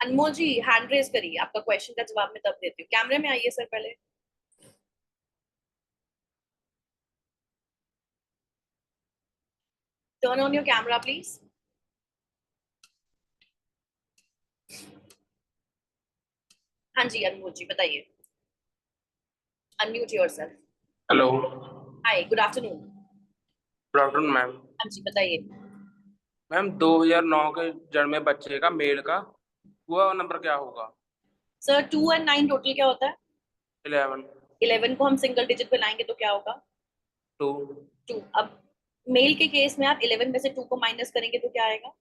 अनमोल जी hand raise करिए, आपका question का जवाब मैं तब देती हूँ। कैमरे में आइए सर पहले। Turn on your camera please. हाँ जी अनमोल जी बताइए। Unmute yourself. Hello. Hi good afternoon. Good afternoon ma'am. हाँ जी बताइए। मैम 2009 के जन्मे बच्चे का मेल का हुआ नंबर क्या होगा? सर 2 और 9 टोटल क्या होता है? 11। 11 को हम सिंगल डिजिट पे लाएंगे तो क्या होगा? 2। 2। अब मेल के केस में आप 11 में से 2 को माइनस करेंगे तो क्या आएगा?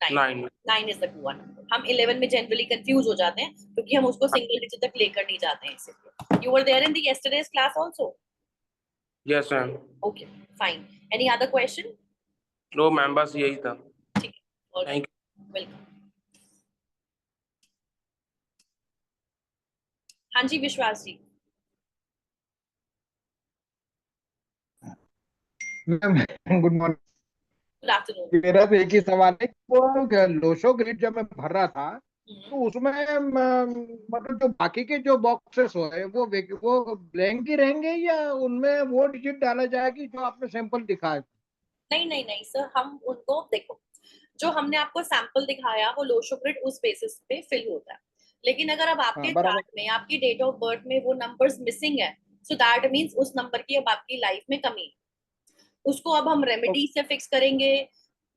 9। 9। 9 इज द ट्रू वन। हम 11 में जनरली कंफ्यूज हो जाते हैं क्योंकि हम उसको सिंगल डिजिट तक लेकर नहीं जाते हैं इसीलिए। You were there in the yesterday's class also? Yes ma'am. Okay fine. Any other question? No ma'am, बस यही था। ठीक है ऑलराइट। Thank welcome. हाँ जी Vishwas ji. Ma'am good morning. Good afternoon. मेरा तो एक ही सवाल है, वो लोशो ग्रिड जब मैं भर रहा था तो उसमें मतलब जो बाकी के जो बॉक्सेस हो है वो ब्लैंक ही रहेंगे या उनमें वो डिजिट डाला जाएगी जो आपने सैंपल दिखाया? नहीं नहीं नहीं सर, हम उनको देखो, जो हमने आपको सैंपल दिखाया वो लो शुगर उस बेसिस पे फिल होता है। लेकिन अगर अब हाँ आपके बराबर। चार्ट में आपकी डेट ऑफ बर्थ में वो नंबर्स मिसिंग है, सो दैट मींस उस नंबर की अब आपकी लाइफ में कमी है। उसको अब हम तो रेमेडी से फिक्स करेंगे,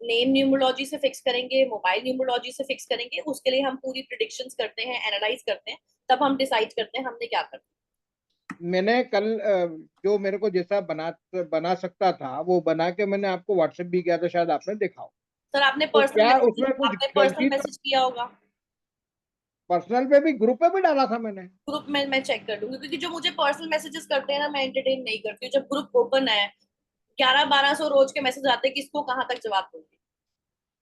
नेम न्यूमरोलॉजी से फिक्स करेंगे, मोबाइल न्यूमरोलॉजी से फिक्स करेंगे। उसके लिए हम पूरी प्रिडिक्शंस करते हैं, एनालाइज करते हैं, तब हम डिसाइड करते हैं हमने क्या करना। मैंने कल जो मेरे को जैसा बना बना सकता था वो बना के मैंने आपको व्हाट्सएप भी किया था, शायद आपने देखा हो। सर आपने तो पर्सनल क्या मैसेज उसमें कुछ आपने पर्सनल गलती तो? मैसेज किया होगा। पर्सनल पे भी, ग्रुप पे भी डाला था मैंने। ग्रुप में मैं चेक कर लूंगी क्योंकि जो मुझे पर्सनल मैसेजेस करते हैं ना मैं एंटरटेन नहीं करती हूँ। जब ग्रुप ओपन है 1100-1200 रोज के मैसेज आते हैं, किसको कहाँ तक जवाब दूंगी।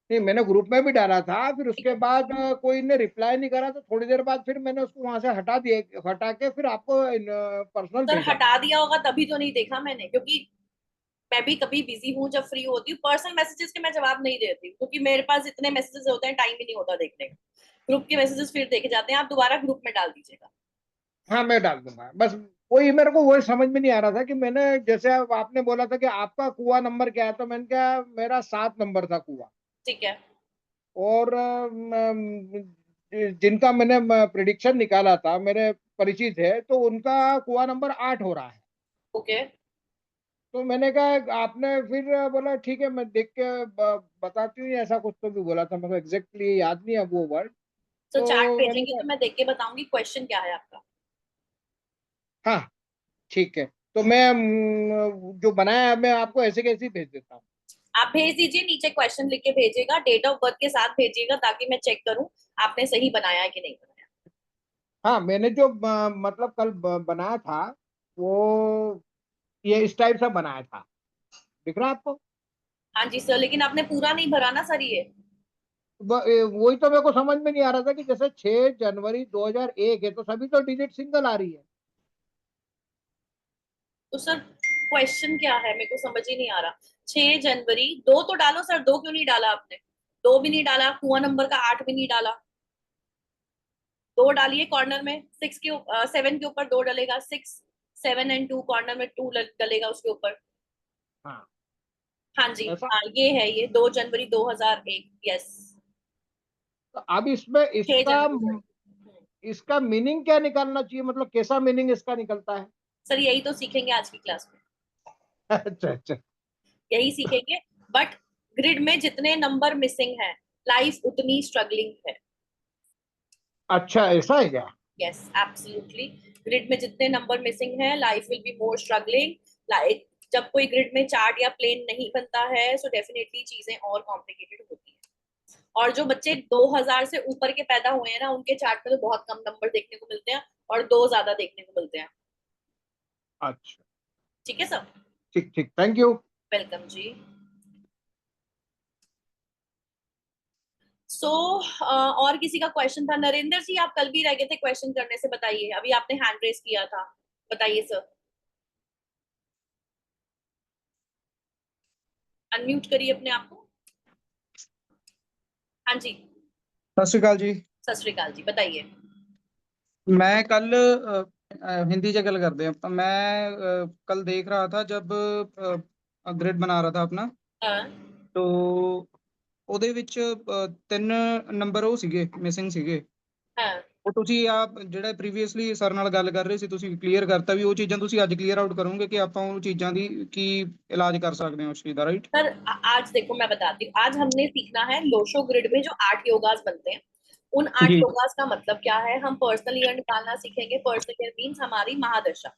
नहीं, मैंने ग्रुप में भी डाला था, फिर ठीक उसके है बाद कोई ने रिप्लाई नहीं करा तो थोड़ी देर बाद फिर मैंने उसको वहां से हटा दिया, हटा के फिर आपको पर्सनल सर, भेजा था। हटा दिया होगा तभी तो नहीं देखा मैंने, क्योंकि मैं भी कभी बिजी हूँ, जब फ्री होती हूँ पर्सनल मैसेजेस के मैं जवाब नहीं देती हूँ क्योंकि मेरे पास इतने मैसेजेस होते हैं, टाइम ही नहीं होता देखने का। ग्रुप के मैसेजेस फिर देखे जाते हैं, आप दोबारा ग्रुप में डाल दीजिएगा। हाँ मैं डाल दूंगा, बस वही मेरे को वही समझ में नहीं आ रहा था कि मैंने जैसे अब आपने बोला था कि आपका कुआ नंबर क्या है, तो मैंने कहा मेरा 7 नंबर था कुआ। ठीक है। और जिनका मैंने प्रिडिक्शन निकाला था मेरे परिचित है, तो उनका कुआ नंबर 8 हो रहा है। ओके। तो मैंने कहा, आपने फिर बोला ठीक है मैं देख के बताती हूँ, ऐसा कुछ तो भी बोला था, मेरे को एग्जैक्टली याद नहीं है वो वर्ड। सर चार्ट तो मैंने भेजेंगे कहा तो मैं देख के बताऊंगी क्वेश्चन क्या है आपका। हाँ ठीक है, तो मैं जो बनाया है मैं आपको ऐसे कैसे ही भेज देता हूँ। आप भेज दीजिए, नीचे क्वेश्चन लिख के भेजिएगा, डेट ऑफ बर्थ के साथ भेजिएगा ताकि मैं चेक करूं आपने सही बनाया है कि नहीं बनाया। हाँ मैंने जो मतलब कल बनाया था वो ये इस टाइप से बनाया था, दिख रहा है आपको? हाँ जी सर, लेकिन आपने पूरा नहीं भरा ना सर ये। वही तो मेरे को समझ में नहीं आ रहा था कि जैसे 6 जनवरी 2001 है तो सभी तो डिजिट सिंगल आ रही है। तो सर क्वेश्चन क्या है मेरे को समझ ही नहीं आ रहा। 6 जनवरी, दो तो डालो सर, दो क्यों नहीं डाला आपने? दो भी नहीं डाला, कुआं नंबर का 8 भी नहीं डाला। दो डालिए कॉर्नर में, 7 के ऊपर दो डलेगा, 6 7 एंड 2 कॉर्नर में 2 डलेगा उसके ऊपर। हाँ हाँ जी। ऐसा। हाँ ये है, ये 2 जनवरी 2001, यस। तो अब इसमें 6 जनवरी सर। इसका मीनिंग क्या निकालना चाहिए, मतलब कैसा मीनिंग इसका निकलता है? सर यही तो सीखेंगे आज की क्लास में, अच्छा अच्छा। यही सीखेंगे। बट ग्रिड में जितने नंबर मिसिंग है, लाइफ उतनी स्ट्रगलिंग है। अच्छा ऐसा है क्या? Yes absolutely. ग्रिड में जितने नंबर मिसिंग है, life will be more struggling. Like जब कोई ग्रिड में चार्ट या प्लेन नहीं बनता है, सो डेफिनेटली चीजें और कॉम्प्लिकेटेड होती हैं। और जो बच्चे 2000 से ऊपर के पैदा हुए हैं ना, उनके चार्ट में तो बहुत कम नंबर देखने को मिलते हैं और दो ज्यादा देखने को मिलते हैं। अच्छा ठीक है सर। ठीक ठीक, थैंक यू। वेलकम जी। सो और किसी का क्वेश्चन था? नरेंद्र जी आप कल भी रह गए थे क्वेश्चन करने से, बताइए, अभी आपने हैंड रेस किया था, बताइए सर। अनम्यूट करिए अपने आप को। हाँ जी। सत श्री अकाल जी। सत श्री अकाल जी, बताइए। मैं कल हिंदी च गल करते हैं। मैं कल देख रहा था जब ग्रिड बना रहा था अपना, हाँ तो ਉਹਦੇ ਵਿੱਚ ਤਿੰਨ ਨੰਬਰ ਉਹ ਸੀਗੇ ਮਿਸਿੰਗ ਸੀਗੇ। हाँ ਉਹ ਤੁਸੀਂ ਆਪ ਜਿਹੜਾ ਪ੍ਰੀਵੀਅਸਲੀ ਸਰ ਨਾਲ ਗੱਲ ਕਰ ਰਹੇ ਸੀ, ਤੁਸੀਂ ਕਲੀਅਰ ਕਰਤਾ ਵੀ ਉਹ ਚੀਜ਼ਾਂ ਤੁਸੀਂ ਅੱਜ ਕਲੀਅਰ ਆਊਟ ਕਰੋਗੇ ਕਿ ਆਪਾਂ ਉਹ ਚੀਜ਼ਾਂ ਦੀ ਕੀ ਇਲਾਜ ਕਰ ਸਕਦੇ ਹਾਂ ਉਸ ਚੀਜ਼ ਦਾ, ਰਾਈਟ? सर, आज देखो मैं बताती हूँ। आज हमने सीखना है लोशो ग्रिड में जो 8 योगास बनते हैं, उन 8 जी योगास का मतलब क्या है। हम पर्सनल ईयर निकालना सीखेंगे। पर्सनल ईयर मीन्स हमारी महादशा,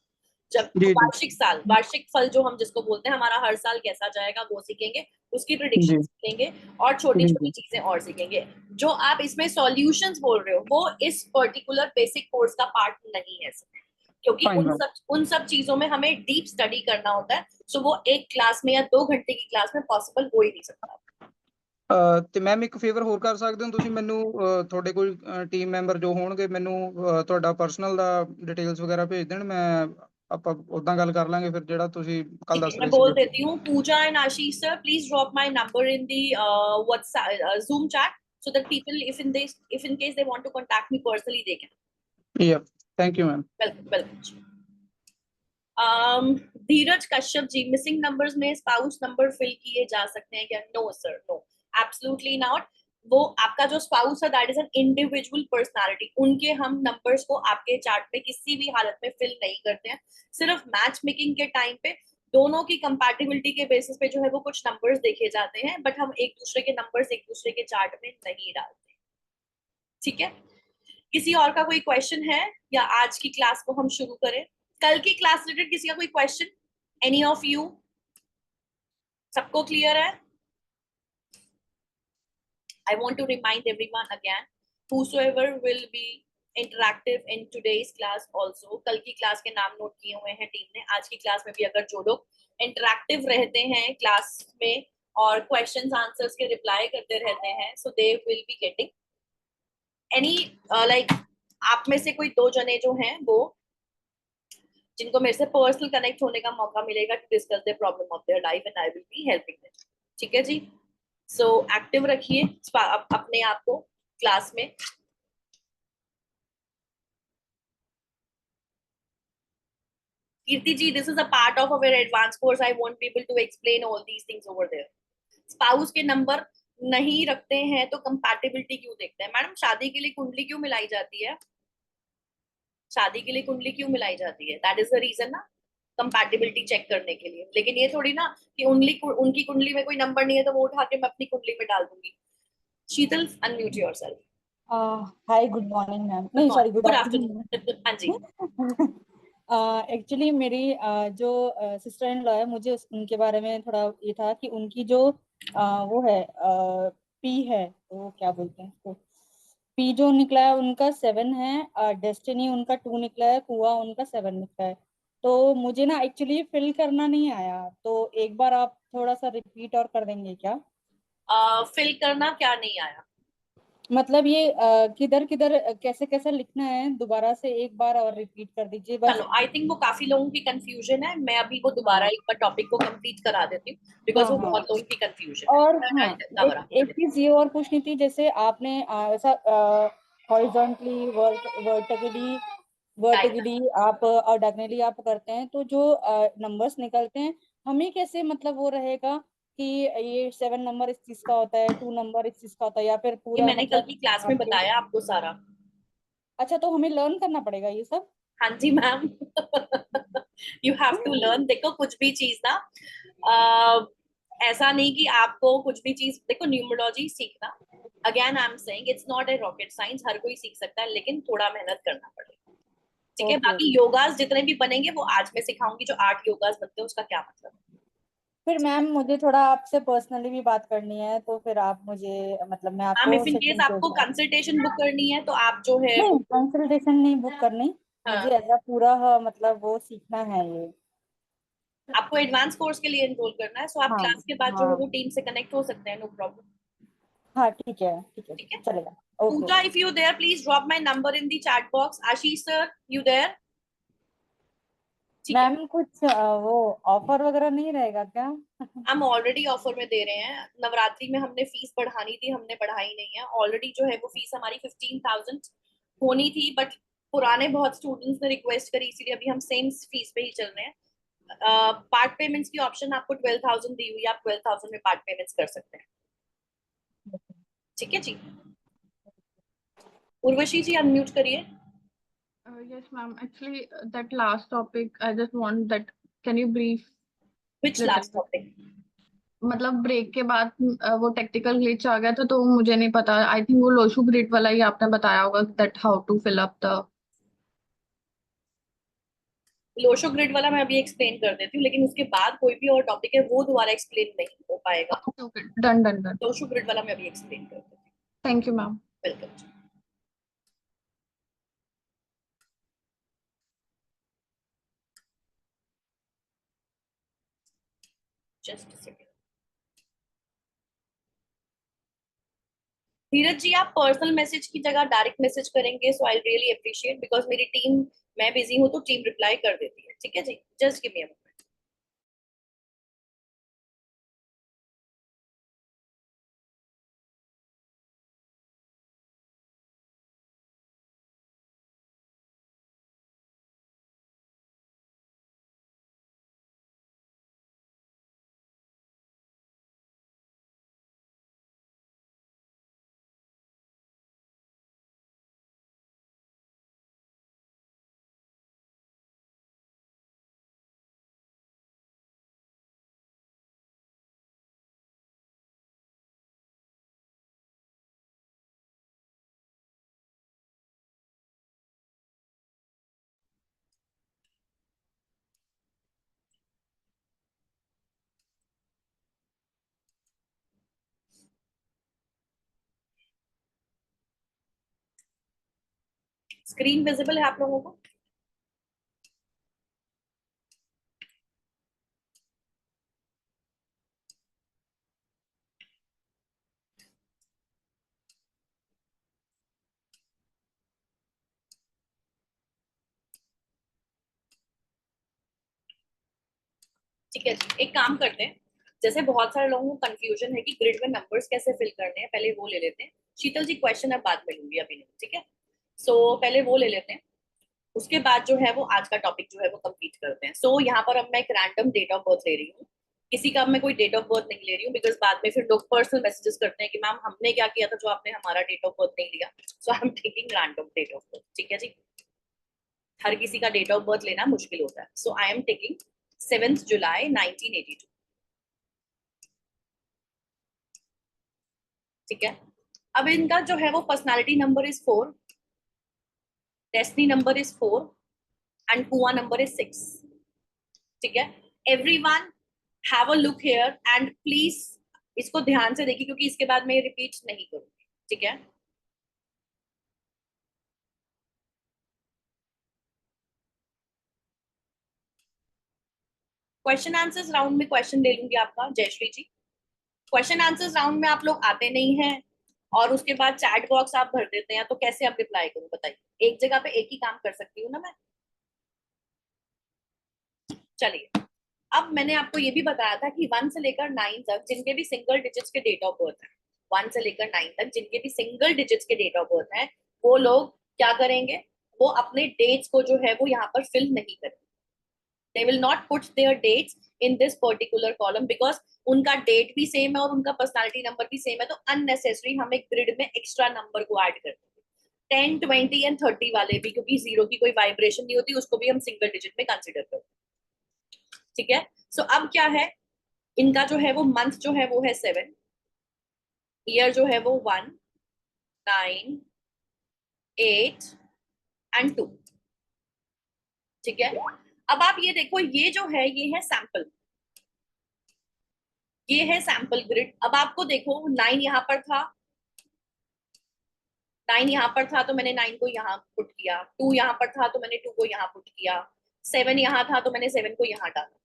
जब जी जी वार्षिक साल, वार्षिक फल जो हम जिसको बोलते हैं, हमारा हर साल कैसा जाएगा वो सीखेंगे, उसकी जी प्रिडिक्शन सीखेंगे और छोटी जी छोटी जी चीजें और सीखेंगे। जो आप इसमें सॉल्यूशंस बोल रहे हो वो इस पर्टिकुलर बेसिक कोर्स का पार्ट नहीं है सर, क्योंकि फाइन मैम। उन सब चीजों में हमें डीप स्टडी करना होता है। सो वो एक क्लास में या 2 घंटे की क्लास में पॉसिबल हो ही नहीं सकता। ਤੇ ਮੈਮ ਇੱਕ ਫੇਵਰ ਹੋਰ ਕਰ ਸਕਦੇ ਹੋ ਤੁਸੀਂ ਮੈਨੂੰ? ਤੁਹਾਡੇ ਕੋਈ ਟੀਮ ਮੈਂਬਰ ਜੋ ਹੋਣਗੇ ਮੈਨੂੰ ਤੁਹਾਡਾ ਪਰਸਨਲ ਦਾ ਡਿਟੇਲਸ ਵਗੈਰਾ ਭੇਜ ਦੇਣ। ਮੈਂ ਆਪਾਂ ਉਦਾਂ ਗੱਲ ਕਰ ਲਾਂਗੇ ਫਿਰ, ਜਿਹੜਾ ਤੁਸੀਂ ਕੱਲ ठीक है, ਦੱਸ मैं ਰਹੇ बोल ਸੀਗੇ। देती हूँ। Puja and Ashish sir, please drop my number in the WhatsApp Zoom chat so that people, if in case they want to contact me personally, they can. Yup, thank you ma'am. Welcome. Dheeraj Kashyap ji, missing numbers में spouse number fill किए जा सकते हैं क्या? No sir, no, absolutely not. वो आपका जो spouse है that is an individual personality. उनके हम नंबर्स को आपके चार्ट पे किसी भी हालत में फिल नहीं करते हैं। सिर्फ मैच मेकिंग के टाइम पे दोनों की कंपैटिबिलिटी के बेसिस पे जो है वो कुछ नंबर्स देखे जाते हैं, बट हम एक दूसरे के नंबर्स एक दूसरे के चार्ट में नहीं डालते। ठीक है, किसी और का कोई क्वेश्चन है या आज की क्लास को हम शुरू करें? कल की क्लास रिलेटेड किसी का कोई क्वेश्चन? Any of you? सबको क्लियर है? I want to remind everyone again, whosoever will be interactive in today's class also, कल की क्लास के नाम नोट किए हुए हैं टीम ने। आज की क्लास में भी अगर जो लोग इंटरैक्टिव रहते हैं क्लास में और क्वेश्चंस आंसर्स के रिप्लाई करते रहते हैं, so they will be getting any like, आप में से कोई 2 जने जो हैं वो, जिनको मेरे से पर्सनल कनेक्ट होने का मौका मिलेगा to discuss the problem of their life and I will be helping them. ठीक है जी, सो एक्टिव रखिए अपने आप को क्लास में। Kirti ji, this is a part of our advance course, I won't be able to explain all these things over there. Spouse के number नहीं रखते हैं तो कंपैटिबिलिटी क्यों देखते हैं? मैडम, शादी के लिए कुंडली क्यों मिलाई जाती है? शादी के लिए कुंडली क्यों मिलाई जाती है? दैट इज द रीजन ना, कंपैटिबिलिटी चेक करने के लिए। लेकिन ये थोड़ी ना कि उनकी कुंडली में कोई नंबर नहीं है तो वो उठा के मैं अपनी कुंडली में डाल दूंगी। शीतल, अनम्यूट योरसेल्फ। हाय, गुड मॉर्निंग मैम। नहीं, सॉरी, गुड आफ्टरनून। हाँ जी। एक्चुअली मेरी जो सिस्टर इन लॉ है, मुझे उनके बारे में थोड़ा ये था कि उनकी जो वो है पी है, वो क्या बोलते हैं उसको, पी जो निकला है उनका 7 है, डेस्टिनी उनका 2 निकला है, कुआ उनका 7 निकला है। तो मुझे ना एक्चुअली फिल करना नहीं आया, तो एक बार आप थोड़ा सा रिपीट और कर देंगे क्या? फिल करना क्या नहीं आया? मतलब ये किधर किधर कैसे कैसे लिखना है, दोबारा से एक बार और रिपीट कर दीजिए बस। चलो, आई थिंक वो काफी लोगों की कंफ्यूजन है। मैं अभी वो दोबारा एक बार टॉपिक को कंप्लीट करा देती हूँ बिकॉज वो बहुत लोगों की कंफ्यूजन और है। एक चीज ये और पूछनी थी, जैसे आपने ऐसा हॉरिजॉन्टली, वर्टिकली आप और डायगोनली आप करते हैं, तो जो नंबर्स निकलते हैं हमें कैसे, मतलब वो रहेगा कि ये 7 नंबर इस चीज का होता है, 2 नंबर इस चीज का होता है, या फिर ये पूरा मैंने कल मतलब की क्लास में बताया आपको सारा। अच्छा, तो हमें लर्न करना पड़ेगा ये सब? हाँ जी ma'am, you have to learn. देखो, कुछ भी चीज ना ऐसा नहीं कि आपको कुछ भी चीज, देखो न्यूमरोलॉजी सीखना, again I am saying, it's not a rocket science. हर कोई सीख सकता है, लेकिन थोड़ा मेहनत करना पड़ेगा। ठीक है, बाकी योगास जितने भी बनेंगे वो आज मैं सिखाऊंगी। जो 8 योगास बनते हैं उसका क्या मतलब है। फिर मैम मुझे थोड़ा आपसे पर्सनली भी बात करनी है, तो फिर आप मुझे, मतलब मैं मैम, आपको इफ इन केस आपको कंसल्टेशन बुक करनी है तो आप जो है नहीं, कंसल्टेशन नहीं बुक करनी। हाँ। मुझे ऐसा पूरा मतलब वो सीखना है ये। आपको एडवांस कोर्स के लिए एनरोल करना है, सो आप हाँ, क्लास के बाद जो है वो टीम से कनेक्ट हो सकते हैं, नो प्रॉब्लम। हाँ, ठीक है, ठीक है, ठीक है, चलेगा। Puja, if you there please drop my number in the chat box. Ashish sir, you there? ठीक है, मैम कुछ वो ऑफर वगैरह नहीं रहेगा क्या? हम ऑलरेडी ऑफर में दे रहे हैं। नवरात्रि में हमने फीस बढ़ानी थी, हमने बढ़ाई नहीं है। ऑलरेडी जो है वो फीस हमारी 15,000 होनी थी, बट पुराने बहुत स्टूडेंट्स ने रिक्वेस्ट करी, इसीलिए अभी हम सेम फीस पे ही चल रहे हैं। पार्ट पेमेंट्स की ऑप्शन आपको 12,000 दी हुई है, आप 12,000 में पार्ट पेमेंट्स कर सकते हैं। ठीक है जी। उर्वशी जी अनम्यूट करिए। Yes, ma'am. Actually, that last topic, I just want that. Can you brief which little last bit? Topic? मतलब ब्रेक के बाद वो टेक्निकल ग्लिच आ गया था, तो मुझे नहीं पता। आई थिंक वो लोशू ग्रिड वाला ही आपने बताया होगा, that how to fill up the. Lo Shu grid वाला मैं अभी एक्सप्लेन कर देती हूँ, लेकिन उसके बाद कोई भी और टॉपिक है वो दोबारा एक्सप्लेन नहीं हो पाएगा। Okay okay, done done done. Lo Shu grid वाला मैं अभी एक्सप्लेन कर देती हूँ। Thank you ma'am. Welcome. Just second. Dheeraj ji आप पर्सनल मैसेज की जगह डायरेक्ट मैसेज करेंगे, so I really appreciate, because मेरी टीम, मैं बिजी हूँ तो टीम रिप्लाई कर देती है। ठीक है जी, just give me a moment. Screen visible है आप लोगों को? ठीक है जी, एक काम करते हैं। जैसे बहुत सारे लोगों को कंफ्यूजन है कि ग्रिड में नंबर्स कैसे फिल करने हैं, पहले वो ले लेते हैं। शीतल जी क्वेश्चन अब बाद में लूंगी, अभी नहीं। ठीक है, सो पहले वो ले लेते हैं, उसके बाद जो है वो आज का टॉपिक जो है वो कंप्लीट करते हैं। सो यहाँ पर अब मैं एक रैंडम डेट ऑफ बर्थ ले रही हूँ। किसी का मैं कोई डेट ऑफ बर्थ नहीं ले रही हूँ, बिकॉज बाद में फिर लोग पर्सनल मैसेजेस करते हैं कि मैम हमने क्या किया था जो आपने हमारा डेट ऑफ बर्थ नहीं लिया। So I am taking random date of birth. ठीक है जी, हर किसी का डेट ऑफ बर्थ लेना मुश्किल होता है। सो आई एम टेकिंग 7 जुलाई 1982। ठीक है, अब इनका जो है वो personality number is 4, destiny number is 4 and कुआ नंबर इज 6। ठीक है, everyone have a look here and please इसको ध्यान से देखिए, क्योंकि इसके बाद मैं ये रिपीट नहीं करूंगी। ठीक है, क्वेश्चन आंसर्स राउंड में क्वेश्चन ले लूंगी आपका, जयश्री जी। क्वेश्चन आंसर्स राउंड में आप लोग आते नहीं हैं और उसके बाद चैट बॉक्स आप भर देते हैं, तो कैसे आप रिप्लाई करूं बताइए? एक जगह पे एक ही काम कर सकती हूँ ना मैं। चलिए, अब मैंने आपको ये भी बताया था कि 1 से लेकर 9 तक जिनके भी सिंगल डिजिट्स के डेट ऑफ बर्थ है, 1 से लेकर 9 तक जिनके भी सिंगल डिजिट्स के डेट ऑफ बर्थ है, वो लोग क्या करेंगे? वो अपने डेट्स को जो है वो यहाँ पर फिल नहीं करेंगे। they will not put their dates in this particular column because उनका डेट भी सेम है और उनका पर्सनालिटी नंबर भी सेम है, तो अननेसेसरी हम एक ग्रिड में एक्स्ट्रा नंबर को ऐड कर देंगे। 10, 20 एंड 30 वाले भी, क्योंकि जीरो की कोई वाइब्रेशन नहीं होती, उसको भी हम सिंगल डिजिट में कंसिडर करते हैं। ठीक है, सो अब क्या है, इनका जो है वो मंथ जो है वो है 7, ईयर जो है वो 1, 9, 8 एंड 2। ठीक है, अब आप ये देखो, ये जो है ये है सैंपल, ये है सैंपल ग्रिड। अब आपको देखो 9 यहाँ पर था, 9 यहाँ पर था तो मैंने 9 को यहाँ पुट किया, 2 यहाँ पर था तो मैंने 2 को यहाँ पुट किया, 7 यहाँ था तो मैंने 7 को यहाँ डाला।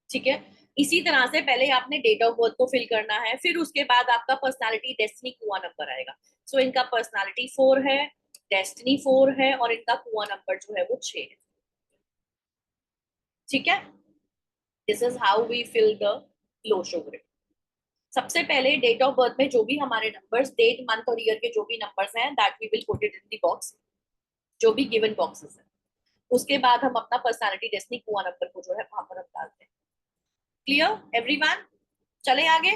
ठीक है, इसी तरह से पहले आपने डेट ऑफ बर्थ को फिल करना है, फिर उसके बाद आपका पर्सनालिटी डेस्टिनी कुआ नंबर आएगा। सो इनका पर्सनालिटी 4 है, डेस्टिनी 4 है और इनका कुआ नंबर जो है वो 6 है। ठीक है, this is how we fill the Lo Shu grid. सबसे पहले डेट ऑफ बर्थ में जो भी हमारे नंबर्स, डेट मंथ और ईयर के जो भी नंबर्स हैं, that we will put it in the box, जो भी गिवन बॉक्सेस है। उसके बाद हम अपना पर्सनालिटी डेस्टिनी कुआ नंबर को जो है वहां पर हम डालते हैं। Clear everyone? चले आगे,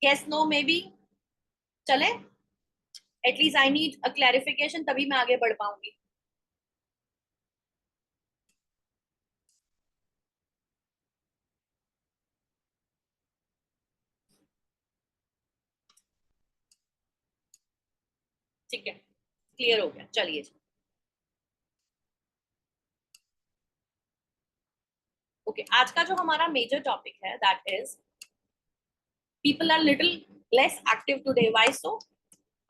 यस नो मे बी, चले, at least I need a clarification, तभी मैं आगे बढ़ पाऊंगी। ठीक है, क्लियर हो गया, चलिए जी। ओके, आज का जो हमारा मेजर टॉपिक है that is people are little less active today, why so?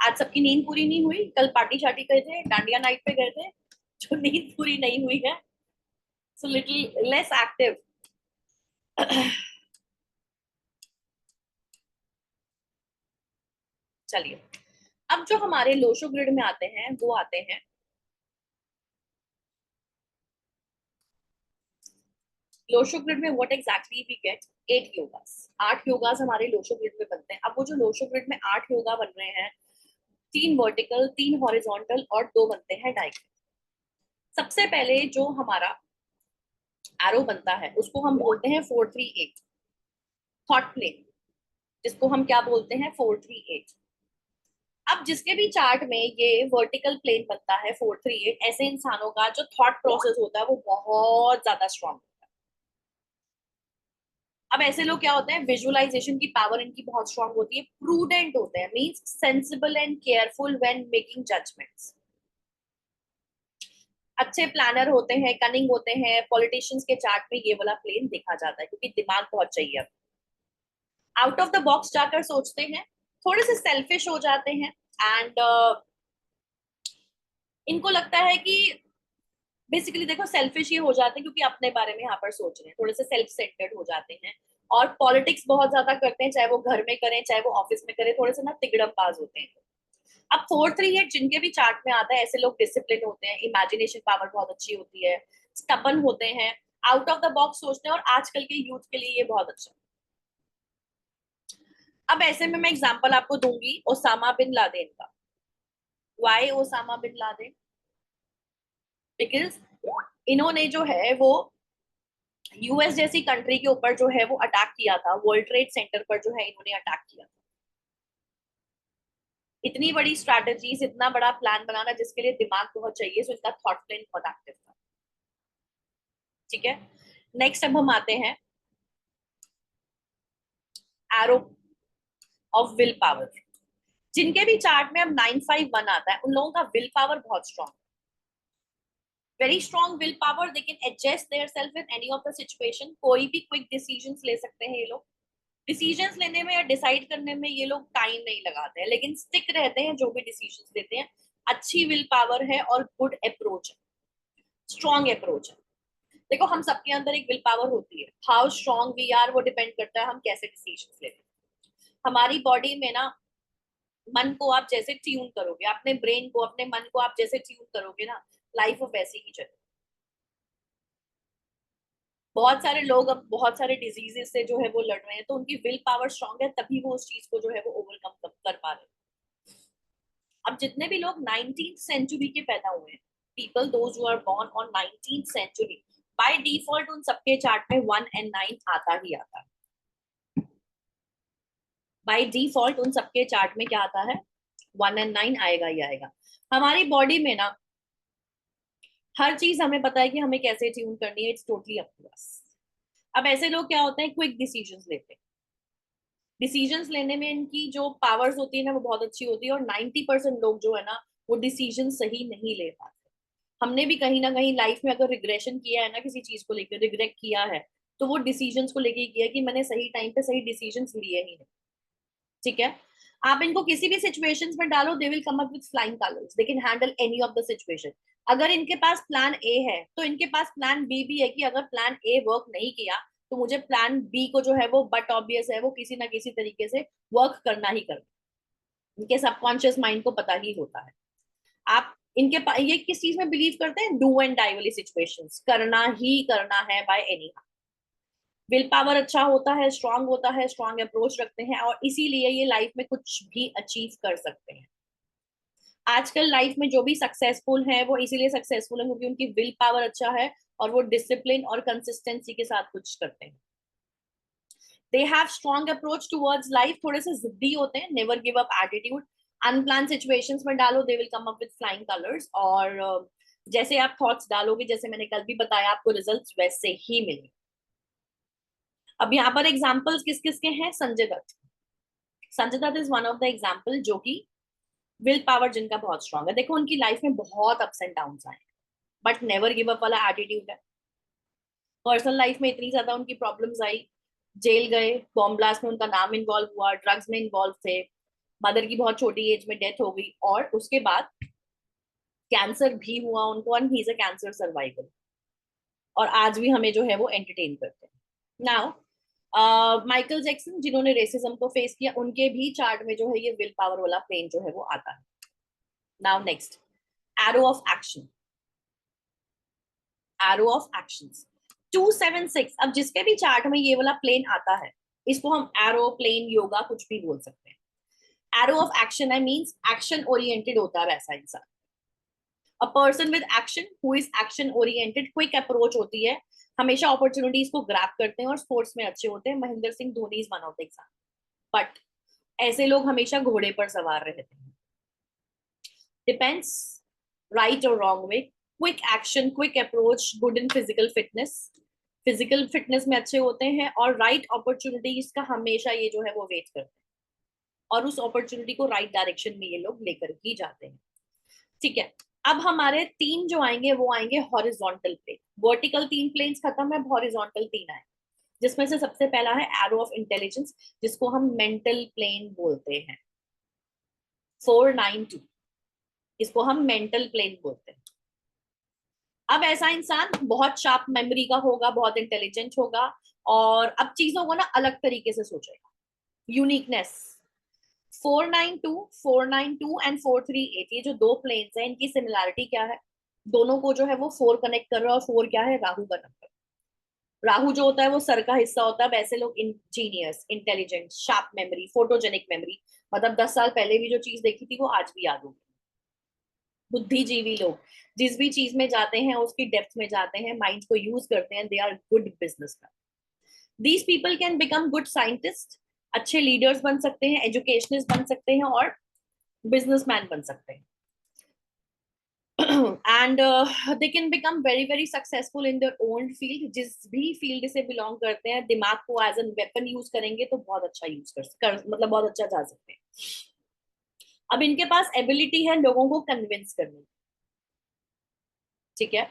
आज सबकी नींद पूरी नहीं हुई, कल पार्टी शार्टी गए थे, डांडिया नाइट पे गए थे, जो नींद पूरी नहीं हुई है, सो लिटिल लेस एक्टिव। चलिए, अब जो हमारे लोशो ग्रिड में आते हैं वो आते हैं लोशो ग्रिड में व्हाट एग्जैक्टली वी गेट 8 योगास। 8 योगास हमारे लोशो ग्रिड में बनते हैं। अब वो जो लोशो ग्रिड में 8 योगा बन रहे हैं, 3 वर्टिकल, 3 हॉरिजॉन्टल और 2 बनते हैं डायगोनल। सबसे पहले जो हमारा एरो बनता है उसको हम बोलते हैं 438 थॉट प्लेन, जिसको हम क्या बोलते हैं 438। अब जिसके भी चार्ट में ये वर्टिकल प्लेन बनता है 438, ऐसे इंसानों का जो थॉट प्रोसेस होता है वो बहुत ज्यादा स्ट्रांग होता है। अब ऐसे लोग क्या होते हैं, विजुअलाइजेशन की पावर इनकी बहुत स्ट्रांग होती है, प्रूडेंट होते हैं, means sensible and careful when making judgements, अच्छे प्लानर होते हैं, कनिंग होते हैं। पॉलिटिशियंस के चार्ट में ये वाला प्लेन देखा जाता है क्योंकि दिमाग बहुत चाहिए। आउट ऑफ द बॉक्स जाकर सोचते हैं, थोड़े से सेल्फिश हो जाते हैं एंड इनको लगता है कि बेसिकली देखो सेल्फिश ये हो जाते हैं क्योंकि अपने बारे में यहाँ पर सोच रहे हैं, थोड़े से सेल्फ सेंटर्ड हो जाते हैं और पॉलिटिक्स बहुत ज्यादा करते हैं, चाहे वो घर में करें चाहे वो ऑफिस में करें, थोड़े से ना तिगड़मबाज होते हैं। अब 438 जिनके भी चार्ट में आता है, ऐसे लोग डिसिप्लिन होते हैं, इमेजिनेशन पावर बहुत अच्छी होती है, स्टबन होते हैं, आउट ऑफ द बॉक्स सोचते हैं, और आजकल के यूथ के लिए ये बहुत अच्छा है। अब ऐसे में मैं एग्जांपल आपको दूंगी ओसामा बिन लादेन का। Why Osama bin Laden? Because इन्होंने जो है वो यूएस जैसी कंट्री के ऊपर जो है वो अटैक किया था, वर्ल्ड ट्रेड सेंटर पर जो है इन्होंने अटैक किया था। इतनी बड़ी स्ट्रैटेजीज, इतना बड़ा प्लान बनाना जिसके लिए दिमाग बहुत चाहिए, सो इसका थॉट प्लेन बहुत एक्टिव था। ठीक है, नेक्स्ट अब हम आते हैं एरो ऑफ विल पावर। जिनके भी चार्ट में अब 951 आता है, उन लोगों का विल पावर बहुत strong, very strong will power, they can adjust their self with any of the situation. कोई भी क्विक डिसीजंस ले सकते हैं ये लोग, डिसीजंस लेने में या डिसाइड करने में ये लोग टाइम नहीं लगाते हैं, लेकिन स्टिक रहते हैं जो भी डिसीजंस लेते हैं। अच्छी विल पावर है और गुड अप्रोच है, स्ट्रॉन्ग अप्रोच है। देखो हम सबके अंदर एक विल पावर होती है, हाउ स्ट्रॉन्ग वी आर वो डिपेंड करता है हम कैसे डिसीजंस लेते हैं। हमारी बॉडी में ना मन को आप जैसे ट्यून करोगे, अपने ब्रेन को, अपने मन को आप जैसे ट्यून करोगे ना, लाइफ वैसी ही चलेगी। बहुत सारे लोग अब बहुत सारे डिजीजेस से जो है वो लड़ रहे हैं, तो उनकी विल पावर स्ट्रांग है, तभी वो उस चीज को जो है वो ओवरकम कर पा रहे हैं। अब जितने भी लोग 19th सेंचुरी के पैदा हुए हैं, people those who are born on 19th century, by default उन सबके चार्ट में 1 and 9 आता ही आता है। बाय डिफॉल्ट उन सबके चार्ट में क्या आता है, 1 and 9 आएगा ही आएगा। हमारी बॉडी में ना हर चीज हमें पता है कि हमें कैसे ट्यून करनी है, it's totally up to us. अब ऐसे लोग क्या होते हैं, क्विक डिसीजंस लेते हैं, डिसीजंस लेने में इनकी जो पावर्स होती है ना वो बहुत अच्छी होती है, और 90% लोग जो है ना वो डिसीजन सही नहीं ले पाते। हमने भी कहीं ना कहीं लाइफ में अगर रिग्रेशन किया है ना, किसी चीज को लेकर रिग्रेट किया है, तो वो डिसीजंस को लेकर किया कि मैंने सही टाइम पे सही डिसीजंस लिए ही नहीं। ठीक है, आप इनको किसी भी सिचुएशंस में डालो, they will come up with flying colours, they can handle any of the situation. अगर इनके पास प्लान ए है तो इनके पास प्लान बी भी है कि अगर प्लान ए वर्क नहीं किया तो मुझे प्लान बी को जो है वो, बट ऑब्वियस है, वो किसी ना किसी तरीके से वर्क करना ही करना, इनके सबकॉन्शियस माइंड को पता ही होता है। आप ये किस चीज में बिलीव करते हैं? डू एंड डाई वाली सिचुएशंस, करना ही करना है बाय एनी। विल पावर अच्छा होता है, स्ट्रांग अप्रोच रखते हैं, और इसीलिए ये लाइफ में कुछ भी अचीव कर सकते हैं। आजकल लाइफ में जो भी सक्सेसफुल है वो इसीलिए सक्सेसफुल है क्योंकि उनकी विल पावर अच्छा है और वो डिसिप्लिन और कंसिस्टेंसी के साथ कुछ करते हैं। They have strong approach towards life, थोड़े से जिद्दी होते हैं, never give up attitude, unplan situations में डालो they will come up with flying colours, और जैसे आप थॉट्स डालोगे, जैसे मैंने कल भी बताया, आपको रिजल्ट्स वैसे ही मिलेंगे। अब यहाँ पर एग्जांपल्स किस किस के हैं? Sanjay Dutt. Sanjay Dutt is one of the example जो कि विल पावर जिनका बहुत स्ट्रांग है। देखो उनकी लाइफ में बहुत अप्स एंड डाउन्स आए, बट नेवर गिव अप वाला एटीट्यूड है। पर्सनल लाइफ में इतनी ज्यादा उनकी प्रॉब्लम्स आई, जेल गए, बॉम्ब ब्लास्ट में उनका नाम इन्वॉल्व हुआ, ड्रग्स में इन्वॉल्व थे, मदर की बहुत छोटी एज में डेथ हो गई, और उसके बाद कैंसर भी हुआ उनको, and he is a cancer survivor, और आज भी हमें जो है वो एंटरटेन करते हैं। नाउ माइकल जैक्सन जिन्होंने रेसिज्म को फेस किया, उनके भी चार्ट में जो है ये विल पावर वाला प्लेन जो है वो आता है। Now next, arrow of action, arrow of actions 276। अब जिसके भी चार्ट में ये वाला प्लेन आता है, इसको हम एरो, प्लेन, योगा कुछ भी बोल सकते हैं। एरो ऑफ एक्शन है मींस एक्शन ओरिएंटेड होता है वैसा इंसान। A person with action who is action oriented, quick approach होती है, हमेशा अपॉर्चुनिटीज को ग्रैब करते हैं और स्पोर्ट्स में अच्छे होते हैं। Mahendra Singh Dhoni is one of the example, but ऐसे लोग हमेशा घोड़े पर सवार रहते हैं। डिपेंड्स, राइट और wrong way, quick action, quick approach, good in physical fitness, physical fitness में अच्छे होते हैं, और राइट अपॉर्चुनिटीज का हमेशा ये जो है वो वेट करते हैं, और उस अपॉर्चुनिटी को राइट डायरेक्शन में ये लोग लेकर ही जाते हैं। ठीक है, अब हमारे तीन जो आएंगे वो आएंगे हॉरिजॉन्टल प्लेन। वर्टिकल 3 प्लेन्स खत्म है, हॉरिजॉन्टल 3 आए, जिसमें से सबसे पहला है एरो ऑफ इंटेलिजेंस, जिसको हम मेंटल प्लेन बोलते हैं। 492, इसको हम मेंटल प्लेन बोलते हैं। अब ऐसा इंसान बहुत शार्प मेमोरी का होगा, बहुत इंटेलिजेंट होगा, और अब चीजों को ना अलग तरीके से सोचेगा। यूनिकनेस, 492 एंड 438, ये जो दो प्लेन्स हैं, इनकी सिमिलैरिटी क्या है? दोनों को जो है वो 4 कनेक्ट कर रहा है, और 4 क्या है? राहु का नंबर। राहु जो होता है वो सर का हिस्सा होता है, वैसे लोग Angénieux, intelligent, sharp memory, photogenic memory, मतलब 10 साल पहले भी जो चीज देखी थी वो आज भी याद होगी। बुद्धिजीवी लोग जिस भी चीज में जाते हैं उसकी डेप्थ में जाते हैं, माइंड को यूज करते हैं, they are good businessman. These people can become good scientist, अच्छे लीडर्स बन सकते हैं, एजुकेशनिस्ट बन सकते हैं, और बिजनेसमैन बन सकते हैं। And they can become very very successful in their own field. जिस भी फील्ड से बिलोंग करते हैं, दिमाग को एज एन वेपन यूज करेंगे तो बहुत अच्छा यूज मतलब बहुत अच्छा जा सकते हैं। अब इनके पास एबिलिटी है लोगों को कन्विंस करने की, ठीक है,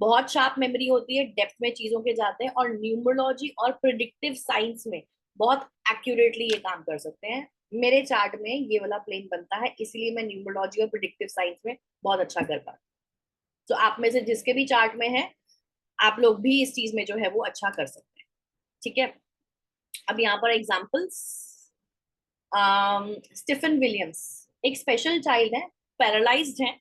बहुत शार्प मेमोरी होती है, डेप्थ में चीजों के जाते हैं, और न्यूमरोलॉजी और प्रिडिक्टिव साइंस में बहुत एक्यूरेटली ये काम कर सकते हैं। मेरे चार्ट में ये वाला प्लेन बनता है, इसलिए मैं न्यूमरोलॉजी और प्रिडिक्टिव साइंस में बहुत अच्छा कर पाता हूँ। तो आप में से जिसके भी चार्ट में है, आप लोग भी इस चीज में जो है वो अच्छा कर सकते हैं। ठीक है, अब यहाँ पर एग्जाम्पल्स, स्टीफन विलियम्स एक स्पेशल चाइल्ड है, पैरालाइज्ड है,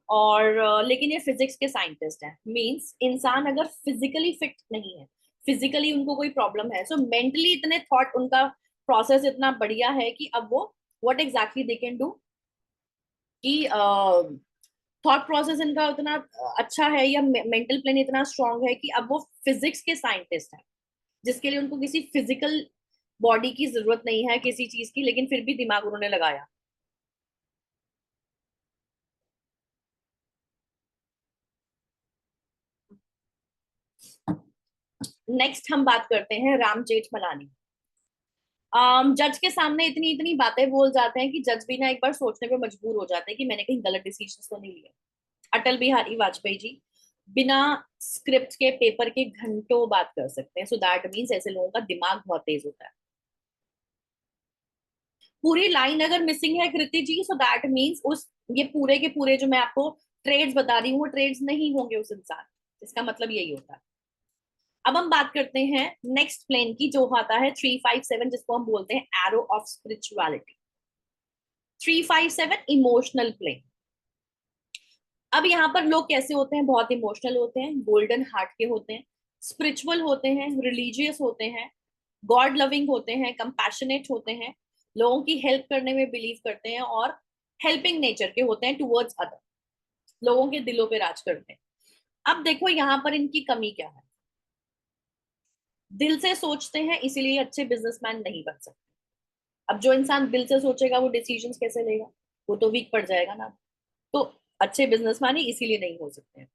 और लेकिन ये फिजिक्स के साइंटिस्ट हैं। मींस इंसान अगर फिजिकली फिट नहीं है, फिजिकली उनको कोई प्रॉब्लम है, सो मेंटली इतने थॉट, उनका प्रोसेस इतना बढ़िया है कि अब वो what exactly they can do, कि थॉट प्रोसेस इनका उतना अच्छा है, या मेंटल प्लेन इतना स्ट्रांग है कि अब वो फिजिक्स के साइंटिस्ट हैं, जिसके लिए उनको किसी फिजिकल बॉडी की जरूरत नहीं है किसी चीज की, लेकिन फिर भी दिमाग उन्होंने लगाया। नेक्स्ट हम बात करते हैं राम जेठमलानी। जज के सामने इतनी इतनी बातें बोल जाते हैं कि जज भी ना एक बार सोचने पे मजबूर हो जाते हैं कि मैंने कहीं गलत डिसीजन तो नहीं लिया। अटल बिहारी वाजपेयी जी बिना स्क्रिप्ट के, पेपर के घंटों बात कर सकते हैं, सो दैट मीन्स ऐसे लोगों का दिमाग बहुत तेज होता है। पूरी लाइन अगर मिसिंग है कृति जी, सो दैट मीन्स उस ये पूरे के पूरे जो मैं आपको ट्रेड्स बता रही हूँ वो ट्रेड्स नहीं होंगे उस इंसान, इसका मतलब यही होता है। अब हम बात करते हैं नेक्स्ट प्लेन की, जो आता है 357, जिसको हम बोलते हैं arrow of spirituality. 357 emotional plane. अब यहाँ पर लोग कैसे होते हैं, बहुत इमोशनल होते हैं, गोल्डन हार्ट के होते हैं, स्पिरिचुअल होते हैं, रिलीजियस होते हैं, गॉड लविंग होते हैं, कंपैशनेट होते हैं, लोगों की हेल्प करने में बिलीव करते हैं और हेल्पिंग नेचर के होते हैं टुवर्ड्स अदर, लोगों के दिलों पे राज करते हैं। अब देखो यहाँ पर इनकी कमी क्या है, दिल से सोचते हैं इसीलिए अच्छे बिजनेसमैन नहीं बन सकते। अब जो इंसान दिल से सोचेगा वो डिसीजंस कैसे लेगा, वो तो वीक पड़ जाएगा ना। तो अच्छे बिजनेसमैन ही इसीलिए नहीं हो सकते हैं।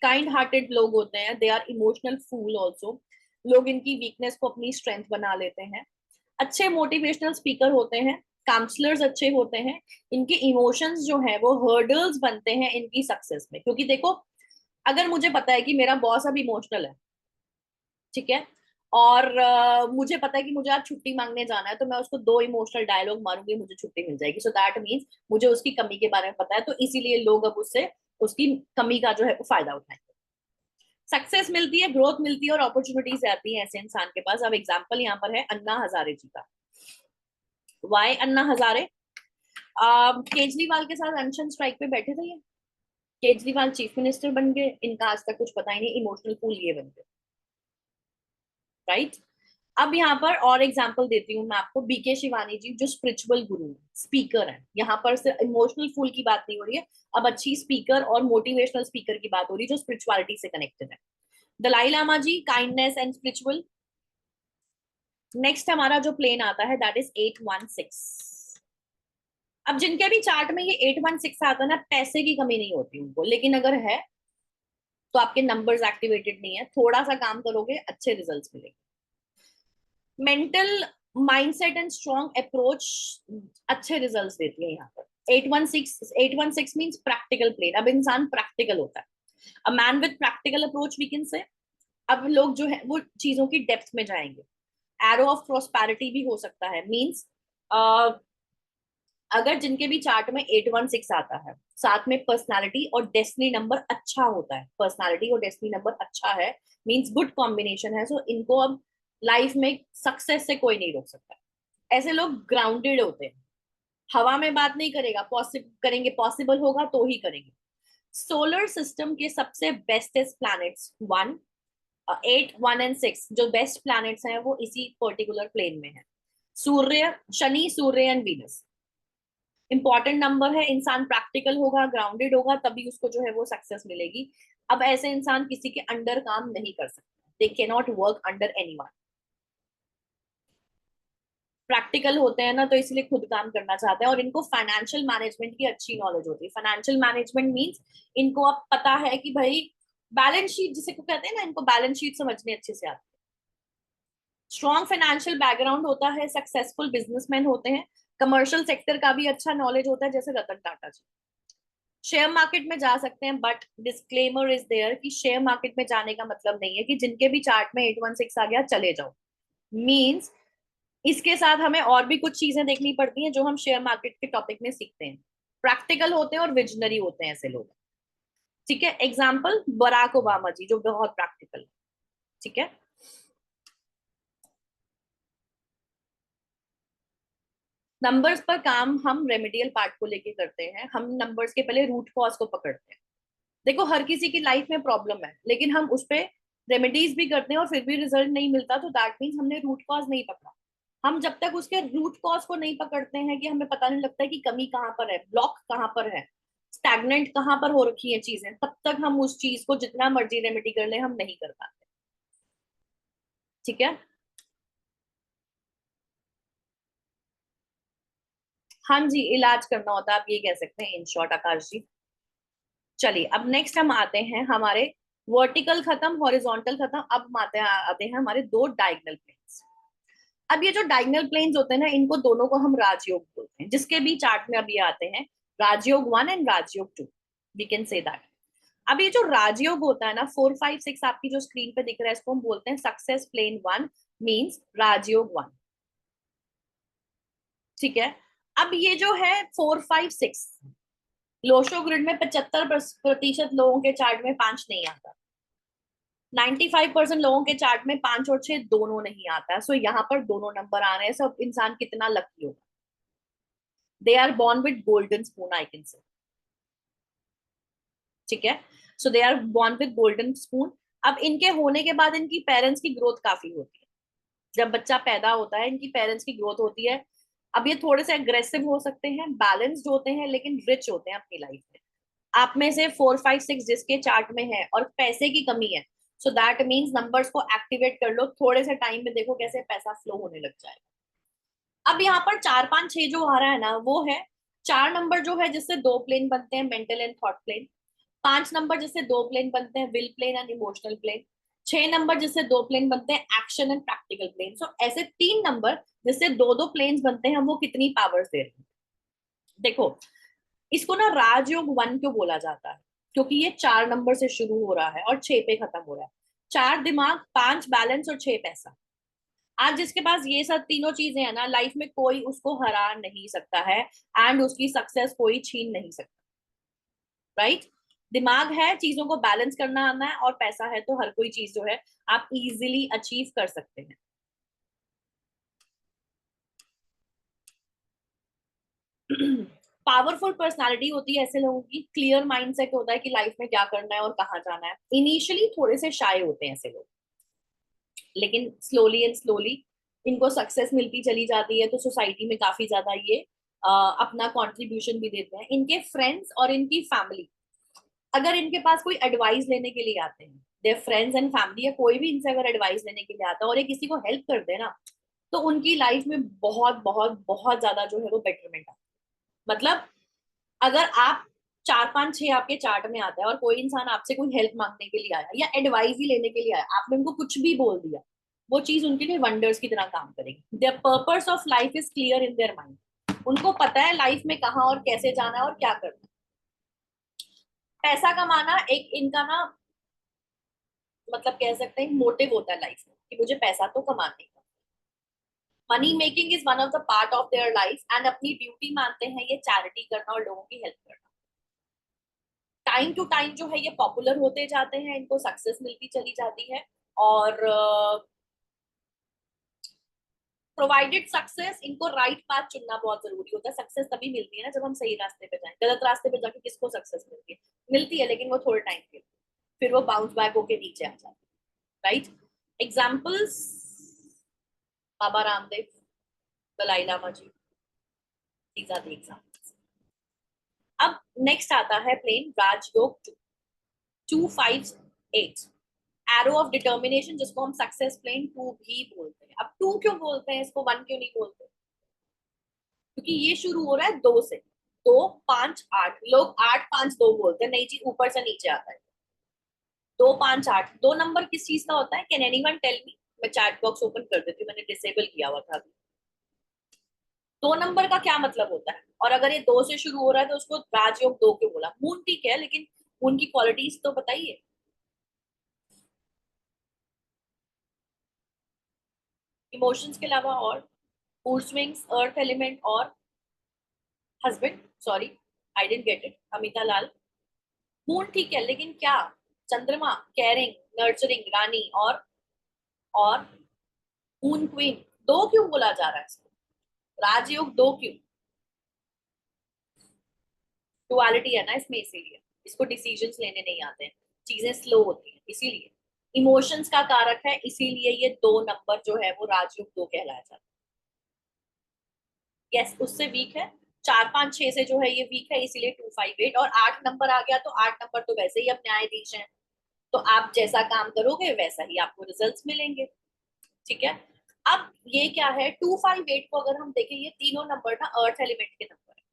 काइंड हार्टेड लोग होते हैं, they are emotional fool also, लोग इनकी वीकनेस को अपनी स्ट्रेंथ बना लेते हैं। अच्छे मोटिवेशनल स्पीकर होते हैं, काउंसलर्स अच्छे होते हैं, इनके इमोशंस जो है वो हर्डल्स बनते हैं इनकी सक्सेस में। क्योंकि देखो, अगर मुझे पता है कि मेरा बॉस अब इमोशनल है, ठीक है, और मुझे पता है कि मुझे आज छुट्टी मांगने जाना है, तो मैं उसको 2 इमोशनल डायलॉग मारूंगी, मुझे छुट्टी मिल जाएगी। सो दैट मीन्स मुझे उसकी कमी के बारे में पता है, तो इसीलिए लोग अब उससे उसकी कमी का जो है वो फायदा उठाएंगे। सक्सेस मिलती है, ग्रोथ मिलती है और अपॉर्चुनिटीज आती है ऐसे इंसान के पास। अब एग्जाम्पल यहाँ पर है अन्ना हजारे जी का। वाई अन्ना हजारे? केजरीवाल के साथ अनशन स्ट्राइक पे बैठे थे ये, केजरीवाल चीफ मिनिस्टर बन गए, इनका आज तक कुछ पता ही नहीं, इमोशनल फूल ये बन गए, राइट। अब यहाँ पर और एग्जांपल देती हूँ मैं आपको, बीके शिवानी जी जो स्पिरिचुअल गुरु है, स्पीकर है, यहाँ पर सिर्फ इमोशनल फूल की बात नहीं हो रही है, अब अच्छी स्पीकर और मोटिवेशनल स्पीकर की बात हो रही है जो स्पिरिचुअलिटी से कनेक्टेड है। दलाई लामा जी, काइंडनेस एंड स्पिरिचुअल। नेक्स्ट हमारा जो प्लेन आता है दैट इज 816। अब जिनके भी चार्ट में ये 816 आता है ना, पैसे की कमी नहीं होती उनको, लेकिन अगर है तो आपके नंबर्स एक्टिवेटेड नहीं है, थोड़ा सा काम करोगे अच्छे रिजल्ट्स मिलेंगे। Mental mindset and strong approach अच्छे रिजल्ट्स देती है यहाँ पर। 816 मींस प्रैक्टिकल प्लेन। अब इंसान प्रैक्टिकल होता है, a man with practical approach we can say. अब लोग जो है वो चीजों की डेप्थ में जाएंगे। एरो ऑफ प्रोस्पेरिटी भी हो सकता है, मींस अगर जिनके भी चार्ट में 816 आता है, साथ में पर्सनालिटी और डेस्टिनी नंबर अच्छा होता है, पर्सनालिटी और डेस्टिनी नंबर अच्छा है, मींस गुड कॉम्बिनेशन है, सो इनको अब लाइफ में सक्सेस से कोई नहीं रोक सकता। ऐसे लोग ग्राउंडेड होते हैं, हवा में बात नहीं करेंगे, पॉसिबल होगा तो ही करेंगे। सोलर सिस्टम के सबसे बेस्टेस्ट प्लैनेट्स 1, 8, 1 एंड 6 जो बेस्ट प्लैनेट्स हैं वो इसी पर्टिकुलर प्लेन में है। सूर्य, शनि, सूर्य एंड वीनस इंपॉर्टेंट नंबर है। इंसान प्रैक्टिकल होगा, ग्राउंडेड होगा, तभी उसको जो है वो सक्सेस मिलेगी। अब ऐसे इंसान किसी के अंडर काम नहीं कर सकते, they can not work under anyone. Practical होते हैं ना, तो इसलिए खुद काम करना चाहते हैं और इनको फाइनेंशियल मैनेजमेंट की अच्छी नॉलेज होती है। फाइनेंशियल मैनेजमेंट मींस इनको अब पता है कि भाई बैलेंस शीट जिसे को कहते हैं ना, इनको बैलेंस शीट समझने अच्छे से आती है। स्ट्रॉन्ग फाइनेंशियल बैकग्राउंड होता है, सक्सेसफुल बिजनेसमैन होते हैं, कमर्शियल सेक्टर का भी अच्छा नॉलेज होता है जैसे रतन टाटा जी। शेयर मार्केट में जा सकते हैं, बट डिस्क्लेमर इज देयर कि शेयर मार्केट में जाने का मतलब नहीं है कि जिनके भी चार्ट में 816 आ गया चले जाओ। मींस इसके साथ हमें और भी कुछ चीजें देखनी पड़ती हैं जो हम शेयर मार्केट के टॉपिक में सीखते हैं। प्रैक्टिकल होते हैं और विजनरी होते हैं ऐसे लोग, ठीक है। एग्जाम्पल बराक ओबामा जी जो बहुत प्रैक्टिकल, ठीक है। नंबर्स पर काम हम रेमेडियल पार्ट को लेके करते हैं, हम नंबर्स के पहले रूट कॉज को पकड़ते हैं। देखो हर किसी की लाइफ में प्रॉब्लम है, लेकिन हम उस पर रेमेडीज भी करते हैं और फिर भी रिजल्ट नहीं मिलता, तो दैट मीन्स हमने रूट कॉज नहीं पकड़ा। हम जब तक उसके रूट कॉज को नहीं पकड़ते हैं कि हमें पता नहीं लगता है कि कमी कहाँ पर है, ब्लॉक कहाँ पर है, स्टैग्नेंट कहाँ पर हो रखी है चीजें, तब तक हम उस चीज को जितना मर्जी रेमेडी कर ले हम नहीं कर पाते, ठीक है। हाँ जी, इलाज करना होता है, आप ये कह सकते हैं इन शॉर्ट आकाश जी। चलिए अब नेक्स्ट हम आते हैं हमारे वर्टिकल खत्म, हॉरिजॉन्टल खत्म, अब आते हैं हमारे 2 डायगोनल प्लेन्स। अब ये जो डायगोनल प्लेन्स होते हैं ना, इनको दोनों को हम राजयोग बोलते हैं, जिसके भी चार्ट में अब ये आते हैं राजयोग 1 एंड राजयोग 2, वी कैन से दैट। अब ये जो राजयोग होता है ना, 4, 5, 6 आपकी जो स्क्रीन पे दिख रहा है, इसको हम बोलते हैं सक्सेस प्लेन 1 मींस राजयोग 1, ठीक है। अब ये जो है 4, 5, 6 लोशो ग्रिड में 75% लोगों के चार्ट में 5 नहीं आता, 95% लोगों के चार्ट में 5 और 6 दोनों नहीं आता है। सो यहाँ पर दोनों नंबर आ रहे हैं, सब इंसान कितना लकी होगा। They are born with golden spoon, I can say. ठीक है, so they are born with golden spoon. अब इनके होने के बाद इनकी पेरेंट्स की ग्रोथ काफी होती है। जब बच्चा पैदा होता है इनकी पेरेंट्स की ग्रोथ होती है। अब ये थोड़े से अग्रेसिव हो सकते हैं, बैलेंस्ड होते हैं, लेकिन रिच होते हैं अपनी लाइफ में। आप में से 4, 5, 6 जिसके चार्ट में है और पैसे की कमी है, सो दैट मीन्स नंबर्स को एक्टिवेट कर लो, थोड़े से टाइम में देखो कैसे पैसा फ्लो होने लग जाएगा। अब यहाँ पर 4, 5, 6 जो आ रहा है ना, वो है 4 नंबर जो है जिससे 2 प्लेन बनते हैं, mental and thought plane. 5 number जिससे 2 प्लेन बनते हैं, will plane and emotional plane. 6 number जिससे 2 प्लेन बनते हैं, action and practical plane. So ऐसे 3 नंबर जिससे 2 प्लेन्स बनते हैं, वो कितनी पावर्स दे रहे हैं? देखो, इसको ना राजयोग 1 क्यों बोला जाता है? क्योंकि ये 4 नंबर से शुरू हो रहा है और 6 पे खत्म हो रहा है। 4 दिमाग, 5 बैलेंस और 6 पैसा। आज जिसके पास ये सब तीनों चीजें हैं ना, लाइफ में कोई उसको हरा नहीं सकता है एंड उसकी सक्सेस कोई छीन नहीं सकता, राइट? दिमाग है, चीजों को बैलेंस करना आना है, और पैसा है तो हर कोई चीज जो है आप इजीली अचीव कर सकते हैं। पावरफुल पर्सनालिटी होती है ऐसे लोगों की, क्लियर माइंडसेट होता है कि लाइफ में क्या करना है और कहाँ जाना है। इनिशियली थोड़े से शाय होते हैं ऐसे लोग, लेकिन स्लोली एंड स्लोली इनको सक्सेस मिलती चली जाती है, तो सोसाइटी में काफी ज्यादा ये अपना कंट्रीब्यूशन भी देते हैं। इनके फ्रेंड्स और इनकी फैमिली अगर इनके पास कोई एडवाइस लेने के लिए आते हैं, देयर फ्रेंड्स एंड फैमिली या कोई भी इनसे अगर एडवाइस लेने के लिए आता है और ये किसी को हेल्प कर दे ना, तो उनकी लाइफ में बहुत बहुत बहुत ज्यादा जो है वो बेटरमेंट आता है। मतलब अगर आप 4, 5, 6 आपके चार्ट में आता है और कोई इंसान आपसे कोई हेल्प मांगने के लिए आया या एडवाइस ही लेने के लिए आया, आपने उनको कुछ भी बोल दिया, वो चीज उनके लिए वंडर्स की तरह काम करेगी। There purpose of life is clear in their mind. उनको पता है लाइफ में कहाँ और कैसे जाना है और क्या करना है। पैसा कमाना एक इनका ना, मतलब कह सकते हैं मोटिव होता है लाइफ में कि मुझे पैसा तो कमाने का। Money making is one of the part of their life and अपनी ड्यूटी मानते हैं ये चैरिटी करना और लोगों की हेल्प करना। टाइम टू टाइम जो है ये पॉपुलर होते जाते हैं, इनको सक्सेस मिलती चली जाती है, और प्रोवाइडेड सक्सेस, इनको राइट पाथ चुनना बहुत जरूरी होता है। सक्सेस तभी मिलती है ना जब हम सही रास्ते पे जाएं। गलत रास्ते पे जाके किसको सक्सेस मिलती है, लेकिन वो थोड़े टाइम के, फिर वो बाउंस बैक होके नीचे आ जाती है, right? Examples, Baba Ramdev, Dalai Lama ji, these are the examples. अब नेक्स्ट आता है प्लेन राजयोग 2, 2, 5, 8, एरो ऑफ डिटर्मिनेशन, जिसको हम सक्सेस प्लेन 2 भी बोलते हैं। अब 2 क्यों बोलते हैं, इसको 1 क्यों नहीं बोलते? क्योंकि ये शुरू हो रहा है 2 से। 2, 5, 8, लोग 8, 5, 2 बोलते हैं, नहीं जी ऊपर से नीचे आता है। 2, 5, 8, 2 नंबर किस चीज का होता है? Can anyone tell me? मैं चैट बॉक्स ओपन कर देती हूँ, मैंने डिसेबल किया हुआ था अभी। 2 नंबर का क्या मतलब होता है? और अगर ये 2 से शुरू हो रहा है तो उसको राजयोग 2 क्यों बोला? मून ठीक है, लेकिन मून की क्वालिटीज तो बताइए। इमोशंस के अलावा और मूड स्विंग्स, अर्थ एलिमेंट और husband, sorry I didn't get it, Amita Lal. Moon ठीक है, लेकिन क्या? चंद्रमा, केयरिंग, नर्चरिंग, रानी, और मून क्वीन। 2 क्यों बोला जा रहा है इसको? राजयोग 2 क्यों? डुअलिटी है ना इसमें, इसीलिए इसको डिसीजंस लेने नहीं आते हैं, चीजें स्लो होती हैं, इसीलिए इमोशंस का कारक है, इसीलिए ये 2 नंबर जो है वो राजयोग 2 कहलाया जाता है। यस, उससे वीक है। 4, 5, 6 से जो है ये वीक है, इसीलिए 2, 5, 8, और 8 नंबर आ गया तो 8 नंबर तो वैसे ही अब न्यायाधीश हैं, तो आप जैसा काम करोगे वैसा ही आपको रिजल्ट्स मिलेंगे, ठीक है? अब ये क्या है, 2, 5, 8 को अगर हम देखें, ये तीनों नंबर ना अर्थ एलिमेंट के नंबर है।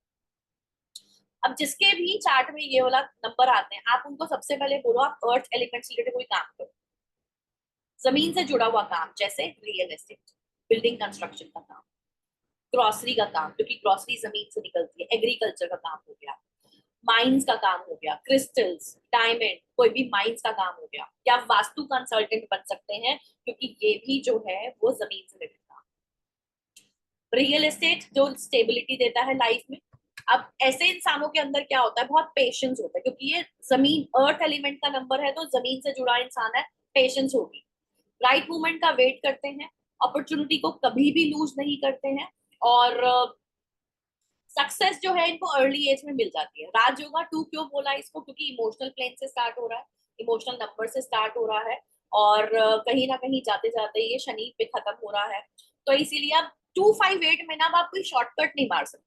अब जिसके भी चार्ट में ये वाला नंबर आते हैं, आप उनको सबसे पहले बोलो आप अर्थ एलिमेंट से रिलेटेड कोई काम करो, जमीन से जुड़ा हुआ काम, जैसे रियल एस्टेट, बिल्डिंग कंस्ट्रक्शन का काम, ग्रोसरी का काम, क्योंकि ग्रोसरी जमीन से निकलती है, एग्रीकल्चर का काम हो गया, माइंस का काम हो गया, क्रिस्टल्स, डायमंड, कोई भी माइंस का काम हो गया, या वास्तु कंसल्टेंट बन सकते हैं, क्योंकि ये भी जो है वो जमीन से रिलेटेड काम। रियल एस्टेट जो स्टेबिलिटी देता है लाइफ में। अब ऐसे इंसानों के अंदर क्या होता है, बहुत पेशेंस होता है, क्योंकि ये जमीन अर्थ एलिमेंट का नंबर है, तो जमीन से जुड़ा इंसान है, पेशेंस होगी। राइट मूवमेंट का वेट करते हैं, अपॉर्चुनिटी को कभी भी लूज नहीं करते हैं, और सक्सेस जो है इनको अर्ली एज में मिल जाती है। राजयोगा 2 क्यों बोला इसको, क्योंकि इमोशनल प्लेन से स्टार्ट हो रहा है, इमोशनल नंबर से स्टार्ट हो रहा है, और कहीं ना कहीं जाते जाते ये शनि पे खत्म हो रहा है। तो इसीलिए आप 258 में ना आप कोई शॉर्टकट नहीं मार सकते।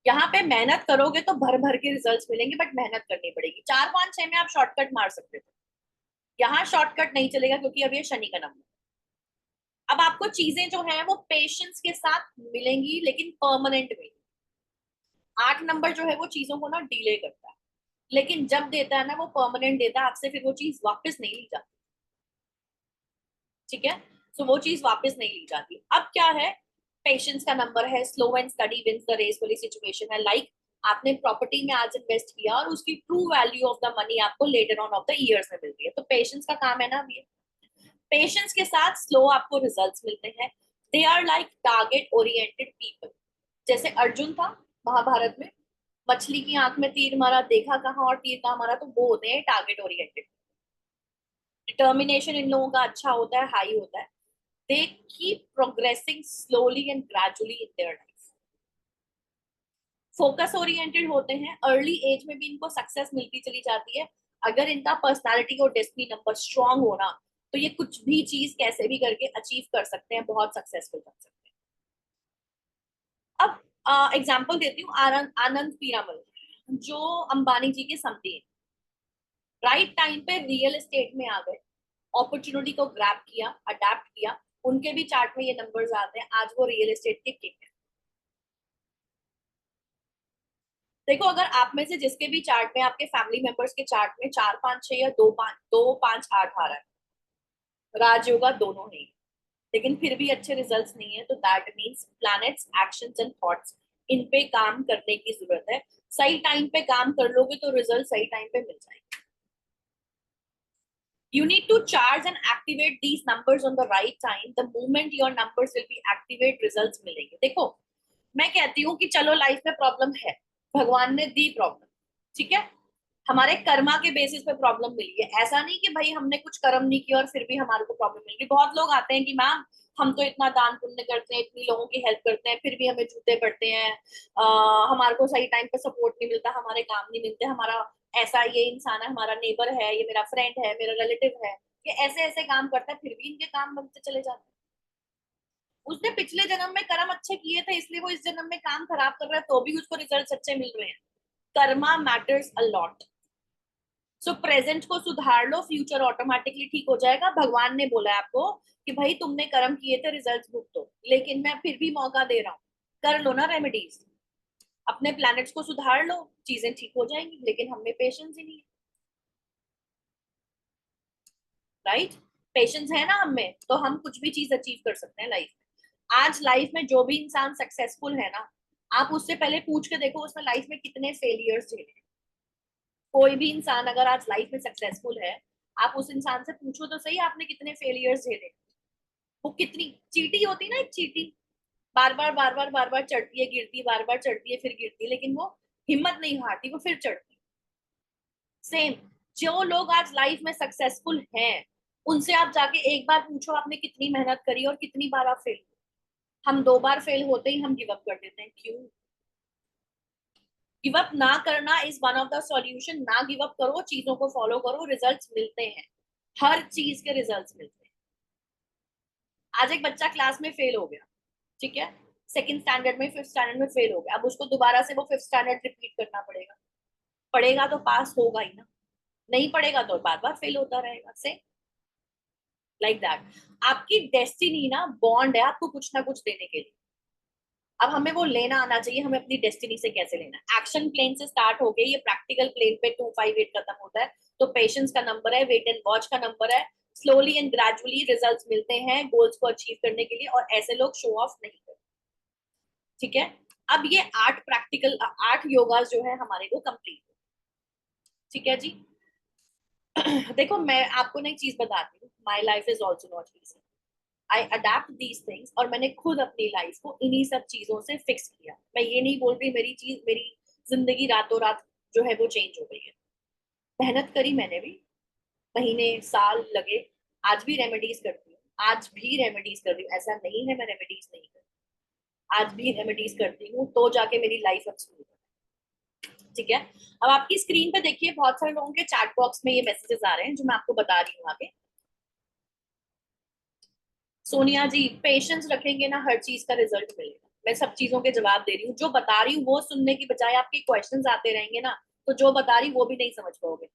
यहाँ पे मेहनत करोगे तो भर भर के रिजल्ट्स मिलेंगे, बट मेहनत करनी पड़ेगी। 4 5 6 में आप शॉर्टकट मार सकते थे, यहाँ शॉर्टकट नहीं चलेगा क्योंकि अब ये शनि का नंबर। अब आपको चीजें जो है वो पेशेंस के साथ मिलेंगी, लेकिन परमानेंट में। 8 नंबर जो है वो चीजों को ना डिले करता है, लेकिन जब देता है ना वो परमानेंट देता है, आपसे फिर वो चीज वापस नहीं ली जाती। ठीक है, सो वो चीज वापस नहीं ली जाती। अब क्या है, पेशेंस का नंबर है, slow and steady wins the race वाली सिचुएशन है। लाइक आपने प्रॉपर्टी में आज इन्वेस्ट किया और उसकी true value of the money आपको later on of the years में मिल रही है, तो पेशेंस का काम है ना ये। पेशेंस के साथ स्लो आपको रिजल्ट्स मिलते हैं। They are like target oriented people. जैसे अर्जुन था महाभारत में, मछली की आंख में तीर मारा, देखा कहाँ और तीर कहाँ मारा, तो वो होते हैं टारगेट ओरिएंटेड। डिटर्मिनेशन इन लोगों का अच्छा होता है, हाई होता है। They keep progressing slowly and gradually in their life. Focus oriented होते हैं, अर्ली एज में भी इनको सक्सेस मिलती चली जाती है। अगर इनका पर्सनालिटी और डेस्टिनी नंबर स्ट्रांग होना, तो ये कुछ भी चीज कैसे भी करके अचीव कर सकते हैं, बहुत सक्सेसफुल बन सकते हैं। अब एग्जांपल देती हूँ, आनंद पीरामल जो अंबानी जी के समधी हैं, राइट टाइम पे रियल एस्टेट में आ गए, अपॉर्चुनिटी को ग्रैब किया, अडेप्ट किया, उनके भी चार्ट में ये नंबर्स आते हैं, आज वो रियल एस्टेट के किंग हैं। देखो, अगर आप में से जिसके भी चार्ट में, आपके फैमिली मेंबर्स के चार्ट में 4 5 6 या 2 5 8 आ रहा है, राजयोगा दोनों नहीं, लेकिन फिर भी अच्छे रिजल्ट्स नहीं है, तो that means planets, actions and thoughts, इन पे काम करने की जरूरत है। सही टाइम पे काम कर लोगे तो रिजल्ट सही टाइम पे मिल जाएंगे। You need to charge and activate these numbers on the right time. The moment your numbers will be activate, results मिलेंगे। देखो, मैं कहती हूँ कि चलो लाइफ में प्रॉब्लम है, भगवान ने दी प्रॉब्लम, ठीक है, हमारे कर्मा के बेसिस पे प्रॉब्लम मिली है। ऐसा नहीं कि भाई हमने कुछ कर्म नहीं किया और फिर भी हमारे को प्रॉब्लम मिल गई। बहुत लोग आते हैं कि मैम हम तो इतना दान पुण्य करते हैं, इतनी लोगों की हेल्प करते हैं, फिर भी हमें जूते पड़ते हैं, हमारे को सही टाइम पे सपोर्ट नहीं मिलता, हमारे काम नहीं मिलते, हमारा ऐसा, ये इंसान है, हमारा नेबर है, ये मेरा फ्रेंड है, मेरा रिलेटिव है, ये ऐसे ऐसे काम करता है, फिर भी इनके काम बनते चले जाते हैं। उसने पिछले जन्म में कर्म अच्छे किए थे, इसलिए वो इस जन्म में काम खराब कर रहा है, तो भी उसको रिजल्ट अच्छे मिल रहे हैं। Karma matters a lot. So present को सुधार लो, फ्यूचर ऑटोमेटिकली ठीक हो जाएगा। भगवान ने बोला है आपको कि भाई तुमने कर्म किए थे, रिजल्ट्स भुगतो, लेकिन मैं फिर भी मौका दे रहा हूँ, कर लो ना रेमेडीज, अपने प्लैनेट्स को सुधार लो, चीजें ठीक हो जाएंगी। लेकिन हमें पेशेंस ही नहीं है, राइट? पेशेंस है ना हमें, तो हम कुछ भी चीज अचीव कर सकते हैं लाइफ में। आज लाइफ में जो भी इंसान सक्सेसफुल है ना, आप उससे पहले पूछ के देखो उसने लाइफ में कितने फेलियर्स झेले। कोई भी इंसान अगर आज लाइफ में सक्सेसफुल है, आप उस इंसान से पूछो तो सही, आपने कितने फेलियर्स झेले। वो कितनी चीटी होती ना, एक चीटी बार बार बार बार बार बार चढ़ती है, गिरती, बार बार चढ़ती है, फिर गिरती है, लेकिन वो हिम्मत नहीं हारती, वो फिर चढ़ती। सेम, जो लोग आज लाइफ में सक्सेसफुल हैं, उनसे आप जाके एक बार पूछो आपने कितनी मेहनत करी और कितनी बार आप फेल। हम 2 बार फेल होते ही हम गिव अप कर देते हैं, क्यों? गिव अप ना करना is one of the solution. ना गिव अप करो, चीजों को फॉलो करो, रिजल्ट्स मिलते हैं, हर चीज के रिजल्ट्स मिलते हैं। आज एक बच्चा क्लास में फेल हो गया, ठीक है, सेकंड स्टैंडर्ड में, 5th स्टैंडर्ड में फेल हो गया, अब उसको दोबारा से वो 5th स्टैंडर्ड रिपीट करना पड़ेगा। पढ़ेगा तो पास होगा ही ना, नहीं पढ़ेगा तो बार बार फेल होता रहेगा। से लाइक दैट, आपकी डेस्टिनी ना बॉन्ड है आपको कुछ ना कुछ देने के लिए। अब हमें वो लेना आना चाहिए, हमें अपनी डेस्टिनी से कैसे लेना है। एक्शन प्लेन से स्टार्ट हो गए, ये प्रैक्टिकल प्लेन पे 258 खत्म होता है, तो पेशेंस का नंबर है, वेट एंड वॉच का नंबर है। स्लोली एंड ग्रेजुअली रिजल्ट्स मिलते हैं गोल्स को अचीव करने के लिए, और ऐसे लोग शो ऑफ नहीं करते, ठीक है। अब ये 8 योगा जो है हमारे को कंप्लीट, ठीक है जी। देखो, मैं आपको ना एक चीज बताती हूँ, my life is also not easy, I adapt these things, और मैंने खुद अपनी लाइफ को इन्हीं सब चीजों से फिक्स किया। मैं ये नहीं बोल रही मेरी जिंदगी रातों रात जो है वो चेंज हो गई है। मेहनत करी मैंने भी, महीने साल लगे, आज भी रेमेडीज करती हूँ, आज भी रेमेडीज कर रही हूँ, ऐसा नहीं है मैं रेमेडीज नहीं करती। आज भी रेमेडीज करती हूँ, तो जाके मेरी लाइफ अच्छी हुई। ठीक है, अब आपकी स्क्रीन पे देखिए बहुत सारे लोगों के चैट बॉक्स में ये मैसेजेस आ रहे हैं जो मैं आपको बता रही हूँ आगे। सोनिया जी, पेशेंस रखेंगे ना हर चीज का रिजल्ट मिलेगा। मैं सब चीजों के जवाब दे रही हूँ, जो बता रही हूँ वो सुनने की बजाय आपके क्वेश्चंस आते रहेंगे ना, तो जो बता रही वो भी नहीं समझ पाओगे।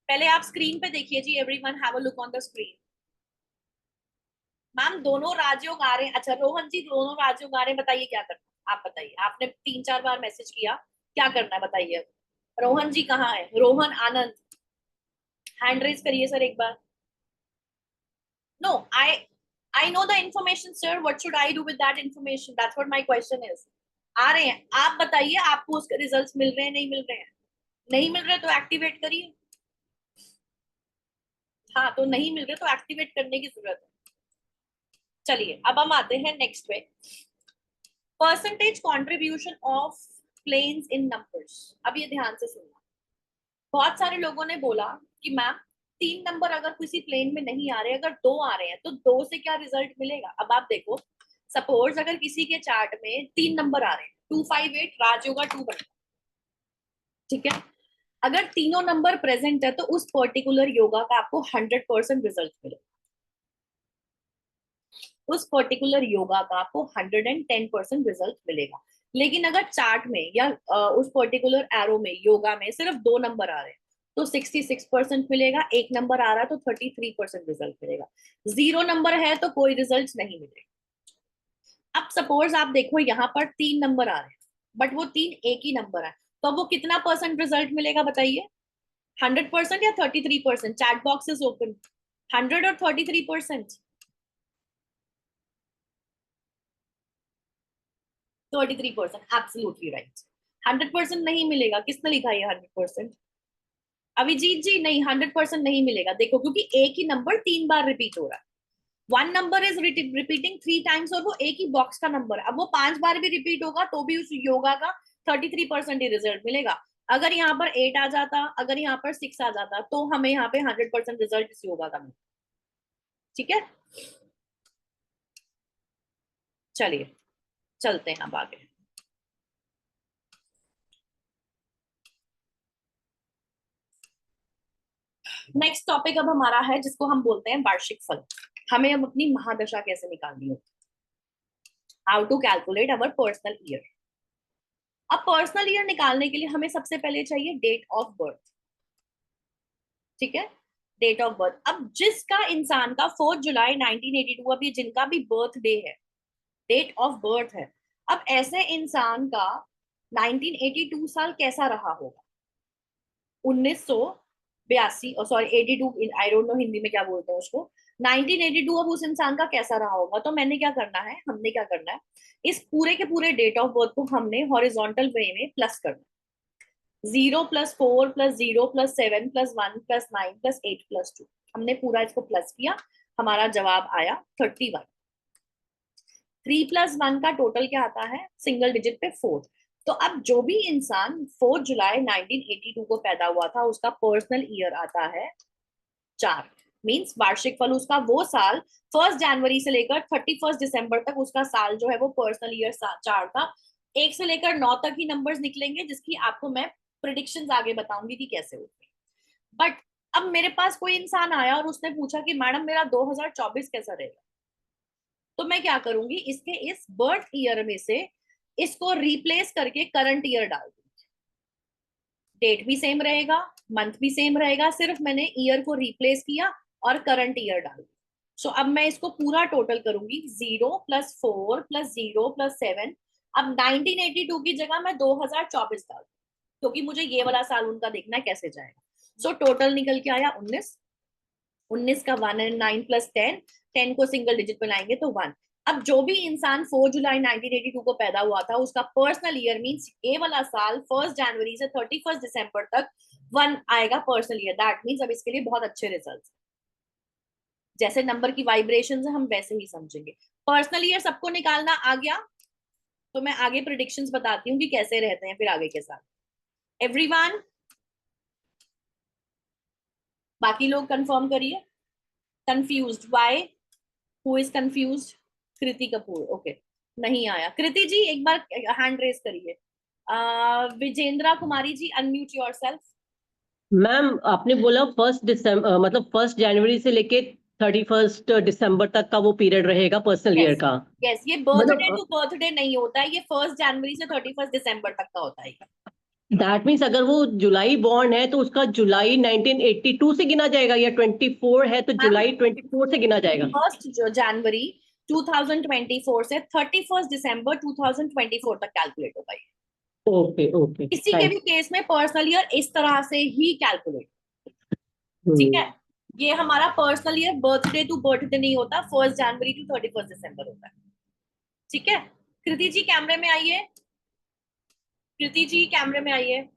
पहले आप स्क्रीन पे देखिए जी, everyone have a look on the screen. Ma'am दोनों राज्यों गा रहे हैं, अच्छा रोहन जी दोनों राज्यों गा रहे हैं, बताइए क्या करना है? आप बताइए, आपने 3-4 बार मैसेज किया, क्या करना है बताइए। रोहन जी कहाँ है? रोहन आनंद, हैंड रेज करिए सर एक बार। No, I know the information sir, what should I do with that information, that's what my question is. आ रहे हैं, आप बताइए आपको उसके रिजल्ट्स मिल रहे हैं नहीं मिल रहे हैं? नहीं मिल रहे तो एक्टिवेट करिए। हाँ, तो नहीं मिल रहे तो एक्टिवेट करने की जरूरत है। चलिए अब हम आते हैं नेक्स्ट पे, percentage contribution of planes in numbers. अब ये ध्यान से सुनना, बहुत सारे लोगों ने बोला कि मैम 3 नंबर अगर किसी प्लेन में नहीं आ रहे, अगर 2 आ रहे हैं तो 2 से क्या रिजल्ट मिलेगा? अब आप देखो, सपोज अगर किसी के चार्ट में 3 नंबर आ रहे हैं, 258, राज होगा 2 बनेगा। ठीक है, अगर तीनों नंबर प्रेजेंट है तो उस पर्टिकुलर योगा का आपको 100% रिजल्ट मिलेगा। उस पर्टिकुलर योगा का आपको 110% रिजल्ट मिलेगा। लेकिन अगर चार्ट में या उस पर्टिकुलर एरो में योगा में सिर्फ 2 नंबर आ रहे हैं तो 66% मिलेगा, 1 नंबर आ रहा है तो 33% रिजल्ट मिलेगा, 0 नंबर है तो कोई रिजल्ट नहीं मिलेगा। अब सपोज आप देखो यहाँ पर 3 नंबर आ रहे हैं बट वो 3 एक ही नंबर है, तो वो कितना परसेंट रिजल्ट मिलेगा बताइए? 100% या 33%? Chat box is open. 100 और 33%? 33%, एब्सोल्युटली राइट। 100% नहीं मिलेगा, किसने लिखा है 100%? अभिजीत जी नहीं, 100% नहीं मिलेगा। देखो क्योंकि एक ही नंबर 3 बार रिपीट हो रहा है, 1 नंबर इज रिपीटिंग 3 टाइम्स और वो एक ही बॉक्स का नंबर है। अब वो 5 बार भी रिपीट होगा तो भी उस योगा का 33% ही रिजल्ट मिलेगा। अगर यहाँ पर 8 आ जाता, अगर यहाँ पर 6 आ जाता, तो हमें यहाँ पे 100% रिजल्ट इस योगा का मिलता। ठीक है, चलिए चलते हैं अब आगे। नेक्स्ट टॉपिक अब हमारा है जिसको हम बोलते हैं वार्षिक फल। हमें अब अपनी महादशा कैसे निकालनी है, how to calculate our personal year. अब पर्सनल ईयर निकालने के लिए हमें सबसे पहले चाहिए डेट ऑफ बर्थ। ठीक है, डेट ऑफ बर्थ। अब जिसका इंसान का 4 जुलाई 1982 अभी जिनका भी बर्थ डे है, डेट ऑफ बर्थ है, अब ऐसे इंसान का 1982 साल कैसा रहा होगा? 1982, sorry 82, I don't know Hindi में क्या बोलते हैं उसको। 1982 अब उस इंसान का कैसा रहा होगा? तो मैंने क्या करना है, हमने क्या करना है, इस पूरे के पूरे डेट ऑफ बर्थ को हमने हॉरिजॉन्टल वे में प्लस करना है। 0 + 4 + 0 + 7 + 1 + 9 + 8 + 2, हमने पूरा इसको प्लस किया, हमारा जवाब आया 31। 3 + 1 का टोटल क्या आता है सिंगल डिजिट पे 4। तो अब जो भी इंसान 4 जुलाई 1982 को पैदा हुआ था उसका पर्सनल ईयर आता है 4। मींस वार्षिक फल उसका वो साल 1 जनवरी से लेकर 31 दिसंबर तक उसका साल जो है वो पर्सनल ईयर 4 था। 1 से लेकर 9 तक ही नंबर्स निकलेंगे जिसकी आपको मैं प्रिडिक्शंस आगे बताऊंगी कि कैसे होते हैं। बट अब मेरे पास कोई इंसान आया और उसने पूछा कि मैडम मेरा 2024 कैसा रहेगा, तो मैं क्या करूंगी, इसके इस बर्थ ईयर में से इसको रिप्लेस करके करंट ईयर डाल दूंगी। डेट भी सेम रहेगा, मंथ भी सेम रहेगा, सिर्फ मैंने ईयर को रिप्लेस किया और करंट ईयर डाल दी। सो अब मैं इसको पूरा टोटल करूंगी, 0 + 4 + 0 + 7। अब 1982 की जगह मैं 2024 डाल दूँ क्योंकि मुझे ये वाला साल उनका देखना है कैसे जाएगा। सो टोटल निकल के आया 19। 19 का 1 और 9 + 10, 10 को सिंगल डिजिट में लाएंगे तो 1। अब जो भी इंसान 4 जुलाई 1982 को पैदा हुआ था उसका पर्सनल ईयर मींस ये वाला साल 1 जनवरी से 31 दिसंबर तक 1 आएगा पर्सनल ईयर। दैट मींस अब इसके लिए बहुत अच्छे रिजल्ट्स, जैसे नंबर की वाइब्रेशंस है हम वैसे ही समझेंगे। पर्सनल ईयर सबको निकालना आ गया, तो मैं आगे प्रेडिक्शंस बताती हूँ कि कैसे रहते हैं फिर आगे के साथ। एवरीवन, बाकी लोग कंफर्म करिए। Confused, why, who is confused? Kriti Kapoor, okay, नहीं आया। कृति जी एक बार हैंड रेज करिए। Vijendra Kumari ji, unmute yourself. Ma'am आपने बोला 1 दिसंबर मतलब 1 जनवरी से लेके 31 दिसंबर तक का वो पीरियड रहेगा पर्सनल ईयर यस का। यस, ये बर्थडे टू मतलब बर्थडे नहीं होता है, ये 1 जनवरी से 31 दिसंबर तक का होता है। दैट मीन्स अगर वो जुलाई बॉर्न है तो उसका जुलाई 1982 से गिना जाएगा, या 24 है तो जुलाई 24 से गिना जाएगा? 1 जनवरी 2024 से 31 दिसंबर 2024 तक कैलकुलेट होगा ये। ओके ओके, किसी के भी केस में पर्सनल ईयर इस तरह से ही कैलकुलेट, ठीक है। ये हमारा personal year birthday to birthday नहीं होता, 1 जनवरी टू 31 दिसंबर होता है, ठीक है। कृति जी कैमरे में आइए, कृति जी कैमरे में आइए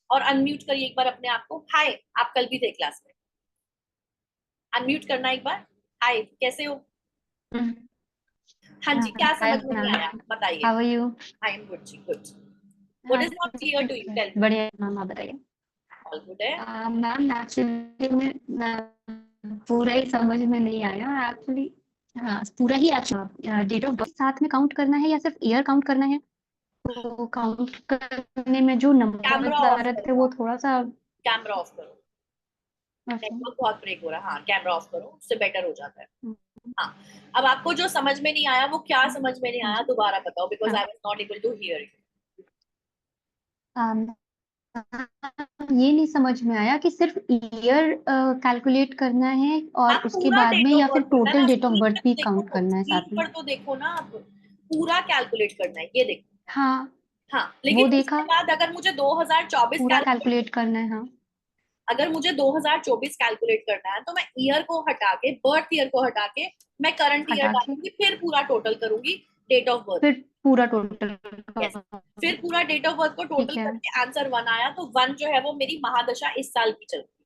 और अनम्यूट करिए एक बार अपने आप को। हाय, आप कल भी थे क्लास में, अनम्यूट करना एक बार। हाय, कैसे हो? हाँ जी, क्या समझ में नहीं आया बताइए। How are you? I am good जी, good. What is not clear to you, tell me. बढ़िया मैम, आप बताइए। ऑल गुड है। मैम एक्चुअली में पूरा ही समझ में नहीं आया एक्चुअली। हाँ पूरा ही डेट ऑफ बर्थ साथ में काउंट करना है या सिर्फ ईयर काउंट करना है? तो काउंट करने में जो नंबर कैमरा आ ऑफ रहे थे करो, वो थोड़ा सा कैमरा ऑफ करो, नेटवर्क बहुत ब्रेक हो रहा है। हाँ, कैमरा ऑफ करो, उससे बेटर हो जाता है। हाँ, अब आपको जो समझ में नहीं आया वो क्या समझ में नहीं आया, दोबारा बताओ, because I was not able to hear you. ये नहीं समझ में आया कि सिर्फ ईयर कैलकुलेट करना है और आप उसके पूरा बाद डेट में, ऑफ या फिर बर्थ होता है टोटल ना, डेट ऑफ स्क्रीन बर्थ पर भी तो काउंट देखो, करना है स्क्रीन साथ में? पर तो देखो ना, आप पूरा कैलकुलेट करना है, ये देखो। हाँ हाँ, वो लेकिन देखा, उसके बाद अगर मुझे 2024 पूरा कैलकुलेट करना है। हाँ अगर मुझे 2024 कैलकुलेट करना है तो मैं ईयर को हटा के, बर्थ ईयर को हटा के मैं करंट ईयर हटा के डालूंगी, फिर पूरा टोटल करूंगी डेट ऑफ बर्थ। फिर पूरा टोटल। यस, फिर पूरा डेट ऑफ बर्थ को टोटल ठीक है करके आंसर 1 आया, तो 1 जो है वो मेरी महादशा इस साल की चल रही है,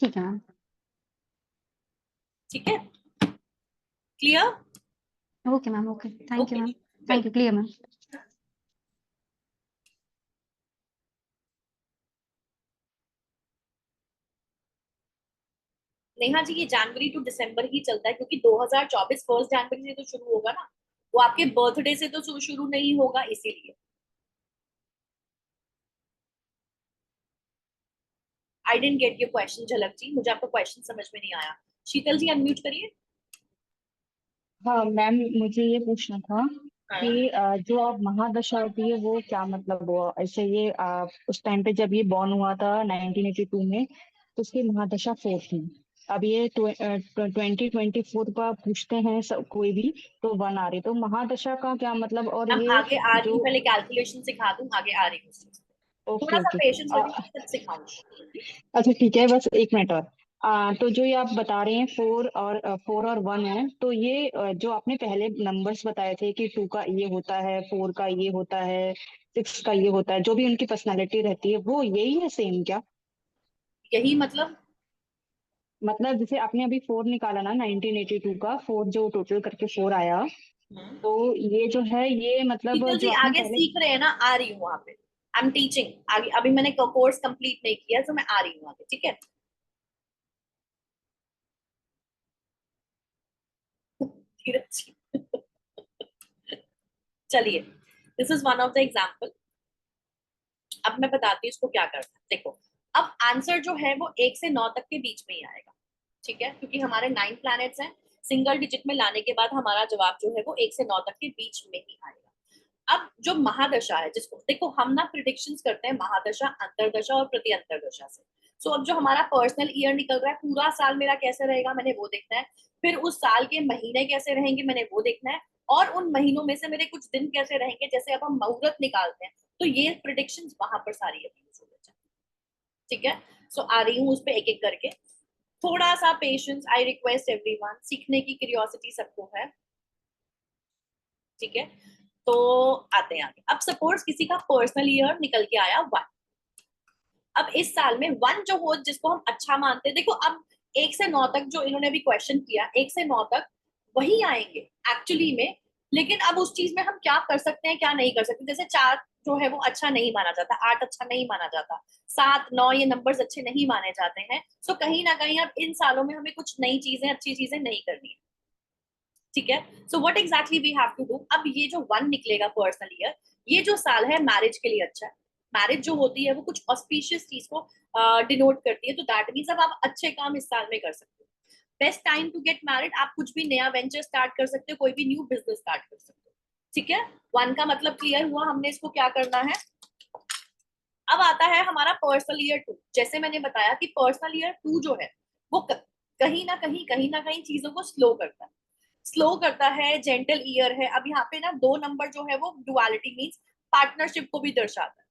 ठीक है मैम। ठीक है, clear? Okay ma'am, okay, thank you okay, ma'am, thank you, clear ma'am. Neha ji, ये जनवरी टू दिसंबर ही चलता है, क्योंकि 2024 1 जनवरी से तो शुरू होगा ना, वो आपके बर्थडे से तो शुरू नहीं होगा, इसीलिए। आई डेंट गेट योर क्वेश्चन झलक जी, मुझे आपका क्वेश्चन समझ में नहीं आया। शीतल जी अनम्यूट करिए। हाँ मैम, मुझे ये पूछना था हाँ। कि जो आप महादशा होती है वो क्या मतलब हुआ ऐसे? ये उस टाइम पे जब ये बॉर्न हुआ था 1982 में, तो उसकी महादशा 4 थी। अब ये 2024 का पूछते हैं सब कोई भी, तो 1 आ रही, तो महादशा का क्या मतलब? और हम ये आगे आ रही हूँ, जो पहले कैलकुलेशन सिखा दूं, आगे आ रही हूँ। ओके थोड़ा सा ओके पेशेंस रखिए, सब सिखाऊंगी। अच्छा ठीक है, बस 1 मिनट और। तो जो ये आप बता रहे हैं 4 और 1 है, तो ये जो आपने पहले नंबर्स बताए थे कि 2 का ये होता है, 4 का ये होता है, 6 का ये होता है, जो भी उनकी पर्सनालिटी रहती है वो यही है सेम क्या? यही मतलब मतलब जैसे आपने अभी 4 निकाला ना 1982 का 4, जो टोटल करके 4 आया, तो ये जो है ये मतलब शीतल जी जो आपने आगे पहले सीख रहे हैं ना, आ रही हूँ वहां पे। आई एम टीचिंग आगे, अभी मैंने कोर्स कंप्लीट नहीं किया, तो मैं आ रही हूँ आगे, ठीक है। धीरज जी चलिए, this is one of the example. अब मैं बताती हूँ इसको क्या करना है। देखो, अब आंसर जो है वो 1 से 9 तक के बीच में ही आएगा, ठीक है, क्योंकि हमारे 9 प्लैनेट्स हैं। सिंगल डिजिट में लाने के बाद हमारा जवाब जो है वो 1 से 9 तक के बीच में ही आएगा। अब जो महादशा है, जिसको देखो हम ना प्रिडिक्शंस करते हैं महादशा, अंतरदशा और प्रति अंतरदशा से। सो अब जो हमारा पर्सनल ईयर निकल रहा है, पूरा साल मेरा कैसे रहेगा मैंने वो देखना है, फिर उस साल के महीने कैसे रहेंगे मैंने वो देखना है, और उन महीनों में से मेरे कुछ दिन कैसे रहेंगे, जैसे अब हम मुहूर्त निकालते हैं, तो ये प्रिडिक्शंस वहां पर सारी यूज हो जाए, ठीक है। सो आ रही हूँ उस पर एक एक करके। थोड़ा सा पेशेंस आई रिक्वेस्ट एवरीवन, सीखने की क्यूरियोसिटी सबको है, ठीक है। तो आते हैं आगे। अब सपोज किसी का पर्सनल ईयर निकल के आया 1। अब इस साल में 1 जो हो, जिसको हम अच्छा मानते हैं, देखो अब 1 से 9 तक जो इन्होंने भी क्वेश्चन किया, 1 से 9 तक वही आएंगे एक्चुअली में। लेकिन अब उस चीज में हम क्या कर सकते हैं क्या नहीं कर सकते, जैसे 4 जो है वो अच्छा नहीं माना जाता, 8 अच्छा नहीं माना जाता, 7 9 ये नंबर्स अच्छे नहीं माने जाते हैं। सो कहीं ना कहीं अब इन सालों में हमें कुछ नई चीजें, अच्छी चीजें नहीं करनी है, ठीक है। So what exactly we have to do. अब ये जो 1 निकलेगा पर्सनल ईयर, ये जो साल है मैरिज के लिए अच्छा है। मैरिज जो होती है वो कुछ ऑस्पिशियस चीज को डिनोट करती है, तो दैट मीन्स अब आप अच्छे काम इस साल में कर सकते हो। Best time to get married, आप कुछ भी नया वेंचर स्टार्ट कर सकते हो, कोई भी न्यू बिजनेस स्टार्ट कर सकते हो, ठीक है। 1 का मतलब क्लियर हुआ, हमने इसको क्या करना है। अब आता है हमारा पर्सनल ईयर 2। जैसे मैंने बताया कि पर्सनल ईयर 2 जो है वो कहीं ना कहीं चीजों को स्लो करता है, जेंटल ईयर है। अब यहाँ पे ना 2 नंबर जो है वो डुअलिटी मींस पार्टनरशिप को भी दर्शाता है,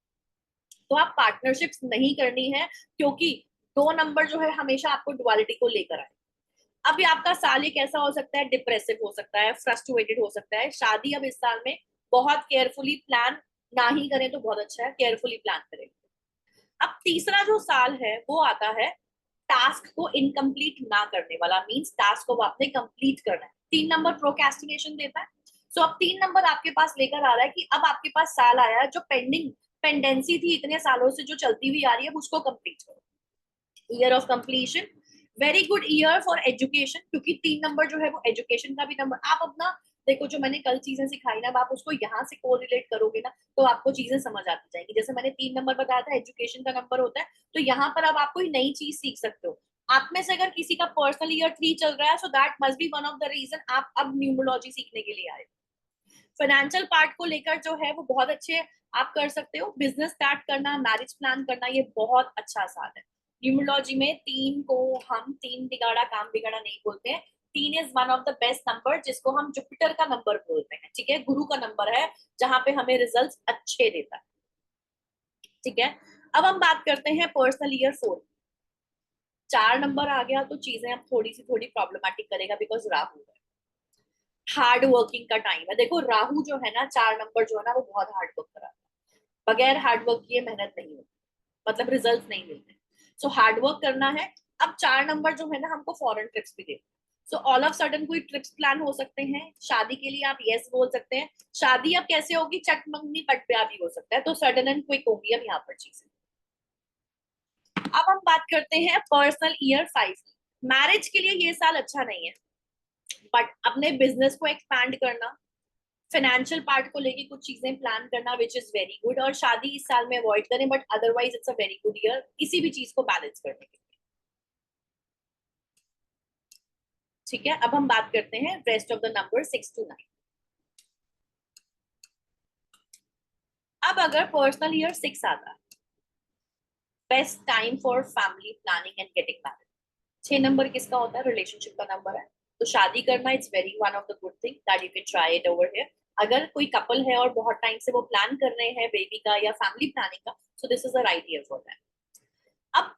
तो आप पार्टनरशिप्स नहीं करनी है, क्योंकि 2 नंबर जो है हमेशा आपको डुअलिटी को लेकर आए। अब आपका साल एक ऐसा हो सकता है, डिप्रेसिव हो सकता है, फ्रस्ट्रेटेड हो सकता है। शादी अब इस साल में बहुत केयरफुली प्लान ना ही करें तो बहुत अच्छा है, केयरफुली प्लान करें। अब तीसरा जो साल है वो आता है टास्क को इनकम्प्लीट ना करने वाला, मींस टास्क को आपने कंप्लीट करना है। 3 नंबर प्रोक्रेस्टिनेशन देता है। सो अब 3 नंबर आपके पास लेकर आ रहा है कि अब आपके पास साल आया है जो पेंडेंसी थी इतने सालों से जो चलती हुई आ रही है, उसको कंप्लीट करो। Year of completion, very good year for education, क्योंकि 3 नंबर जो है वो एजुकेशन का भी नंबर। आप अपना देखो, जो मैंने कल चीजें सिखाई ना, आप उसको यहाँ से कोरिलेट करोगे ना तो आपको चीजें समझ आती जाएंगी। जैसे मैंने 3 नंबर बताया था, एजुकेशन का नंबर होता है, तो यहाँ पर अब आप कोई नई चीज सीख सकते हो। आप में से अगर किसी का पर्सनल ईयर 3 चल रहा है, so that must be one of the reason आप अब न्यूमरोलॉजी सीखने के लिए आए। फाइनेंशियल पार्ट को लेकर जो है वो बहुत अच्छे आप कर सकते हो। बिजनेस स्टार्ट करना, मैरिज प्लान करना, ये बहुत अच्छा साल है। न्यूमरोलॉजी में 3 को हम 3 बिगाड़ा काम बिगाड़ा नहीं बोलते हैं। 3 is one of the best number, जिसको हम जुपिटर का नंबर बोलते हैं, ठीक है। गुरु का नंबर है जहां पे हमें रिजल्ट्स अच्छे देता है, ठीक है। अब हम बात करते हैं पर्सनल ईयर 4। 4 नंबर आ गया तो चीजें अब थोड़ी प्रॉब्लमेटिक करेगा, बिकॉज राहु है, हार्ड वर्किंग का टाइम है। देखो राहु जो है ना, 4 नंबर जो है ना वो बहुत हार्ड वर्क कराता है। बगैर हार्ड वर्क किए मेहनत नहीं होती, मतलब रिजल्ट नहीं मिलते। सो हार्ड वर्क करना है। अब 4 नंबर जो है ना हमको फॉरेन ट्रिप्स भी देते हैं। सो ऑल ऑफ सडन कोई ट्रिप्स प्लान हो सकते हैं। शादी के लिए आप यस बोल सकते हैं। शादी अब कैसे होगी, चट मंगनी पट ब्याह भी हो सकता है, तो सडन एंड क्विक होगी अब यहाँ पर चीजें। अब हम बात करते हैं पर्सनल ईयर 5। मैरिज के लिए ये साल अच्छा नहीं है, बट अपने बिजनेस को एक्सपैंड करना, फाइनेंशियल पार्ट को लेके कुछ चीजें प्लान करना, विच इज वेरी गुड। और शादी इस साल में अवॉइड करें, but otherwise it's a very good year किसी भी चीज को बैलेंस करने के लिए, ठीक है। अब हम बात करते हैं rest of the number 6 to 9। अब अगर पर्सनल ईयर 6 आता है, best time for family planning and getting married. 6 number किसका होता है, रिलेशनशिप का नंबर है, तो शादी करना it's very one of the good thing that you can try it over here. अगर कोई कपल है और बहुत टाइम से वो प्लान कर रहे हैं बेबी का या फैमिली प्लानिंग का, सो this is the right year for that. अब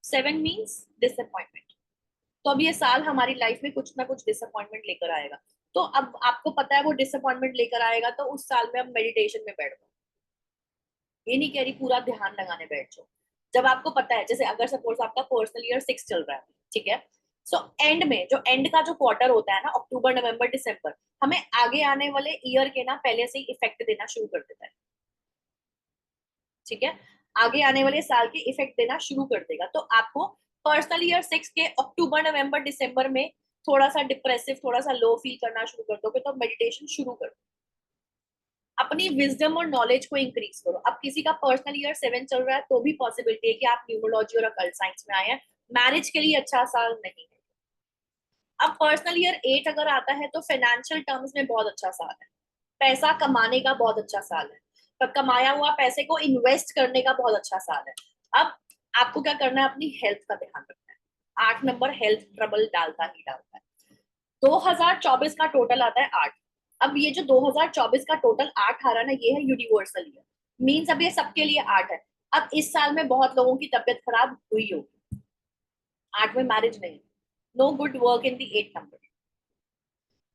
7 मींस डिसअपॉइंटमेंट, तो अब ये साल हमारी लाइफ में कुछ ना कुछ डिसअपॉइंटमेंट लेकर आएगा। तो अब आपको पता है वो डिसअपॉइंटमेंट लेकर आएगा, तो उस साल में अब मेडिटेशन में बैठ जाओ। ये नहीं कह रही पूरा ध्यान लगाने बैठ जाओ। जब आपको पता है, जैसे अगर सपोज आपका पर्सनल ईयर 6 चल रहा है, ठीक है, सो एंड में जो एंड का जो क्वार्टर होता है ना, अक्टूबर नवंबर दिसंबर, हमें आगे आने वाले ईयर के ना पहले से ही इफेक्ट देना शुरू कर देता है, ठीक है। आगे आने वाले साल के इफेक्ट देना शुरू कर देगा। तो आपको पर्सनल ईयर 6 के अक्टूबर नवंबर दिसंबर में थोड़ा सा डिप्रेसिव, थोड़ा सा लो फील करना शुरू कर दोगे, तो मेडिटेशन शुरू कर दो। अपनी विजडम और नॉलेज को इंक्रीज करो। अब किसी का पर्सनल ईयर 7 चल रहा है तो भी पॉसिबिलिटी है कि आप न्यूमरोलॉजी और अकल्ट साइंस में आए हैं। मैरिज के लिए अच्छा साल नहीं है। अब पर्सनल ईयर 8 अगर आता है तो फाइनेंशियल टर्म्स में बहुत अच्छा साल है, पैसा कमाने का बहुत अच्छा साल है, तो कमाया हुआ पैसे को इन्वेस्ट करने का बहुत अच्छा साल है। अब आपको क्या करना है, अपनी हेल्थ का ध्यान रखना है। 8 नंबर हेल्थ ट्रबल डालता ही डालता है। 2024 का टोटल आता है 8। अब ये जो 2024 का टोटल 8 आ रहा है ना, ये है यूनिवर्सल ईयर, मींस अब ये सबके लिए 8 है। अब इस साल में बहुत लोगों की तबीयत खराब हुई होगी। 8 में मैरिज नहीं, no good work in the 8 number.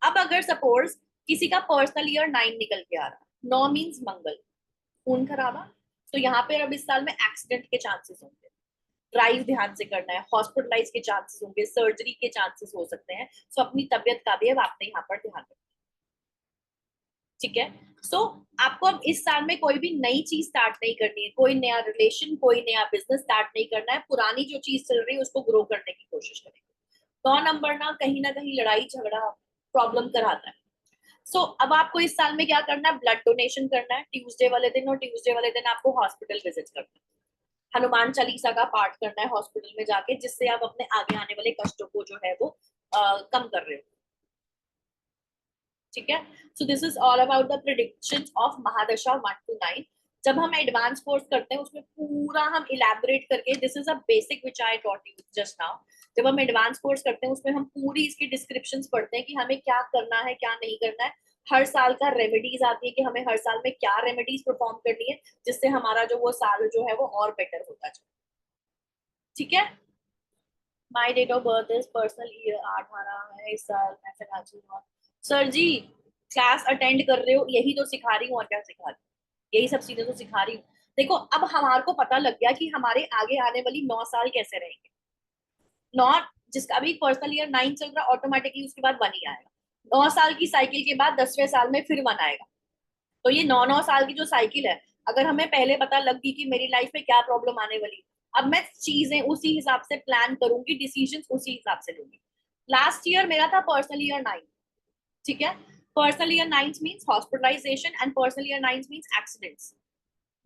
अब अगर सपोज किसी का पर्सनल ईयर 9 निकल के आ रहा, 9 मींस मंगल, खून खराबा, तो यहाँ पे अब इस साल में एक्सीडेंट के चांसेस होंगे, ड्राइव ध्यान से करना है, हॉस्पिटलाइज के चांसेस होंगे, सर्जरी के चांसेस हो सकते हैं। सो अपनी तबियत का भी अब आपने यहाँ पर ध्यान रखना, ठीक है। सो आपको अब इस साल में कोई भी नई चीज स्टार्ट नहीं करनी है, कोई नया रिलेशन, कोई नया बिजनेस स्टार्ट नहीं करना है, पुरानी जो चीज चल रही है उसको ग्रो करने की कोशिश करेंगे। 9 नंबर ना कहीं लड़ाई झगड़ा प्रॉब्लम कराता है। सो अब आपको इस साल में क्या करना है, ब्लड डोनेशन करना है ट्यूसडे वाले दिन, और ट्यूसडे वाले दिन आपको हॉस्पिटल विजिट करना है, हनुमान चालीसा का पाठ करना है हॉस्पिटल में जाके, जिससे आप अपने आगे आने वाले कष्टों को जो है वो कम कर रहे हो। ठीक है। So this is all about the predictions of mahadasha 1 to 9। जब हम एडवांस कोर्स करते हैं उसमें पूरा हम इलैबोरेट करके, this is a basic which I taught you just now, जब हम एडवांस कोर्स करते हैं उसमें हम पूरी इसकी डिस्क्रिप्शंस पढ़ते हैं कि हमें क्या करना है क्या नहीं करना है। हर साल का रेमेडीज आती है कि हमें हर साल में क्या रेमेडीज परफॉर्म करनी है जिससे हमारा जो वो साल जो है वो और बेटर होता जाए। ठीक है। My date of birth is personal year 18 है इस साल, मैं फाइनेंशियल। सर जी क्लास अटेंड कर रहे हो, यही तो सिखा रही हूँ और क्या सिखा रही हूँ, यही सब चीजें तो सिखा रही हूँ। देखो अब हमारे को पता लग गया कि हमारे आगे आने वाली 9 साल कैसे रहेंगे। नॉट जिसका अभी पर्सनल ईयर 9 चल रहा है, ऑटोमेटिकली उसके बाद 1 ही आएगा। 9 साल की साइकिल के बाद 10वें साल में फिर 1 आएगा। तो ये 9 साल की जो साइकिल है, अगर हमें पहले पता लग गई कि मेरी लाइफ में क्या प्रॉब्लम आने वाली, अब मैं चीजें उसी हिसाब से प्लान करूंगी, डिसीजन उसी हिसाब से लूंगी। लास्ट ईयर मेरा था पर्सनल ईयर 9, ठीक है। Personal year 9 means hospitalization and personal year 9 means accidents.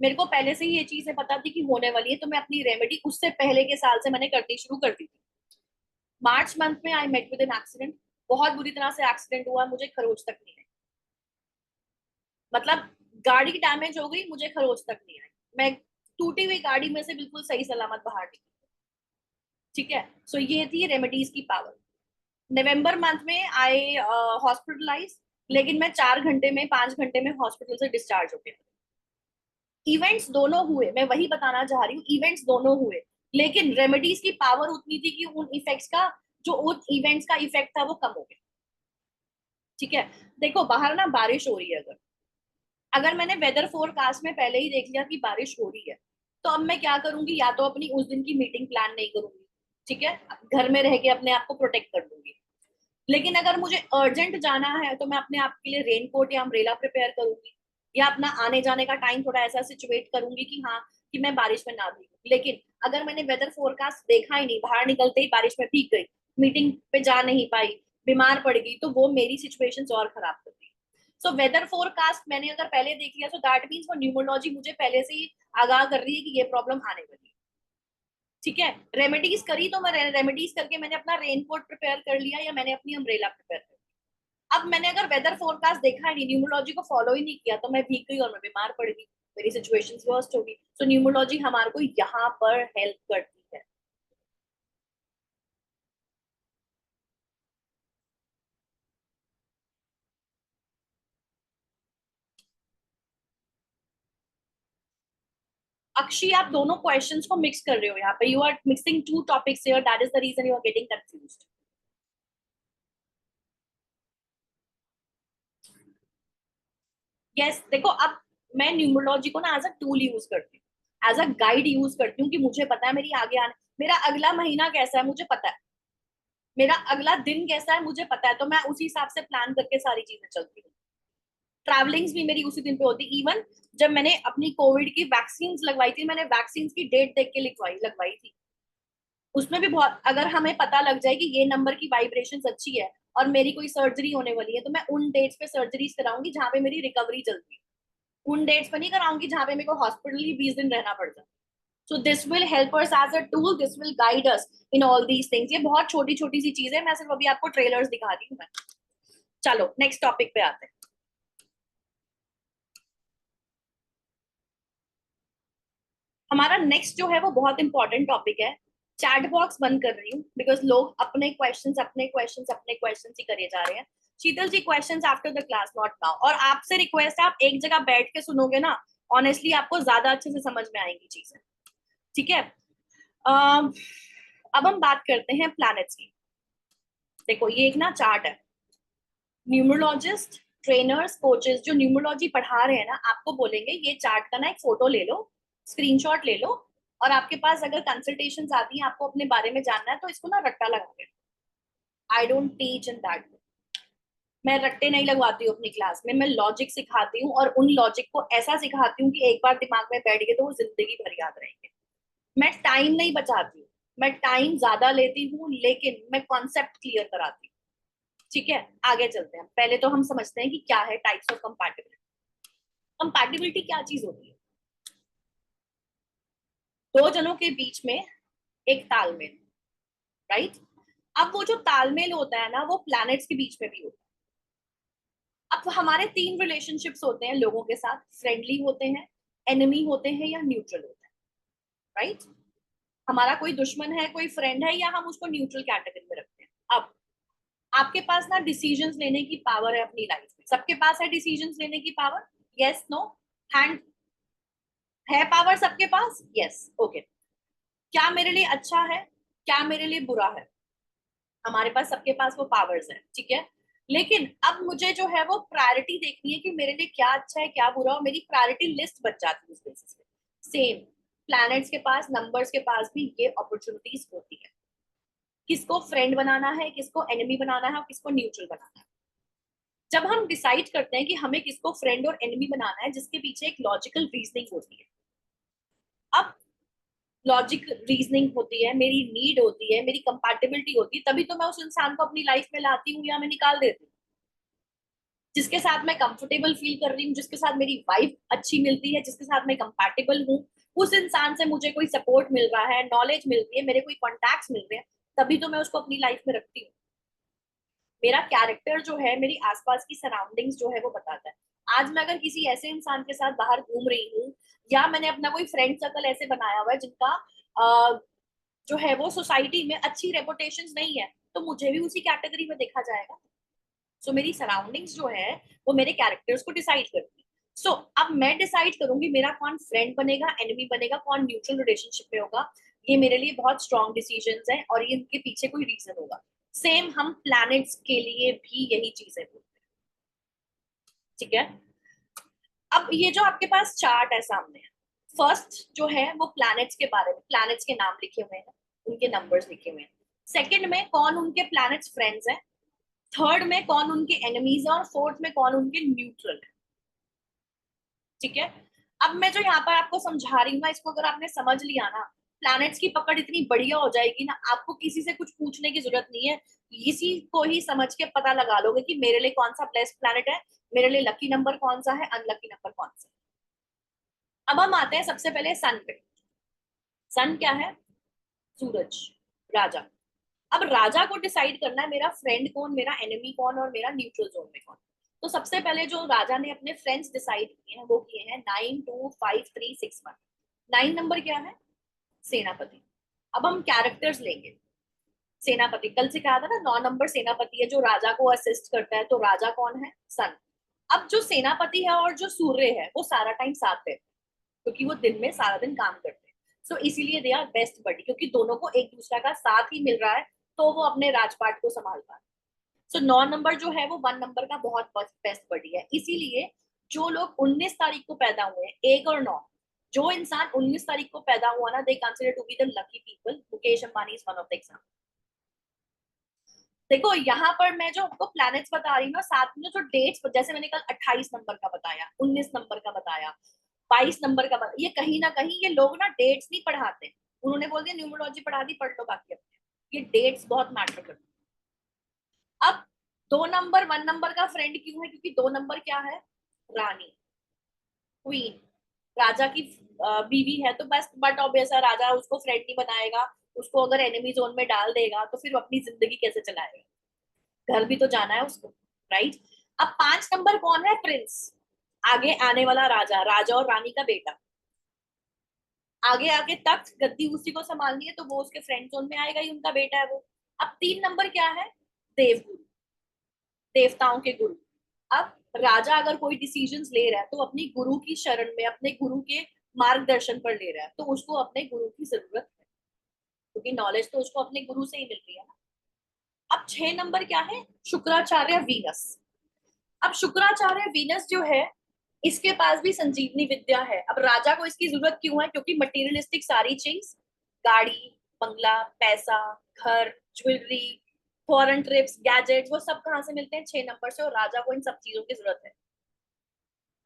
मेरे को पहले से ही ये चीजें पता थी कि होने वाली है, तो मैं अपनी रेमेडी उससे पहले के साल से मैंने करनी शुरू कर दी थी। मार्च मंथ में I met with an accident, बहुत बुरी तरह से एक्सीडेंट हुआ, मुझे खरोच तक नहीं आई, मतलब गाड़ी डैमेज हो गई, मुझे खरोच तक नहीं आई, मैं टूटी हुई गाड़ी में से बिल्कुल सही सलामत बाहर निकली। ठीक है। सो ये थी रेमेडीज की पावर। नवंबर मंथ में आई हॉस्पिटलाइज, लेकिन मैं 4 घंटे में 5 घंटे में हॉस्पिटल से डिस्चार्ज हो गया। इवेंट्स दोनों हुए, मैं वही बताना चाह रही हूँ, इवेंट्स दोनों हुए, लेकिन रेमेडीज की पावर उतनी थी कि उन इफेक्ट्स का, जो उन इवेंट्स का इफेक्ट था वो कम हो गया। ठीक है। देखो बाहर ना बारिश हो रही है, अगर मैंने वेदर फोरकास्ट में पहले ही देख लिया कि बारिश हो रही है, तो अब मैं क्या करूंगी, या तो अपनी उस दिन की मीटिंग प्लान नहीं करूंगी, ठीक है, घर में रह के अपने आप को प्रोटेक्ट कर लूंगी। लेकिन अगर मुझे अर्जेंट जाना है तो मैं अपने आप के लिए रेनकोट या अम्ब्रेला प्रिपेयर करूंगी, या अपना आने जाने का टाइम थोड़ा ऐसा सिचुएट करूंगी कि हाँ कि मैं बारिश में ना भीगूं। लेकिन अगर मैंने वेदर फोरकास्ट देखा ही नहीं, बाहर निकलते ही बारिश में भीग गई, मीटिंग पे जा नहीं पाई, बीमार पड़ गई, तो वो मेरी सिचुएशन और खराब कर दी। सो वेदर फोरकास्ट मैंने अगर पहले देख लिया, तो दैट मीन्स वो न्यूमरोलॉजी मुझे पहले से ही आगाह कर रही है कि ये प्रॉब्लम आने वाली है। ठीक है। रेमेडीज करी, तो मैं रेमेडीज करके मैंने अपना रेनकोट प्रिपेयर कर लिया या मैंने अपनी अम्ब्रेला प्रिपेयर कर लिया। अब मैंने अगर वेदर फोरकास्ट देखा नहीं, न्यूमरोलॉजी को फॉलो ही नहीं किया, तो मैं भीग गई और मैं बीमार पड़ गई, मेरी सिचुएशंस वर्स्ट हो गई। सो न्यूमरोलॉजी हमारे को यहाँ पर हेल्प करती है। अक्षी आप दोनों क्वेश्चंस को मिक्स कर रहे हो यहाँ पे, you are mixing 2 topics here, that is the reason you are getting confused. Yes देखो, अब मैं न्यूमरोलॉजी को ना एज अ टूल यूज करती हूँ, एज अ गाइड यूज करती हूँ कि मुझे पता है मेरी आगे आने, मेरा अगला महीना कैसा है मुझे पता है, मेरा अगला दिन कैसा है मुझे पता है, तो मैं उसी हिसाब से प्लान करके सारी चीजें चलती हूँ। ट्रैवलिंग्स भी मेरी उसी दिन पे होती। इवन जब मैंने अपनी कोविड की वैक्सीन लगवाई थी, मैंने वैक्सीन की डेट देख के लगवाई थी। उसमें भी बहुत, अगर हमें पता लग जाए कि ये नंबर की वाइब्रेशन अच्छी है और मेरी कोई सर्जरी होने वाली है, तो मैं उन डेट्स पे सर्जरीज कराऊंगी जहां पे मेरी रिकवरी जल्दी है, उन डेट्स पे नहीं कराऊंगी जहां पे मेरे को हॉस्पिटल ही 20 दिन रहना पड़ जाए। So this will help us as a tool, this will guide us in all these things. ये बहुत छोटी छोटी सी चीजें, मैं सिर्फ अभी आपको ट्रेलर्स दिखा रही हूँ मैं। चलो नेक्स्ट टॉपिक पे आते हैं। हमारा नेक्स्ट जो है वो बहुत इंपॉर्टेंट टॉपिक है। चैट बॉक्स बंद कर रही हूँ बिकॉज लोग अपने क्वेश्चंस ही करे जा रहे हैं। Sheetal ji questions after the class, not now. और आपसे रिक्वेस्ट है, आप एक जगह बैठ के सुनोगे ना, ऑनेस्टली आपको ज्यादा अच्छे से समझ में आएंगी चीजें। ठीक है। अब हम बात करते हैं प्लैनेट्स की। देखो ये एक ना चार्ट है, न्यूमरोलॉजिस्ट, ट्रेनर्स, कोचेस जो न्यूमरोलॉजी पढ़ा रहे हैं ना, आपको बोलेंगे ये चार्ट का ना एक फोटो ले लो, स्क्रीनशॉट ले लो, और आपके पास अगर कंसल्टेशंस आती हैं, आपको अपने बारे में जानना है, तो इसको ना रट्टा लगा के। I don't teach in that way. मैं रट्टे नहीं लगवाती हूँ अपनी क्लास में, मैं लॉजिक सिखाती हूँ और उन लॉजिक को ऐसा सिखाती हूँ कि एक बार दिमाग में बैठ गए तो वो जिंदगी भर याद रहेंगे। मैं टाइम नहीं बचाती हूँ, मैं टाइम ज्यादा लेती हूँ लेकिन मैं कॉन्सेप्ट क्लियर कराती हूँ। ठीक है, आगे चलते हैं। पहले तो हम समझते हैं कि क्या है टाइप्स ऑफ कंपैटिबिलिटी। कंपैटिबिलिटी क्या चीज होती है? दो जनों के बीच में एक तालमेल, राइट? अब वो जो तालमेल होता है ना, वो प्लैनेट्स के बीच में भी होता है। अब हमारे तीन रिलेशनशिप्स होते हैं लोगों के साथ, फ्रेंडली होते हैं, एनिमी होते हैं या न्यूट्रल होते हैं, राइट? हमारा कोई दुश्मन है, कोई फ्रेंड है, या हम उसको न्यूट्रल कैटेगरी में रखते हैं। अब आपके पास ना डिसीजंस लेने की पावर है अपनी लाइफ में, सबके पास है डिसीजंस लेने की पावर, यस नो? हैंड है पावर सबके पास? Yes, okay. क्या मेरे लिए अच्छा है, क्या मेरे लिए बुरा है, हमारे पास सबके पास वो पावर्स है, ठीक है। लेकिन अब मुझे जो है वो प्रायोरिटी देखनी है कि मेरे लिए क्या अच्छा है क्या बुरा, और मेरी प्रायोरिटी लिस्ट बच जाती है उस बेसिस पे। सेम प्लैनेट्स के पास, नंबर्स के पास भी ये अपॉर्चुनिटीज होती है, किसको फ्रेंड बनाना है, किसको एनिमी बनाना है और किसको न्यूट्रल बनाना है। जब हम डिसाइड करते हैं कि हमें किसको फ्रेंड और एनिमी बनाना है, जिसके पीछे एक लॉजिकल रीजनिंग होती है। अब लॉजिक रीजनिंग होती है, मेरी नीड होती है, मेरी कंपैटिबिलिटी होती है, तभी तो मैं उस इंसान को अपनी लाइफ में लाती हूँ या मैं निकाल देती हूँ। जिसके साथ मैं कंफर्टेबल फील कर रही हूँ, जिसके साथ मेरी वाइब अच्छी मिलती है, जिसके साथ मैं कंपैटिबल हूँ, उस इंसान से मुझे कोई सपोर्ट मिल रहा है, नॉलेज मिल रही है, मेरे कोई कॉन्टैक्ट्स मिल रहे हैं, तभी तो मैं उसको अपनी लाइफ में रखती हूँ। मेरा कैरेक्टर जो है, मेरी आसपास की सराउंडिंग्स जो है वो बताता है। आज मैं अगर किसी ऐसे इंसान के साथ बाहर घूम रही हूँ, या मैंने अपना कोई फ्रेंड सर्कल ऐसे बनाया हुआ है जिनका जो है वो सोसाइटी में अच्छी रेपुटेशन नहीं है, तो मुझे भी उसी कैटेगरी में देखा जाएगा। सो मेरी सराउंडिंग्स जो है वो मेरे कैरेक्टर्स को डिसाइड करती है। सो अब मैं डिसाइड करूंगी मेरा कौन फ्रेंड बनेगा, एनिमी बनेगा, कौन न्यूट्रल रिलेशनशिप में होगा। ये मेरे लिए बहुत स्ट्रॉन्ग डिसीजंस हैं और ये इनके पीछे कोई रीजन होगा। सेम हम प्लैनेट्स के लिए भी यही चीजें बोलते हैं, ठीक है। अब ये जो आपके पास चार्ट है सामने, फर्स्ट जो है वो प्लैनेट्स के बारे में, प्लैनेट्स के नाम लिखे हुए हैं, उनके नंबर्स लिखे हुए हैं। सेकंड में कौन उनके प्लैनेट्स फ्रेंड्स हैं, थर्ड में कौन उनके एनिमीज है, और फोर्थ में कौन उनके न्यूट्रल है, ठीक है। अब मैं जो यहाँ पर आपको समझा रही हूँ ना, इसको अगर आपने समझ लिया ना, प्लैनेट्स की पकड़ इतनी बढ़िया हो जाएगी ना, आपको किसी से कुछ पूछने की जरूरत नहीं है, इसी को ही समझ के पता लगा लोगे कि मेरे लिए कौन सा ब्लेस्ड प्लैनेट है, मेरे लिए लकी नंबर कौन सा है, अनलकी नंबर कौन सा है। अब हम आते हैं सबसे पहले सन पे। सन क्या है? सूरज, राजा। अब राजा को डिसाइड करना है मेरा फ्रेंड कौन, मेरा एनिमी कौन और मेरा न्यूट्रल जोन में कौन। तो सबसे पहले जो राजा ने अपने फ्रेंड्स डिसाइड किए हैं वो किए हैं 9 2 5 3 6 1। 9 नंबर क्या है? सेनापति। अब हम कैरेक्टर्स लेंगे। सेनापति, कल से कहा था ना 9 नंबर सेनापति है जो राजा को असिस्ट करता है, तो राजा कौन है? सन। अब जो सेनापति है और जो सूर्य है वो सारा टाइम साथ रहते हैं, क्योंकि वो दिन में सारा दिन काम करते हैं। सो इसीलिए दे आर बेस्ट बडी, क्योंकि दोनों को एक दूसरे का साथ ही मिल रहा है, तो वो अपने राजपाट को संभाल पा रहे। सो 9 नंबर जो है वो 1 नंबर का बहुत बेस्ट बडी है। इसीलिए जो लोग 19 तारीख को पैदा हुए हैं, 1 और 9, जो इंसान 19 तारीख को पैदा हुआ ना, they consider to be the lucky people. Mukesh Ambani is one of the example. देखो यहाँ पर मैं जो आपको प्लैनेट्स बता रही हूँ ना, साथ में जो डेट्स, जैसे मैंने कल 28 नंबर का बताया, 19 नंबर का बताया, 22 नंबर का बताया, ये कहीं ना कहीं ये लोग ना डेट्स नहीं पढ़ाते, उन्होंने बोल दिया न्यूमरोलॉजी पढ़ा दी, पढ़ लो बाकी अपने। ये डेट्स बहुत मैटर करते हैं। अब 2 नंबर 1 नंबर का फ्रेंड क्यों है? क्योंकि 2 नंबर क्या है? रानी, क्वीन, राजा की बीवी है, तो बस बट ऑब्वियस है राजा उसको फ्रेंड नहीं बनाएगा, उसको अगर एनिमी जोन में डाल देगा तो फिर अपनी जिंदगी कैसे चलाएगा, घर भी तो जाना है उसको, राइट। अब 5 नंबर कौन है? प्रिंस, आगे आने वाला राजा, राजा और रानी का बेटा, आगे आगे तख्त गद्दी उसी को संभालनी है, तो वो उसके फ्रेंड जोन में आएगा ही, उनका बेटा है वो। अब 3 नंबर क्या है? देवगुरु, देवताओं के गुरु। अब राजा अगर कोई डिसीजंस ले रहा है तो अपनी गुरु की शरण में, अपने गुरु के मार्गदर्शन पर ले रहा है, तो उसको अपने गुरु की जरूरत है, क्योंकि नॉलेज तो उसको अपने गुरु से ही मिल रही है ना। अब 6 नंबर क्या है? शुक्राचार्य वीनस। अब शुक्राचार्य वीनस जो है, इसके पास भी संजीवनी विद्या है। अब राजा को इसकी जरूरत क्यों है? क्योंकि मटेरियलिस्टिक सारी चीज, गाड़ी, बंगला, पैसा, घर, ज्वेलरी, फॉरेन ट्रिप्स, गैजेट्स, वो सब कहाँ से मिलते हैं? 6 नंबर से, और राजा को इन सब चीजों की जरूरत है।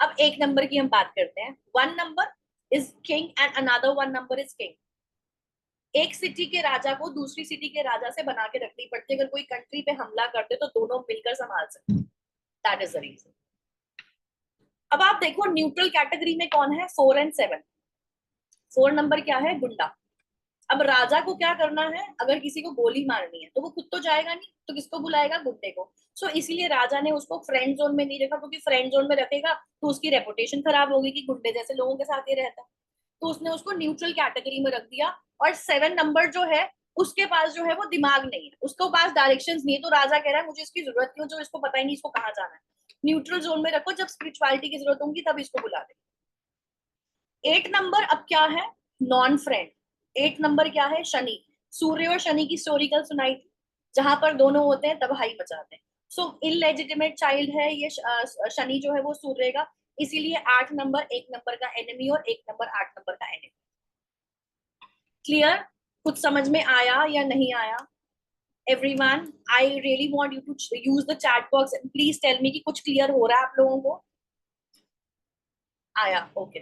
अब 1 नंबर की हम बात करते हैं। 1 number is king and another 1 number is king. एक सिटी के राजा को दूसरी सिटी के राजा से बना के रखनी पड़ती है। अगर कोई कंट्री पे हमला करते तो दोनों मिलकर संभाल सकते। That is the reason. अब आप देखो न्यूट्रल कैटेगरी में कौन है? 4 एंड 7। 4 नंबर क्या है? गुंडा। अब राजा को क्या करना है? अगर किसी को गोली मारनी है तो वो खुद तो जाएगा नहीं, तो किसको बुलाएगा? गुंडे को। सो इसीलिए राजा ने उसको फ्रेंड जोन में नहीं रखा, क्योंकि फ्रेंड जोन में रखेगा तो उसकी रेपुटेशन खराब होगी कि गुंडे जैसे लोगों के साथ ही रहता है। तो उसने उसको न्यूट्रल कैटेगरी में रख दिया। और 7 नंबर जो है उसके पास जो है वो दिमाग नहीं है, उसके पास डायरेक्शंस नहीं है। तो राजा कह रहा है मुझे इसकी जरूरत नहीं हो, जो इसको पता ही नहीं इसको कहाँ जाना है। न्यूट्रल जोन में रखो, जब स्पिरिचुअलिटी की जरूरत होगी तब इसको बुला दे। 8 नंबर अब क्या है? Non friend. 8 नंबर क्या है? शनि। सूर्य और शनि की स्टोरी कल सुनाई थी, जहां पर दोनों होते हैं तबाही मचाते हैं। सो इनलेजिटिमेट चाइल्ड है ये शनि जो है वो सूर्य का। इसीलिए 8 नंबर 1 नंबर का एनिमी और 1 नंबर 8 नंबर का एनिमी। क्लियर? कुछ समझ में आया या नहीं आया? Everyone, I really want you to use the chat box and please tell me कि कुछ क्लियर हो रहा है आप लोगों को? आया? ओके।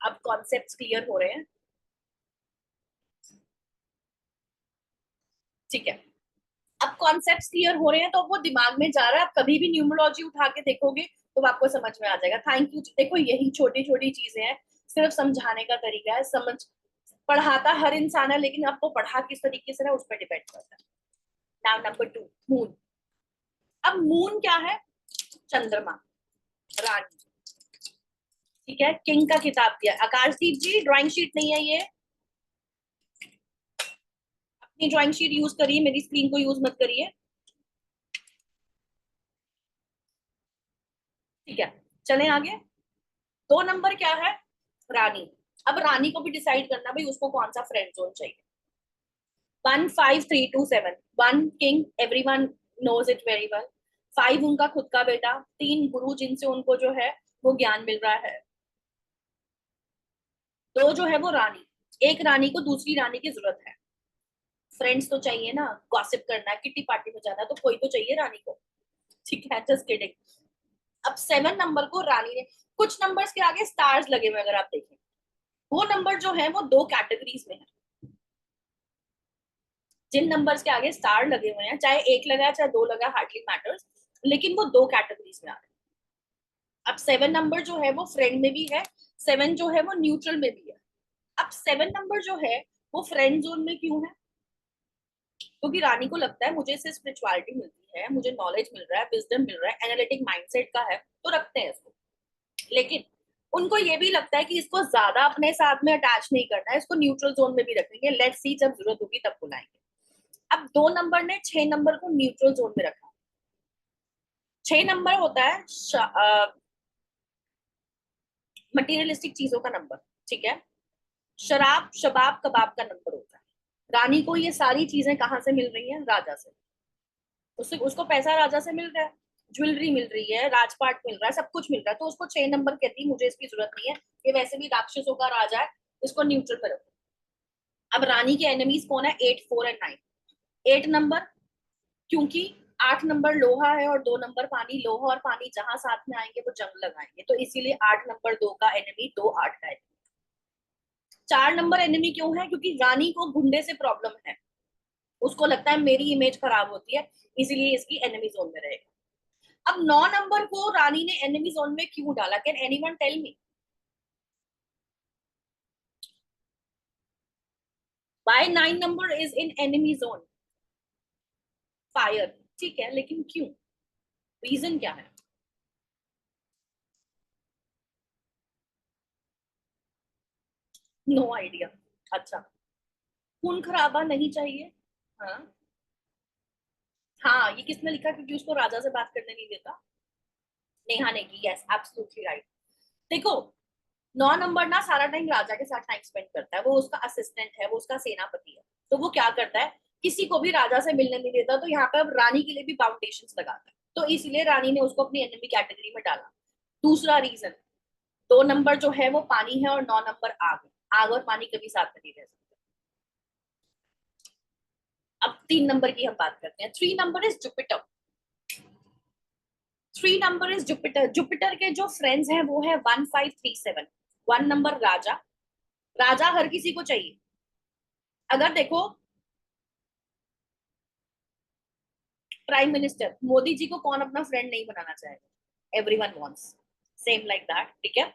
अब कॉन्सेप्ट्स क्लियर हो रहे हैं? ठीक है। अब कॉन्सेप्ट्स क्लियर हो रहे हैं तो वो दिमाग में जा रहा है। आप कभी भी न्यूमरोलॉजी उठा के देखोगे तो आपको समझ में आ जाएगा। Thank you. देखो यही छोटी छोटी चीजें हैं, सिर्फ समझाने का तरीका है। समझ पढ़ाता हर इंसान है, लेकिन आपको पढ़ा किस तरीके से है उस पर डिपेंड करता है। Now number 2, moon. अब मून क्या है? चंद्रमा, रानी। ठीक है, किंग का खिताब दिया। आकाशदीप जी ड्राइंग शीट नहीं है ये, अपनी ड्राइंग शीट यूज करिए, मेरी स्क्रीन को यूज मत करिए। ठीक है, चलें आगे। 2 नंबर क्या है? रानी। अब रानी को भी डिसाइड करना भाई उसको कौन सा फ्रेंड जोन चाहिए। 1 5 3 2 7। 1 king, everyone knows it very well. 5 उनका खुद का बेटा। 3 गुरु जिनसे उनको जो है वो ज्ञान मिल रहा है। 2 जो है वो रानी। एक रानी को दूसरी रानी की जरूरत है। फ्रेंड्स तो चाहिए ना, गॉसिप करना है, किटी पार्टी में जाना है, तो कोई तो चाहिए रानी को। ठीक है, जस्ट किडिंग। अब 7 नंबर को रानी ने, कुछ नंबर्स के आगे स्टार्स लगे हुए अगर आप देखें, वो नंबर जो है वो 2 कैटेगरीज में है। जिन नंबर्स के आगे स्टार लगे हुए हैं, चाहे 1 लगा है चाहे 2 लगा, हार्डली मैटर्स, लेकिन वो 2 कैटेगरीज में आ रहे हैं। अब 7 नंबर जो है वो फ्रेंड में भी है, 7 जो है वो न्यूट्रल में भी है। अब 7 नंबर जो है वो फ्रेंड जोन में क्यों है? क्योंकि रानी को लगता है मुझे इससे स्पिरिचुअलिटी मिलती है, मुझे नॉलेज मिल रहा है, विजडम मिल रहा है, एनालिटिक माइंडसेट का है, तो रखते हैं इसको। लेकिन उनको ये भी लगता है कि इसको ज्यादा अपने साथ में अटैच नहीं करना है, इसको न्यूट्रल जोन में भी रखेंगे। लेट्स सी, जब जरूरत होगी तब बुलाएंगे। अब 2 नंबर ने 6 नंबर को न्यूट्रल जोन में रखा। 6 नंबर होता है मटेरियलिस्टिक चीजों का नंबर। ठीक है, शराब शबाब कबाब का नंबर होता है। रानी को ये सारी चीजें कहाँ से मिल रही हैं? राजा से। उसको पैसा राजा से मिल रहा है, ज्वेलरी मिल रही है, राजपाट मिल रहा है, सब कुछ मिल रहा है। तो उसको 6 नंबर कहती है मुझे इसकी जरूरत नहीं है, ये वैसे भी राक्षसों का राजा है, इसको न्यूट्रल पर रखो। अब रानी के एनिमीज कौन है? 8 4 एंड 9। 8 नंबर, क्योंकि 8 नंबर लोहा है और 2 नंबर पानी। लोहा और पानी जहां साथ में आएंगे वो जंग लगाएंगे, तो इसीलिए 8 नंबर 2 का एनिमी, 2 8 का एनिमी। 4 नंबर एनिमी क्यों है? क्योंकि रानी को गुंडे से प्रॉब्लम है, उसको लगता है मेरी इमेज खराब होती है, इसीलिए इसकी एनिमी जोन में रहेगा। अब 9 नंबर को रानी ने एनिमी जोन में क्यों डाला? Can anyone tell me why 9 number is in enemy zone? Fire. ठीक है, लेकिन क्यों? रीजन क्या है? No idea. अच्छा, खून खराबा नहीं चाहिए। हाँ हाँ, ये किसने लिखा? क्योंकि उसको राजा से बात करने नहीं देता। नेहा ने की, यस एब्सोल्युटली राइट। देखो 9 नंबर ना सारा टाइम राजा के साथ टाइम स्पेंड करता है, वो उसका असिस्टेंट है, वो उसका सेनापति है। तो वो क्या करता है, किसी को भी राजा से मिलने नहीं देता। तो यहाँ पे अब रानी के लिए भी बाउंडेशंस लगाता है, तो इसलिए रानी ने उसको अपनी एनिमी कैटेगरी में डाला। दूसरा रीजन, 2 नंबर जो है वो पानी है और 9 नंबर आग है। आग और पानी कभी साथ में नहीं रह सकते। अब 3 नंबर की हम बात करते हैं। 3 number is Jupiter. 3 number is Jupiter. Jupiter के जो फ्रेंड्स हैं वो है 1537। 1 नंबर राजा। राजा हर किसी को चाहिए। अगर देखो प्राइम मिनिस्टर मोदी जी को कौन अपना फ्रेंड नहीं बनाना चाहेगा? Everyone wants, same like that, ठीक है।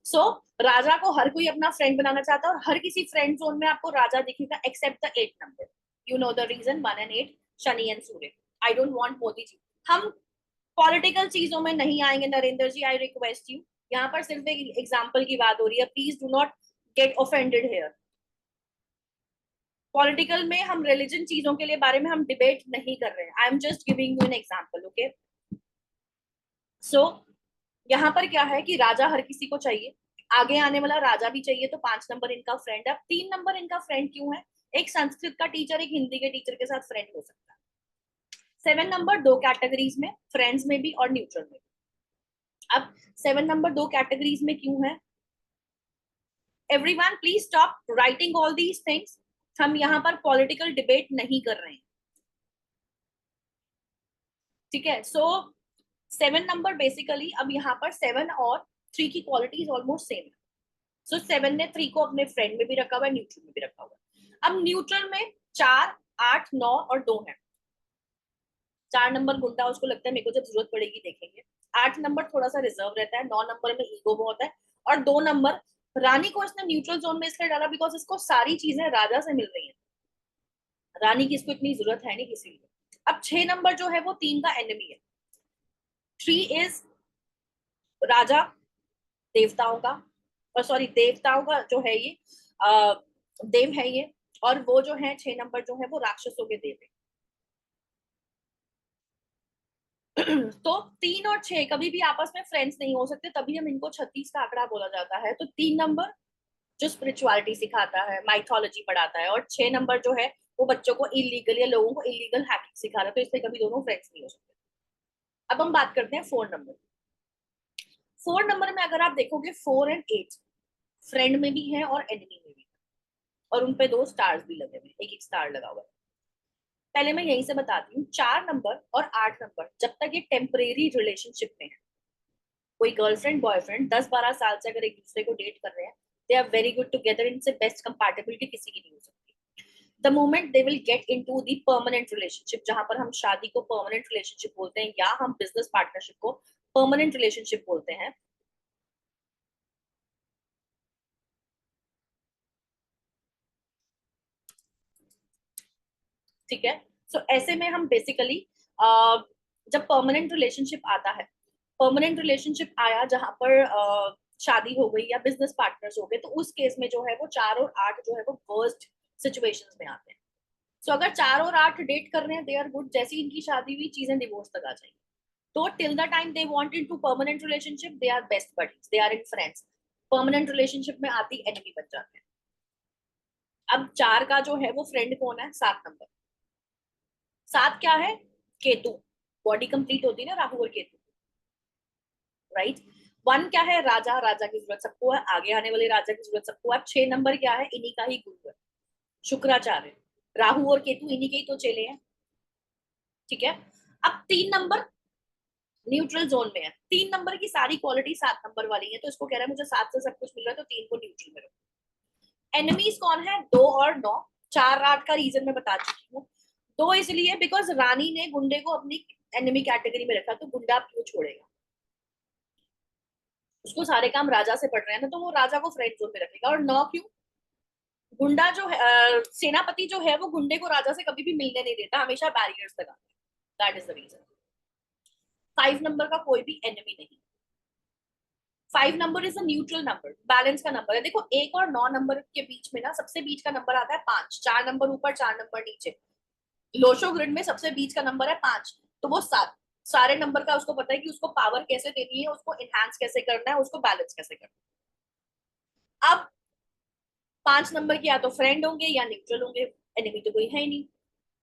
सो राजा को हर कोई अपना फ्रेंड बनाना चाहता है और हर किसी फ्रेंड जोन में आपको राजा दिखेगा except the 8 number. You know the reason, 1 and 8, Shani and Surya. I don't want Modi ji. हम पॉलिटिकल चीजों में नहीं आएंगे Narendra ji, I request you. यहाँ पर सिर्फ एक एग्जाम्पल की बात हो रही है, please do not get offended here. Political में हम रिलीजन चीजों के लिए बारे में हम डिबेट नहीं कर रहे हैं। I am just giving you an example, okay. So यहाँ पर क्या है कि राजा हर किसी को चाहिए, आगे आने वाला राजा भी चाहिए, तो 5 नंबर इनका फ्रेंड है। 3 नंबर इनका फ्रेंड क्यों है? एक संस्कृत का टीचर एक हिंदी के टीचर के साथ फ्रेंड हो सकता है। 7 नंबर 2 कैटेगरीज में, फ्रेंड्स में भी और न्यूट्रल में भी। अब 7 नंबर 2 कैटेगरीज में क्यों है? Everyone please stop writing all these things. हम यहाँ पर पॉलिटिकल डिबेट नहीं कर रहे हैं, ठीक है। सो 7 नंबर बेसिकली, अब यहाँ पर 7 और 3 की क्वालिटीज ऑलमोस्ट सेम है। सो 7 ने 3 को अपने फ्रेंड में भी रखा हुआ है, न्यूट्रल में भी रखा हुआ है। अब न्यूट्रल में 4, 8, 9 और 2 है। 4 नंबर गुंडा, उसको लगता है मेरे को जब जरूरत पड़ेगी देखेंगे। 8 नंबर थोड़ा सा रिजर्व रहता है। 9 नंबर में ईगो बहुत है। और 2 नंबर, रानी को इसने न्यूट्रल जोन में इसलिए डाला बिकॉज इसको सारी चीजें राजा से मिल रही हैं, रानी की इसको इतनी जरूरत है नहीं किसी लिए। अब 6 नंबर जो है वो 3 का एनिमी है। 3 इज राजा देवताओं का, और सॉरी देवताओं का जो है ये देव है ये, और वो जो है 6 नंबर जो है वो राक्षसों के देव है। तो 3 और 6 कभी भी आपस में फ्रेंड्स नहीं हो सकते, तभी हम इनको 36 का आंकड़ा बोला जाता है। तो 3 नंबर जो स्पिरिचुअलिटी सिखाता है, माइथोलॉजी पढ़ाता है, और 6 नंबर जो है वो बच्चों को इलीगल या लोगों को इलीगल हैकिंग सिखा रहा है, तो इसलिए कभी दोनों फ्रेंड्स नहीं हो सकते। अब हम बात करते हैं 4 नंबर। 4 नंबर में अगर आप देखोगे 4 and 8 फ्रेंड में भी है और एनिमी में भी, और उन पे 2 स्टार्स भी लगे हुए, एक स्टार लगा हुआ है। पहले मैं यहीं से बताती हूँ, 4 नंबर और 8 नंबर जब तक ये टेम्परेरी रिलेशनशिप में है, कोई गर्लफ्रेंड बॉयफ्रेंड 10-12 साल से अगर एक दूसरे को डेट कर रहे हैं, they are very good together, इनसे बेस्ट कंपैटिबिलिटी किसी की नहीं हो सकती। The moment they will get into the permanent relationship, जहां पर हम शादी को परमानेंट रिलेशनशिप बोलते हैं या हम बिजनेस पार्टनरशिप को परमानेंट रिलेशनशिप बोलते हैं, ठीक है। सो ऐसे में हम बेसिकली जब परमानेंट रिलेशनशिप आता है, परमानेंट रिलेशनशिप आया जहां पर शादी हो गई या बिजनेस पार्टनर्स हो गए, तो उस केस में जो है वो 4 और 8 जो है वो वर्स्ट सिचुएशंस में आते हैं। सो अगर 4 और 8 डेट कर रहे हैं, दे आर गुड। जैसी इनकी शादी हुई चीजें डिवोर्स तक आ जाएंगी। तो till the time they want into permanent relationship, they are best buddies, they are in friends. Permanent relationship में आती एनिमी बन जाते हैं। अब 4 का जो है वो फ्रेंड कौन है? 7 नंबर। 7 क्या है? केतु। बॉडी कंप्लीट होती है ना राहु और केतु, राइट। 1 क्या है? राजा। राजा की जरूरत सबको है, आगे आने वाले राजा की जरूरत सबको है। अब 6 नंबर क्या है? इन्हीं का ही गुरु है, शुक्राचार्य। राहु और केतु इन्हीं के ही तो चेले हैं, ठीक है। अब 3 नंबर न्यूट्रल जोन में है। 3 नंबर की सारी क्वालिटी 7 नंबर वाली है, तो इसको कह रहा है मुझे 7 से सब कुछ मिल रहा है, तो 3 को न्यूट्रल में रखो। एनिमीज कौन है? 2 और 9। 4 8 का रीजन मैं बता चुकी हूँ। 2 इसलिए बिकॉज रानी ने गुंडे को अपनी एनिमी कैटेगरी में रखा, तो गुंडा क्यों छोड़ेगा? उसको सारे काम राजा से पड़ रहे हैं ना, तो वो राजा को फ्रेंड जोन में रखेगा। और 9 क्यों? गुंडा जो है सेनापति जो है वो गुंडे को राजा से कभी भी मिलने नहीं देता, हमेशा बैरियर्स लगाता है। That is the reason. 5 number का कोई भी एनिमी नहीं। 5 number is a neutral number, balance का नंबर है। देखो 1 और 9 नंबर के बीच में ना सबसे बीच का नंबर आता है 5। 4 नंबर ऊपर, 4 नंबर नीचे। लोशो ग्रिड में सबसे बीच का नंबर है 5, तो वो सारे नंबर का उसको पता है कि उसको पावर कैसे देनी है, उसको एनहांस कैसे करना है, उसको बैलेंस कैसे करना है। अब 5 नंबर के या तो फ्रेंड होंगे या न्यूट्रल होंगे, एनिमी तो कोई है ही नहीं।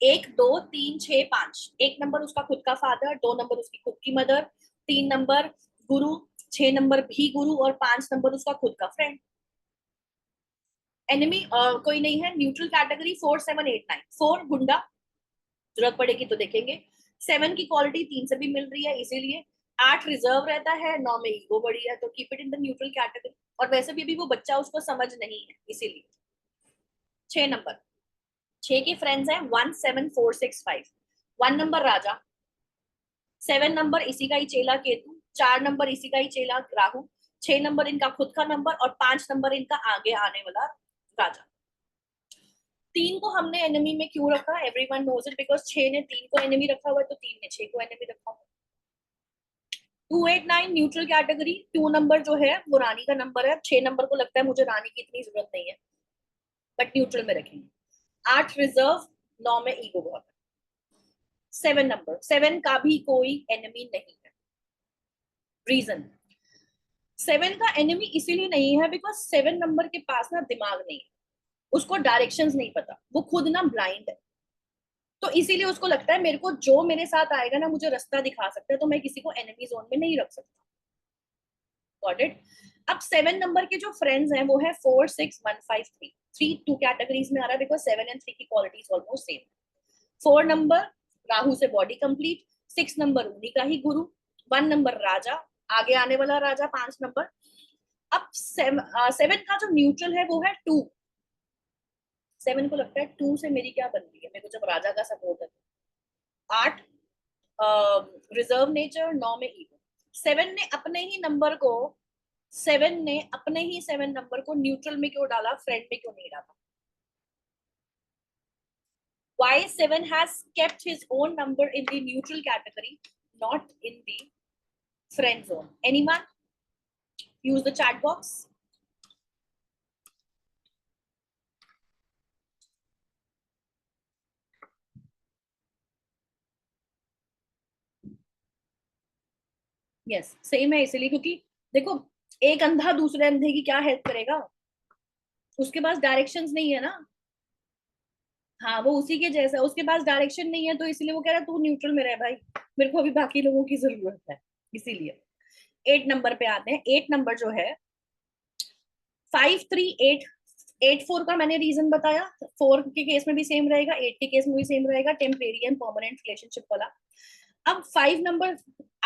1 2 3 6 5। 1 नंबर उसका खुद का फादर, 2 नंबर उसकी खुद की मदर, 3 नंबर गुरु, 6 नंबर भी गुरु और 5 नंबर उसका खुद का फ्रेंड। एनिमी कोई नहीं है। Neutral category 4 7 8 9। 4 गुंडा, जरूरत पड़ेगी तो देखेंगे। 7 की क्वालिटी 3 से भी मिल रही है, इसीलिए 8 रिजर्व रहता है, 9 में ईगो बड़ी है, तो keep it in the neutral category. और वैसे भी अभी वो बच्चा, उसको समझ नहीं है, इसीलिए। 6 नंबर, 6 के फ्रेंड्स हैं 1 7 4 6 5। 1 नंबर राजा, 7 नंबर इसी का ही चेला केतु, 4 नंबर इसी का ही चेला राहु, 6 नंबर इनका खुद का नंबर और 5 नंबर इनका आगे आने वाला राजा। 3 को हमने एनिमी में क्यों रखा? एवरीवन नोज इट, बिकॉज 6 ने 3 को एनिमी रखा हुआ है, तो 3 ने 6 को एनिमी रखा हुआ है। 2 8 9 न्यूट्रल कैटेगरी। 2 नंबर जो है वो रानी का नंबर है। 6 नंबर को लगता है मुझे रानी की इतनी जरूरत नहीं है, बट न्यूट्रल में रखेंगे। 8 रिजर्व, 9 में ईगो बहुत है। 7 नंबर, 7 का भी कोई एनिमी नहीं है। रीजन, 7 का एनिमी इसीलिए नहीं है बिकॉज 7 नंबर के पास ना दिमाग नहीं है, उसको डायरेक्शंस नहीं पता, वो खुद ना ब्लाइंड है, तो इसीलिए उसको लगता है मेरे को जो मेरे साथ आएगा ना मुझे रास्ता दिखा सकता है, तो मैं किसी को एनिमी जोन में नहीं रख सकता। Got it? अब 7 नंबर के जो फ्रेंड्स हैं वो है 4 6 1 5 3। 3 2 कैटेगरीज में आ रहा है बिकॉज 7 एंड 3 की qualities almost same. 4 number Rahu से बॉडी कंप्लीट, 6 नंबर उन्हीं का ही गुरु, 1 नंबर राजा, आगे आने वाला राजा 5 नंबर। अब 7 का जो न्यूट्रल है वो है 2। 7 को लगता है 2 से मेरी क्या बनती है, मेरे को जब राजा का सपोर्ट है। 8 रिजर्व नेचर, 9 में ईगो। 7 ने अपने ही नंबर को 7 नंबर को न्यूट्रल में क्यों डाला, फ्रेंड में क्यों नहीं डाला? Why 7 has kept his own number in the neutral category, not in the friend zone? Anyone? Use the chat box. Yes, same है, इसलिए क्योंकि देखो एक अंधा दूसरे अंधे की क्या हेल्प करेगा, उसके पास डायरेक्शंस नहीं है ना। हाँ, वो उसी के जैसा, उसके पास डायरेक्शन नहीं है, तो इसलिए वो कह रहा है तू न्यूट्रल में रह भाई, मेरे को अभी बाकी लोगों की जरूरत है, इसीलिए। 8 नंबर पे आते हैं। 8 नंबर जो है 5 3 8 8 4 का मैंने रीजन बताया। 4 के केस में भी सेम रहेगा, 8 के केस में भी सेम रहेगा, टेम्परेरी एंड परमानेंट रिलेशनशिप वाला। अब 5 नंबर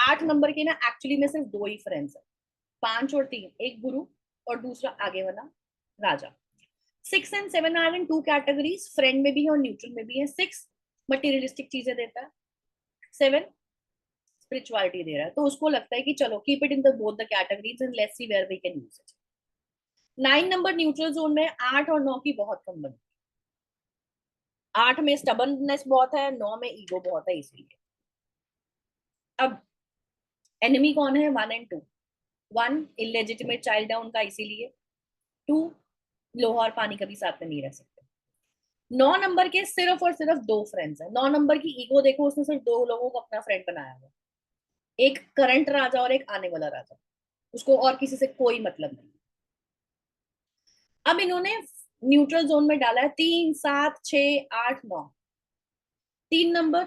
8 नंबर के ना एक्चुअली में सिर्फ 2 ही फ्रेंड्स है, 5 और 3, एक गुरु और दूसरा आगे वाला राजा। 6 and 7 are in 2 categories, friend में भी है और न्यूट्रल में भी है। 6 मटेरियलिस्टिक चीजें देता है, 7 स्पिरिचुअलिटी दे रहा है, तो उसको लगता है कि चलो keep it in the both the categories and let's see where we can use it. 9 number neutral zone में 8 और 9 की बहुत कम बनती है। 8 में स्टबर्ननेस बहुत है, 9 में ईगो बहुत है, इसीलिए। अब एनिमी कौन है? 1 एंड 2। 1 इलेजिटिमेट चाइल्ड है उनका, इसीलिए। 2 लोहा और पानी कभी साथ में नहीं रह सकते। 9 नंबर के सिर्फ और सिर्फ 2 फ्रेंड्स हैं। 9 नंबर की ईगो देखो, उसने सिर्फ 2 लोगों को अपना फ्रेंड बनाया हुआ, एक करंट राजा और एक आने वाला राजा, उसको और किसी से कोई मतलब नहीं। अब इन्होंने न्यूट्रल जोन में डाला है 3 7 6 8 9। 3 नंबर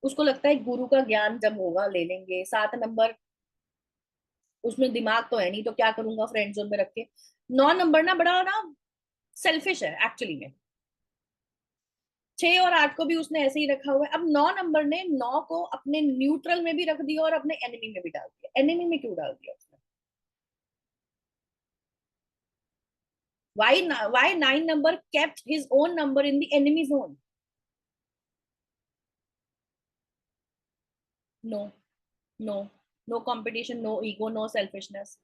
उसको लगता है गुरु का ज्ञान जब होगा ले लेंगे। 7 नंबर उसमें दिमाग तो है नहीं, तो क्या करूंगा फ्रेंड जोन में रख के। 9 नंबर ना बड़ा ना सेल्फिश है एक्चुअली में। 6 और 8 को भी उसने ऐसे ही रखा हुआ है। अब 9 नंबर ने 9 को अपने न्यूट्रल में भी रख दिया और अपने एनिमी में भी डाल दिया। एनिमी में क्यों डाल दिया उसने? Why 9 number kept his own number in the enemy zone? No competition, no ego, no selfishness.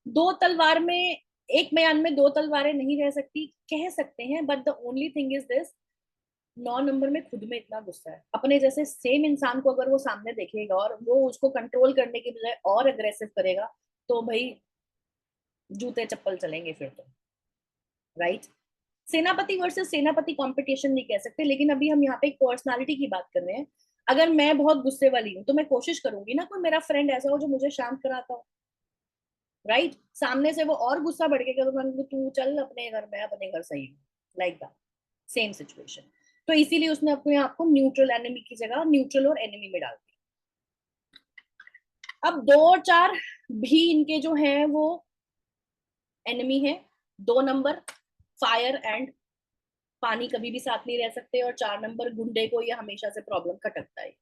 2 तलवार में, एक म्यान में 2 तलवारें नहीं रह सकती, कह सकते हैं, but the only thing is this, 9 number में खुद में इतना गुस्सा है। अपने जैसे सेम इंसान को अगर वो सामने देखेगा और वो उसको कंट्रोल करने के बजाय और अग्रेसिव करेगा, तो भाई जूते चप्पल चलेंगे फिर तो, राइट? सेनापति वर्सेस सेनापति कंपटीशन नहीं कह सकते, लेकिन अभी हम यहाँ पे एक पर्सनालिटी की बात कर रहे हैं। अगर मैं बहुत गुस्से वाली हूँ तो मैं कोशिश करूंगी ना कोई मेरा फ्रेंड ऐसा हो जो मुझे शांत कराता हो, राइट? सामने से वो और गुस्सा बढ़ के तो मैं तू चल अपने घर, मैं अपने घर सही हूँ, लाइक दैट सेम सिचुएशन। तो इसीलिए उसने अपने आप को न्यूट्रल एनिमी की जगह न्यूट्रल और एनिमी में डाल दिया। अब 2 और 4 भी इनके जो हैं वो एनिमी है। 2 नंबर फायर एंड पानी कभी भी साथ नहीं रह सकते, और 4 नंबर गुंडे को ये हमेशा से प्रॉब्लम खटकता है।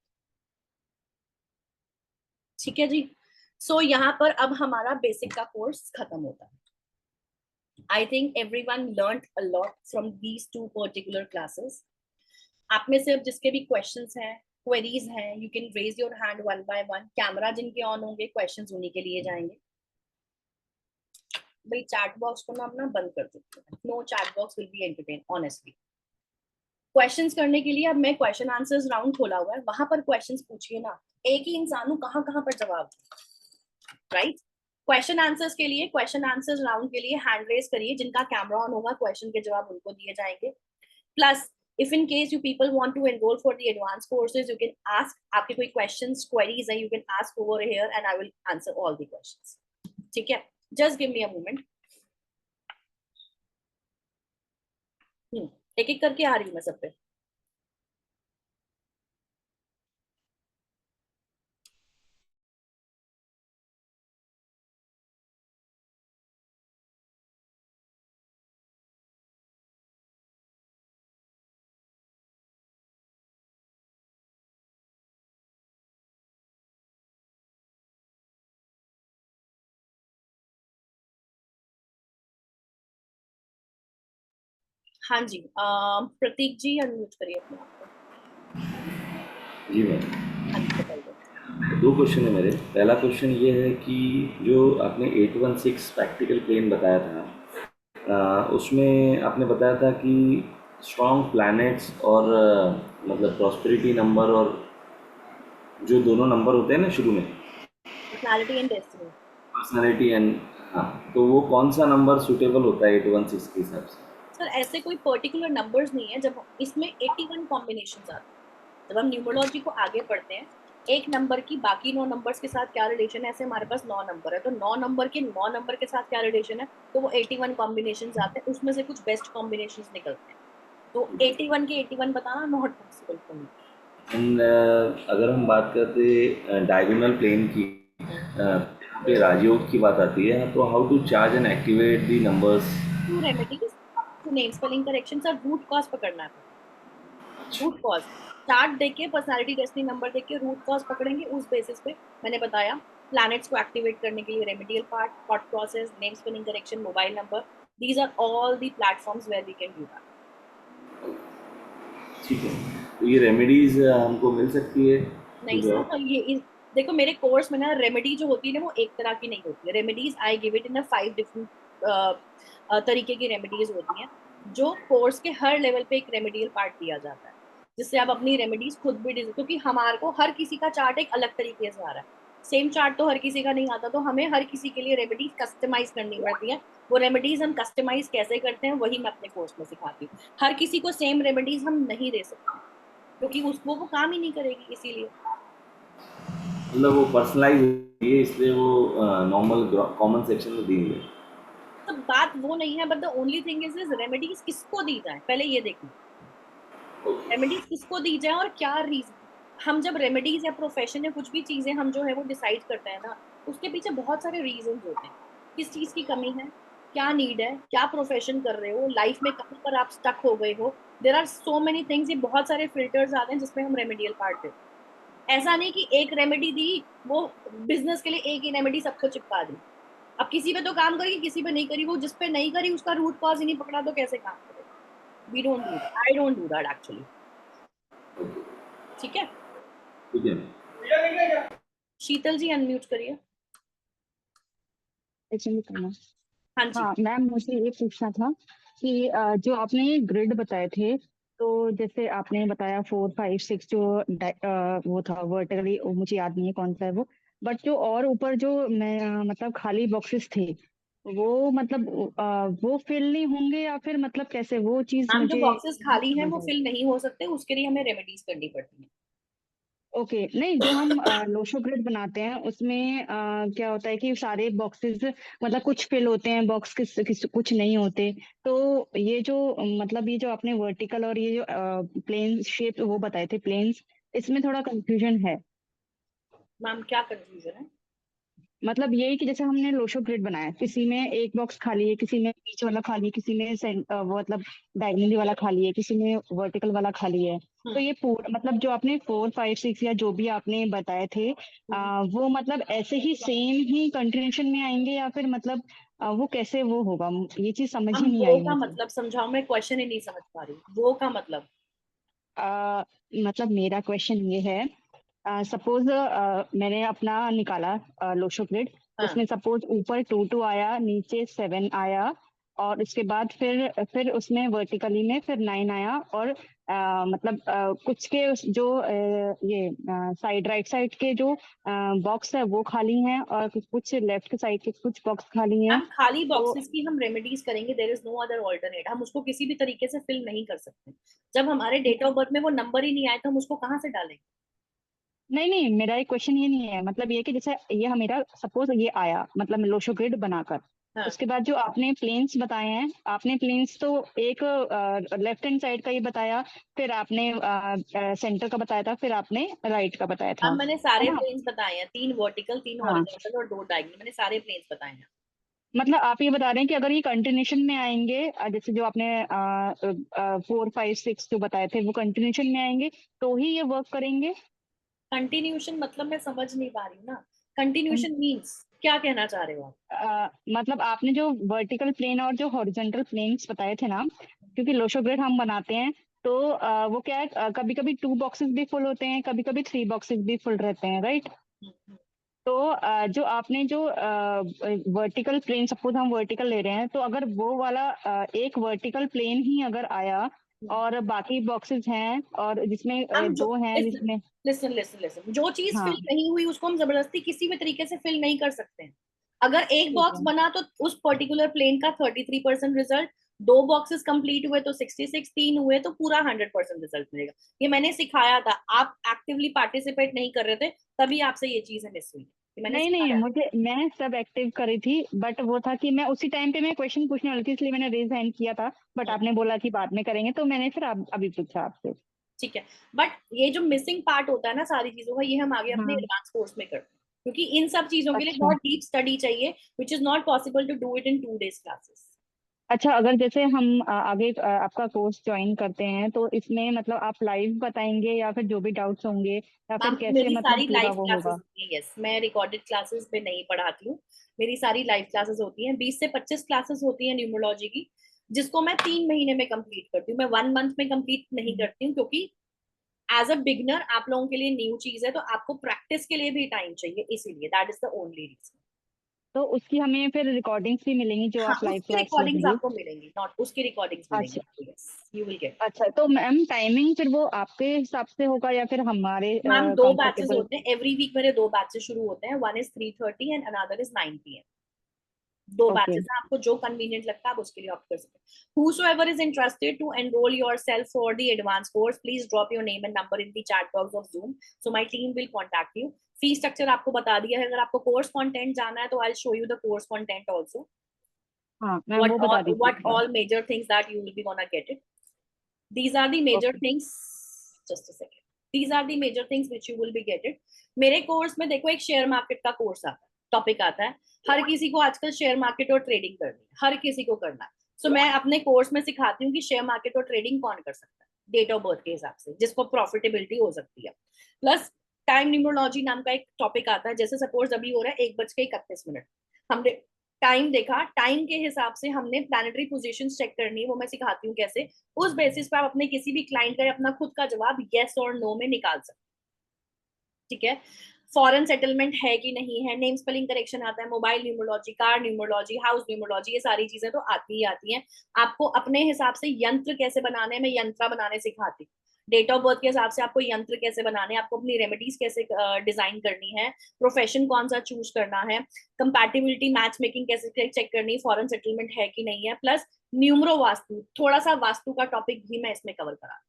ठीक है जी। सो यहाँ पर अब हमारा बेसिक का कोर्स खत्म होता है। I think everyone learned a lot from these 2 particular classes. आप में से अब जिसके भी क्वेश्चंस हैं, क्वेरीज हैं, you can raise your hand one by one. Camera जिनके ऑन होंगे क्वेश्चंस उन्हीं के लिए जाएंगे। भाई चैट बॉक्स को ना अपना बंद कर देते हैं। No chat box will be entertain honestly. Questions करने के लिए अब मैं क्वेश्चन आंसर्स राउंड खोला हुआ है, वहां पर क्वेश्चंस पूछिए ना। एक ही इंसान कहाँ कहाँ पर जवाब, राइट? क्वेश्चन आंसर्स के लिए, क्वेश्चन आंसर्स राउंड के लिए हैंड रेज करिए। जिनका कैमरा ऑन होगा क्वेश्चन के जवाब उनको दिए जाएंगे। Plus if in case you people want to enroll for the advanced courses, you can ask, आपके कोई questions, queries हैं, you can ask over here and I will answer all the questions. ठीक है? Just give me a moment. एक एक करके आ रही हूँ मैं सब पे। हाँ जी, प्रतीक जी अनम्यूट करिए अपने आप को। जी मैम, हाँ जी बताइए। 2 क्वेश्चन है मेरे। पहला क्वेश्चन ये है कि जो आपने 816 प्रैक्टिकल प्लेन बताया था, उसमें आपने बताया था कि स्ट्रॉन्ग प्लैनेट्स और मतलब प्रॉस्पेरिटी नंबर और जो दोनों नंबर होते हैं ना शुरू में, personality and destiny. Personality and, हाँ, तो वो कौन सा नंबर सूटेबल होता है 816 के हिसाब से? सर ऐसे कोई पर्टिकुलर नंबर्स नहीं है। जब इसमें 81 कॉम्बिनेशंस आते हैं, जब हम न्यूमरोलॉजी को आगे पढ़ते हैं, एक नंबर की बाकी 9 नंबर्स के साथ क्या रिलेशन है, ऐसे हमारे पास 9 नंबर है, तो 9 नंबर के 9 नंबर के साथ क्या रिलेशन है, तो वो 81 कॉम्बिनेशंस आते हैं। उसमें से कुछ बेस्ट कॉम्बिनेशंस निकलते हैं। तो 81 के 81 बताना not possible for me. And अगर हम बात करते डायगोनल प्लेन की, पे राजयोग की बात आती है, तो how to charge and activate the numbers? 2 remedies, name spelling correction. Sir root cause पकड़ना है। रूट कॉज चार्ट देख के, पर्सनालिटी डेस्टिनी नंबर देख के रूट कॉज पकड़ेंगे। उस बेसिस पे मैंने बताया प्लैनेट्स को एक्टिवेट करने के लिए remedial part, thought process, name spelling correction, mobile number, these are all the platforms where we can do that. ठीक है, तो ये रेमेडीज हमको मिल सकती है? नहीं सर, तो ये देखो मेरे कोर्स में ना रेमेडी जो होती है ना वो एक तरह की नहीं होती है। Remedies I give it in 5 different तरीके की रेमेडीज होती हैं, जो कोर्स के हर लेवल पे एक रेमेडियल पार्ट दिया जाता है, जिससे आप अपनी रेमेडीज खुद भी क्योंकि हमारे को हर किसी का चार्ट एक अलग तरीके से आ रहा है। सेम चार्ट तो हर किसी का नहीं आता, तो हमें हर किसी के लिए रेमेडीज कस्टमाइज करनी पड़ती है। वो रेमेडीज हम कस्टमाइज कैसे करते हैं वही मैं अपने कोर्स में सिखाती हूँ। हर किसी को सेम रेमेडीज हम नहीं दे सकते, क्योंकि उसको वो काम ही नहीं करेगी। इसीलिए मतलब वो पर्सनलाइज होती है, इसलिए वो नॉर्मल कॉमन सेक्शन में दी है। तो बात वो नहीं है, but the only thing is remedies किसको दी जाए, पहले ये देखना। रेमेडीज किसको दी जाए और क्या रीजन। हम जब रेमेडीज या प्रोफेशन या कुछ भी चीजें हम जो है वो डिसाइड करते हैं ना, उसके पीछे बहुत सारे रीजन होते हैं। किस चीज की कमी है, क्या नीड है, क्या प्रोफेशन कर रहे हो, लाइफ में कहाँ पर आप स्टक हो गए हो। There are so many things. ये बहुत सारे फिल्टर्स आते हैं जिसमें हम रेमेडियल पार्ट देते हैं। ऐसा नहीं कि एक रेमेडी दी, वो बिजनेस के लिए एक ही रेमेडी सबको चिपका दी। अब किसी पे तो काम करेगी, किसी पे नहीं करी। वो जिस पे नहीं करी उसका रूट कॉज ही नहीं पकड़ा तो कैसे काम करेगा। We don't do that, I don't do that actually. ठीक है, ठीक है। शीतल जी अनम्यूट करिए। हाँ जी। हाँ मैम, मुझे ये पूछना था कि जो आपने ग्रिड बताए थे, तो जैसे आपने बताया 4, 5, 6 जो वो था वर्टिकली, मुझे याद नहीं है कौन सा है वो, बट जो और ऊपर जो मैं मतलब खाली बॉक्सेस थे, वो मतलब वो फिल नहीं होंगे या फिर मतलब कैसे वो चीज मैम जो मुझे बॉक्सेस खाली हैं समझ वो आई। फिल नहीं हो सकते, उसके लिए हमें रेमेडीज करनी पड़ती है। ओके, नहीं जो हम लोशो ग्रिड बनाते हैं उसमें क्या होता है कि सारे बॉक्सेस मतलब कुछ फिल होते हैं बॉक्स, कुछ नहीं होते। तो ये जो मतलब ये जो आपने वर्टिकल और ये जो प्लेन शेप वो बताए थे प्लेन्स, इसमें थोड़ा कंफ्यूजन है। मैम क्या कंफ्यूजन है? मतलब यही कि जैसे हमने लोशो ग्रिड बनाया, किसी में एक बॉक्स खाली है, किसी में बीच वाला खाली है, किसी में वो मतलब डायगोनली वाला खाली है, किसी में वर्टिकल वाला खाली है। तो ये पूरा मतलब जो आपने 4, 5, 6 या जो भी आपने बताए थे वो मतलब ऐसे ही सेम ही कंटिन्यूशन में आएंगे या फिर मतलब वो कैसे वो होगा, ये चीज समझ ही हम नहीं वो आई का मुझे। मतलब समझाओ, मैं क्वेश्चन ही नहीं समझ पा रही हूँ। वो का मतलब मतलब मेरा क्वेश्चन ये है, सपोज मैंने अपना निकाला लोशो ग्रिड, हाँ, उसमें सपोज ऊपर 2 आया, नीचे 7 आया, और उसके बाद फिर उसमें वर्टिकली में फिर 9 आया, और मतलब कुछ के जो ये साइड राइट साइड के जो बॉक्स है वो खाली हैं, और कुछ लेफ्ट साइड के कुछ बॉक्स खाली हैं। हम खाली तो बॉक्सेस की हम रेमेडीज करेंगे, there is no other alternate. हम उसको किसी भी तरीके से फिल नहीं कर सकते। जब हमारे डेट ऑफ बर्थ में वो नंबर ही नहीं आए तो हम उसको कहाँ से डालेंगे? नहीं नहीं, मेरा एक क्वेश्चन ये नहीं है, मतलब ये कि जैसे ये मेरा सपोज ये आया मतलब लोशो ग्रिड बनाकर, हाँ, उसके बाद जो आपने प्लेन्स बताए हैं, आपने प्लेन्स तो एक लेफ्ट हैंड साइड का ही बताया, फिर आपने सेंटर का बताया था, फिर आपने राइट का बताया अब था, मैंने है सारे ना? प्लेन्स बताए हैं, 3 वर्टिकल, 3 हाँ, हॉरिजॉन्टल और 2 डायगोनल, मैंने सारे प्लेन्स बताए हैं। मतलब आप ये बता रहे हैं कि अगर ये कंटिन्यूशन में आएंगे, जैसे जो आपने 4, 5, 6 जो बताए थे वो कंटिन्यूशन में आएंगे तो ही ये वर्क करेंगे। कंटिन्यूशन मतलब मैं समझ नहीं पा रही हूँ ना। कंटिन्यूशन मीन्स क्या कहना चाह रहे हो आप? मतलब आपने जो वर्टिकल प्लेन और जो हॉरिजॉन्टल प्लेन्स बताए थे ना, क्योंकि लोशो ग्रिड हम बनाते हैं तो वो क्या है, कभी कभी 2 बॉक्सेस भी फुल होते हैं, कभी कभी 3 बॉक्सेस भी फुल रहते हैं, राइट? तो जो आपने जो वर्टिकल प्लेन, सपोज हम वर्टिकल ले रहे हैं, तो अगर वो वाला एक वर्टिकल प्लेन ही अगर आया और बाकी बॉक्सेस हैं और जिसमें हम जो 2 हैं लिसन जिसमें, लिसन लिसन लिसन जो चीज फिल हाँ नहीं हुई उसको हम जबरदस्ती किसी भी तरीके से फिल नहीं कर सकते हैं। अगर एक ठीक बॉक्स है। बना तो उस पर्टिकुलर प्लेन का 33% रिजल्ट, 2 बॉक्सेस कंप्लीट हुए तो 66, 3 हुए तो पूरा 100% रिजल्ट मिलेगा। ये मैंने सिखाया था, आप एक्टिवली पार्टिसिपेट नहीं कर रहे थे, तभी आपसे ये चीजें मिस हुई। ये मैंने नहीं नहीं, सिखाया। मैं सब एक्टिव करी थी, बट वो था कि मैं उसी टाइम पे मैं क्वेश्चन पूछने वाली थी, इसलिए मैंने रेज हैंड किया था, बट आपने बोला कि बाद में करेंगे, तो मैंने फिर अभी पूछा आपसे। ठीक है, बट ये जो मिसिंग पार्ट होता है ना सारी चीजों का, ये हम आगे अपने हाँ, एडवांस कोर्स में करते हैं, क्योंकि इन सब चीजों के लिए अच्छा बहुत डीप स्टडी चाहिए, which is not possible to do it in 2 days classes. अच्छा, अगर जैसे हम आगे आपका कोर्स ज्वाइन करते हैं तो इसमें मतलब आप लाइव बताएंगे या फिर जो भी डाउट्स होंगे या फिर मैम कैसे मेरी मतलब सारी पूरा लाइव वो क्लासेस होगा? होती है, यस, मैं रिकॉर्डेड क्लासेस पे नहीं पढ़ाती हूँ। मेरी सारी लाइव क्लासेस होती हैं, 20 से 25 क्लासेस होती हैं न्यूमरोलॉजी की, जिसको मैं 3 महीने में कंप्लीट करती हूँ। मैं 1 मंथ में कंप्लीट नहीं करती हूँ, क्योंकि एज अ बिगनर आप लोगों के लिए न्यू चीज है, तो आपको प्रैक्टिस के लिए भी टाइम चाहिए, इसीलिए that is the only reason. तो उसकी हमें फिर रिकॉर्डिंग्स भी मिलेंगी जो हाँ, आप लाइव उसकी क्लास रिकॉर्डिंग्स लेंगे? आपको मिलेंगी, नॉट उसकी रिकॉर्डिंग्स मिलेंगी अच्छा आपको, यस, यू विल गेट। अच्छा, तो मैम टाइमिंग फिर वो आपके हिसाब से होगा या फिर हमारे मैम 2 बैचेस कंफर्टेबल? होते हैं एवरी वीक, मेरे 2 बैचेस शुरू होते हैं, one is 3:30 and another is 9 PM। 2 okay. Batches हैं, आपको जो कन्वीनियंट लगता है आप उसके लिए ऑप्ट कर सकते हैं। Whosoever is interested to enroll yourself for the advanced course, please drop your name and number in the chat box of Zoom, so my team will contact you. Fee structure आपको बता दिया है। अगर आपको course content जाना है तो I show you the course content also, हाँ मैम, वो बता दीजिए what एक बार। all major things that you will be gonna get it. These are the major okay. things, just a second, these are the major things which you will be get it. मेरे course में देखो एक share market का course आता है, topic आता है। हर किसी को आजकल शेयर मार्केट और ट्रेडिंग करनी है, हर किसी को करना है। सो मैं अपने कोर्स में सिखाती हूँ कि शेयर मार्केट और ट्रेडिंग कौन कर सकता है डेट ऑफ बर्थ के हिसाब से, जिसको प्रॉफिटेबिलिटी हो सकती है। प्लस टाइम न्यूमरोलॉजी नाम का एक टॉपिक आता है, जैसे सपोज अभी हो रहा है 1:31, हमने टाइम देखा, टाइम के हिसाब से हमने प्लैनेटरी पोजीशंस चेक करनी है, वो मैं सिखाती हूँ कैसे। उस बेसिस पे आप अपने किसी भी क्लाइंट का अपना खुद का जवाब यस और नो में निकाल सकते हैं, ठीक है। फॉरेन सेटलमेंट है कि नहीं है, नेम स्पेलिंग करेक्शन आता है, mobile numerology, car numerology, house numerology, ये सारी चीजें तो आती ही आती हैं। आपको अपने हिसाब से यंत्र कैसे बनाने हैं, मैं यंत्र बनाने सिखाती हूँ। डेट ऑफ बर्थ के हिसाब से आपको यंत्र कैसे बनाने हैं, आपको अपनी रेमेडीज कैसे डिजाइन करनी है, प्रोफेशन कौन सा चूज करना है, कंपैटिबिलिटी मैच मेकिंग कैसे चेक करनी है, फॉरेन सेटलमेंट है कि नहीं है, प्लस न्यूमरो वास्तु, थोड़ा सा वास्तु का टॉपिक भी मैं इसमें कवर करा।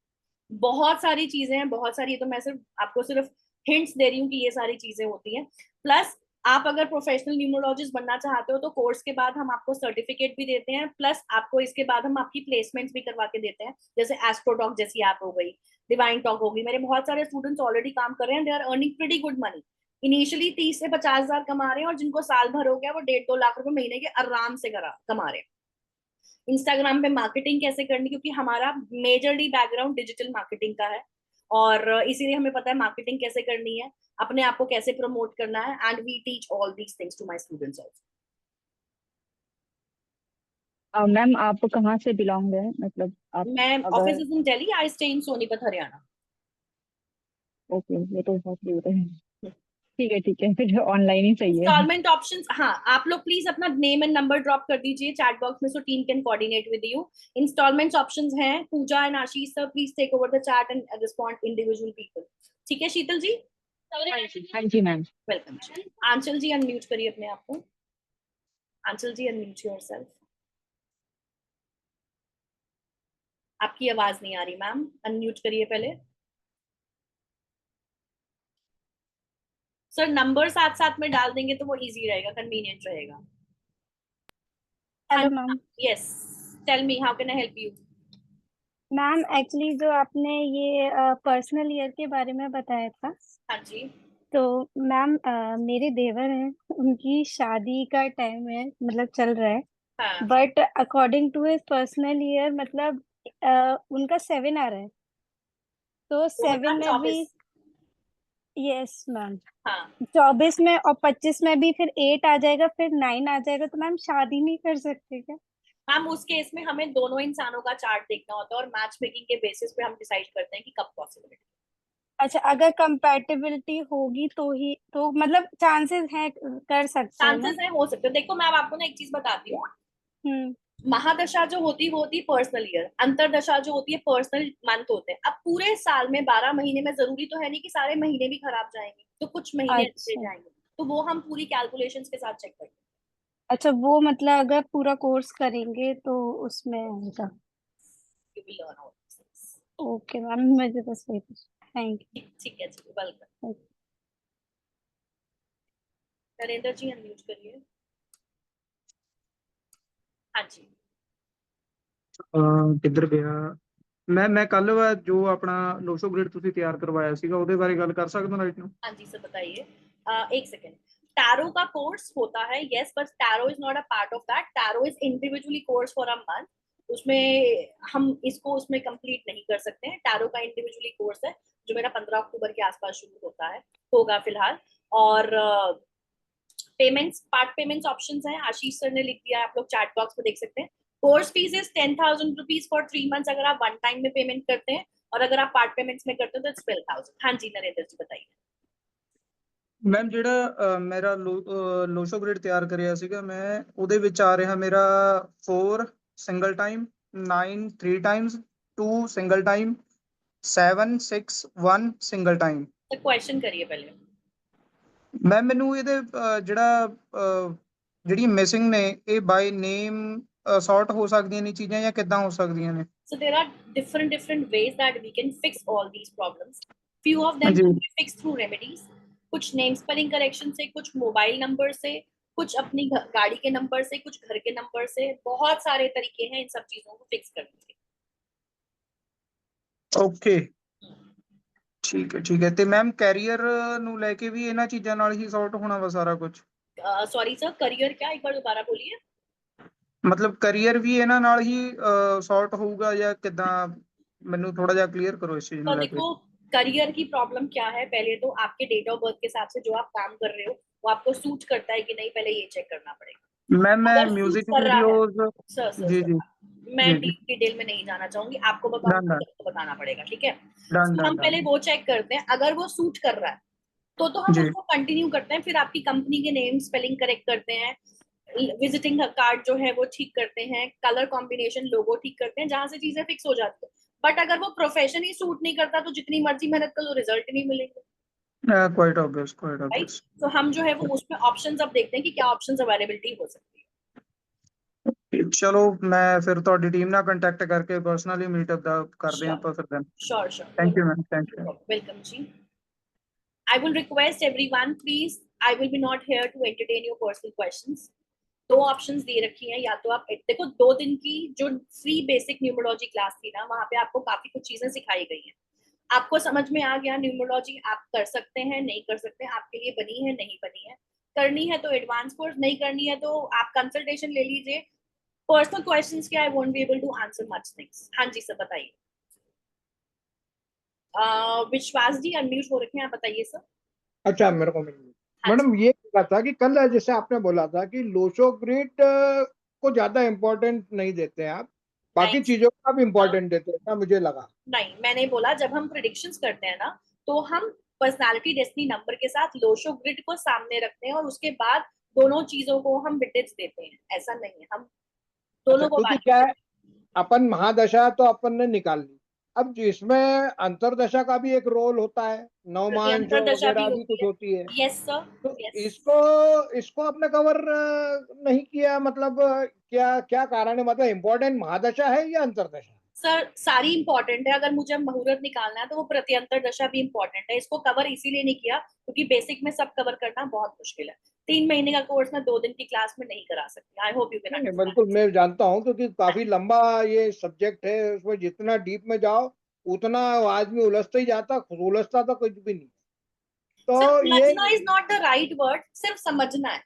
बहुत सारी चीजें हैं, बहुत सारी, तो मैं सिर्फ आपको सिर्फ हिंट्स दे रही हूँ कि ये सारी चीजें होती हैं। प्लस आप अगर प्रोफेशनल न्यूमरोलॉजिस्ट बनना चाहते हो तो कोर्स के बाद हम आपको सर्टिफिकेट भी देते हैं, प्लस आपको इसके बाद हम आपकी प्लेसमेंट्स भी करवा के देते हैं, जैसे एस्ट्रोटॉक जैसी ऐप हो गई, डिवाइन टॉक होगी। मेरे बहुत सारे स्टूडेंट्स ऑलरेडी काम कर रहे हैं, they are earning pretty good money. Initially 30 से 50,000 कमा रहे हैं और जिनको साल भर हो गया वो 1.5-2 लाख रुपए महीने के आराम से कमा रहे हैं। इंस्टाग्राम पे मार्केटिंग कैसे करनी, क्योंकि हमारा मेजरली बैकग्राउंड डिजिटल मार्केटिंग का है और इसीलिए हमें पता है मार्केटिंग कैसे करनी है, अपने आप को कैसे प्रमोट करना है, and we teach all these things to my students also. Ma'am आप कहाँ से बिलोंग है, मतलब आप मैं अगर office is in Delhi, I stay in Sonipat Haryana. Okay, ये तो बहुत दूर है। ठीक है, फिर ऑनलाइन ही सही है। इंस्टॉलमेंट ऑप्शंस, हाँ आप लोग प्लीज अपना नेम एंड नंबर ड्रॉप कर दीजिए चैट बॉक्स में, so team can coordinate with you. Installments options हैं, Pooja and Ashish sir please take over the chat and respond individual people. ठीक है शीतल जी? हाँ जी मैम। वेलकम जी। आंचल जी अनम्यूट करिए अपने आप को। Anchal ji unmute yourself. आपकी आवाज नहीं आ रही मैम, अनम्यूट करिए पहले। सर नंबर साथ साथ में डाल देंगे तो वो इजी रहेगा, कन्वीनियंट रहेगा। Hello ma'am. Yes, tell me how can I help you? Ma'am actually जो आपने ये पर्सनल ईयर के बारे में बताया था, हाँ जी। तो मैम मेरे देवर हैं, उनकी शादी का टाइम है, मतलब चल रहा है, हाँ। But according to his personal year मतलब उनका 7 आ रहा है, तो 7 में भी 2024। यस मैम, हाँ 24 में और 25 में भी फिर 8 आ जाएगा, फिर 9 आ जाएगा, तो मैम शादी नहीं कर सकते क्या? मैम उस केस में हमें दोनों इंसानों का चार्ट देखना होता है और मैच मेकिंग के बेसिस पे हम डिसाइड करते हैं कि कब पॉसिबिलिटी। अच्छा, अगर कंपैटिबिलिटी होगी तो ही, तो मतलब चांसेस है, कर सकते हैं ना? चांसेस है, हो सकते हैं। देखो मैं अब आपको ना एक चीज बताती हूँ, हम्म। महादशा जो होती है वो होती है पर्सनल ईयर, अंतरदशा जो होती है पर्सनल मंथ होते हैं। अब पूरे साल में 12 महीने में जरूरी तो है नहीं कि सारे महीने भी खराब जाएंगे, तो कुछ महीने अच्छे अच्छा जाएंगे, तो वो हम पूरी कैलकुलेशंस के साथ चेक करते हैं। अच्छा, वो मतलब अगर पूरा कोर्स करेंगे तो उसमें आएगा। You will learn all these things. Okay ma'am, मुझे बस वही कुछ। थैंक ठीक है जी, welcome. You. Narendra ji unmute करिए। हाँ जी। ਕਿੱਧਰ ਗਿਆ ਮੈਂ ਕੱਲ ਜੋ ਆਪਣਾ ਲੋਸ਼ੋ ਗ੍ਰਿਡ ਤੁਸੀਂ ਤਿਆਰ ਕਰਵਾਇਆ ਸੀਗਾ ਉਹਦੇ ਬਾਰੇ ਗੱਲ ਕਰ ਸਕਦਾ ਰਾਈਟ ਨੂੰ? हाँ जी सर बताइए। एक सेकेंड। टैरो का कोर्स होता है yes, but tarot is not a part of that. Tarot is individually course for a month, उसमें हम इसको उसमें कंप्लीट नहीं कर सकते हैं। टैरो का इंडिविजुअली कोर्स है जो मेरा 15 अक्टूबर के आसपास शुरू होता है, होगा फिलहाल। और पेमेंट्स, पार्ट पेमेंट्स ऑप्शंस हैं, आशीष सर ने लिख दिया है, आप लोग चैट बॉक्स में देख सकते हैं। Course fees is 10,000 rupees for 3 months अगर आप वन टाइम में पेमेंट करते हैं, और अगर आप पार्ट पेमेंट्स में करते हो तो इट्स 12,000। हाँ जी नरेंद्र जी बताइए। ਮੈਮ ਜਿਹੜਾ ਮੇਰਾ ਲੋਸ਼ੋ ਗ੍ਰਿਡ ਤਿਆਰ ਕਰਿਆ ਸੀਗਾ ਮੈਂ, ਉਹਦੇ ਵਿੱਚ ਆ ਰਿਹਾ ਮੇਰਾ 4 single time, 9 3 ਟਾਈम्स, 2 single time, 7 6 1 single time. तो क्वेश्चन करिए पहले। ਮੈਮ ਮੈਨੂੰ ਇਹਦੇ ਜਿਹੜੀ ਮਿਸਿੰਗ ਨੇ ਇਹ ਬਾਈ ਨੇਮ ਸੌਰਟ ਹੋ ਸਕਦੀਆਂ ਨੇ ਚੀਜ਼ਾਂ ਜਾਂ ਕਿੱਦਾਂ ਹੋ ਸਕਦੀਆਂ ਨੇ? So there are different ways that we can fix all these problems. Few of them जी। can be fixed through remedies. कुछ नेम स्पेलिंग करेक्शन से, कुछ मोबाइल नंबर से, कुछ अपनी गाड़ी के नंबर से, कुछ घर के नंबर से, बहुत सारे तरीके हैं इन सब चीजों को फिक्स करने के। ਓਕੇ ਠੀਕ ਹੈ ਤੇ ਮੈਮ ਕੈਰੀਅਰ ਨੂੰ ਲੈ ਕੇ ਵੀ ਇਹਨਾਂ ਚੀਜ਼ਾਂ ਨਾਲ ਹੀ ਸੌਰਟ ਹੋਣਾ ਵਾ ਸਾਰਾ ਕੁਝ? सॉरी सर, करियर क्या, एक बार दोबारा बोलिए। ਮਤਲਬ ਕੈਰੀਅਰ ਵੀ ਇਹਨਾਂ ਨਾਲ ਹੀ ਸੌਰਟ ਹੋਊਗਾ ਜਾਂ ਕਿੱਦਾਂ? ਮੈਨੂੰ ਥੋੜਾ ਜਿਹਾ क्लियर करो इस चीज तो ਨੂੰ ਲੈ ਕੇ। देखो करियर की प्रॉब्लम क्या है, पहले तो आपके डेट ऑफ बर्थ के हिसाब से जो आप काम कर रहे हो वो आपको सूट करता है कि नहीं, पहले ये चेक करना पड़ेगा। मैम मैं अगर सूट म्यूजिक कर रहा है, वीडियोस सर जी जी मैं जी जी डिटेल में नहीं जाना चाहूंगी, आपको डन बताऊंगी डन तो आपको बताना पड़ेगा, ठीक है? डन तो डन हम डन पहले वो चेक करते हैं, अगर वो सूट कर रहा है तो हम जी उसको कंटिन्यू करते हैं। फिर आपकी कंपनी के नेम स्पेलिंग करेक्ट करते हैं, विजिटिंग कार्ड जो है वो ठीक करते हैं, कलर कॉम्बिनेशन लोगो ठीक करते हैं, जहां से चीजें फिक्स हो जाती है। बट अगर वो प्रोफेशन ही सूट नहीं करता तो जितनी मर्जी मेहनत करो रिजल्ट नहीं मिलेंगे, quite obvious quite right? Obvious. तो हम जो है वो उसमें ऑप्शंस अब देखते हैं कि क्या ऑप्शंस अवेलेबिलिटी हो सकती है। ਚਲੋ ਮੈਂ ਫਿਰ ਤੁਹਾਡੀ ਟੀਮ ਨਾਲ ਕੰਟੈਕਟ ਕਰਕੇ ਪਰਸਨਲੀ ਮੀਟਅਪ ਦਾ ਕਰਦੇ ਹਾਂ ਆਪਾਂ ਫਿਰ then. Sure thank you ma'am, thank you. Welcome जी। I will request everyone, please, I will be not here to entertain your personal questions. दो ऑप्शंस दे रखी हैं, या तो आप देखो 2 दिन की जो फ्री बेसिक न्यूमरोलॉजी क्लास थी ना, वहां पे आपको काफी कुछ चीजें सिखाई गई हैं। आपको समझ में आ गया न्यूमरोलॉजी आप कर सकते हैं नहीं कर सकते हैं, आपके लिए बनी है नहीं बनी है, करनी है तो एडवांस कोर्स, नहीं करनी है तो आप कंसल्टेशन ले लीजिए। पर्सनल क्वेश्चंस के I won't be able to answer much things. हाँ जी सर बताइए। विश्वास जी अनम्यूट हो रखे हैं, आप बताइए सर। अच्छा मेरे को हाँ मैडम ये कहा था कि कल जैसे आपने बोला था कि लोशो ग्रिड को ज्यादा इम्पोर्टेंट नहीं देते हैं आप, बाकी नहीं चीजों को आप इम्पोर्टेंट देते हैं, मुझे लगा। नहीं, मैंने बोला जब हम प्रिडिक्शंस करते हैं ना तो हम पर्सनालिटी डेस्टिनी नंबर के साथ लोशो ग्रिड को सामने रखते हैं और उसके बाद दोनों चीजों को हम वेटेज देते हैं, ऐसा नहीं है, हम अच्छा, दोनों को क्योंकि value क्या है, देते अपन महादशा तो अपन ने निकाल ली, अब इसमें अंतरदशा का भी एक रोल होता है, हैं। नवमांश अंतरदशा भी वगैरह भी होती कुछ है। होती है, यस सर, तो यस इसको आपने कवर नहीं किया, मतलब क्या क्या कारण है, मतलब इम्पोर्टेंट महादशा है या अंतरदशा? सर सारी इंपॉर्टेंट है, अगर मुझे मुहूर्त निकालना है तो वो प्रत्यंतर दशा भी इंपॉर्टेंट है। इसको कवर इसीलिए नहीं किया क्योंकि बेसिक में सब कवर करना बहुत मुश्किल है, 3 महीने का कोर्स में 2 दिन की क्लास में नहीं करा सकती। आई होप यू कैन नहीं, अंडरस्टैंड। बिल्कुल मैं जानता हूँ, क्योंकि काफी लंबा ये सब्जेक्ट है, उसमें जितना डीप में जाओ उतना आदमी उलझता ही जाता, उलझता तो कुछ भी नहीं। सर तो ये समझना is not the right word, सिर्फ समझना है।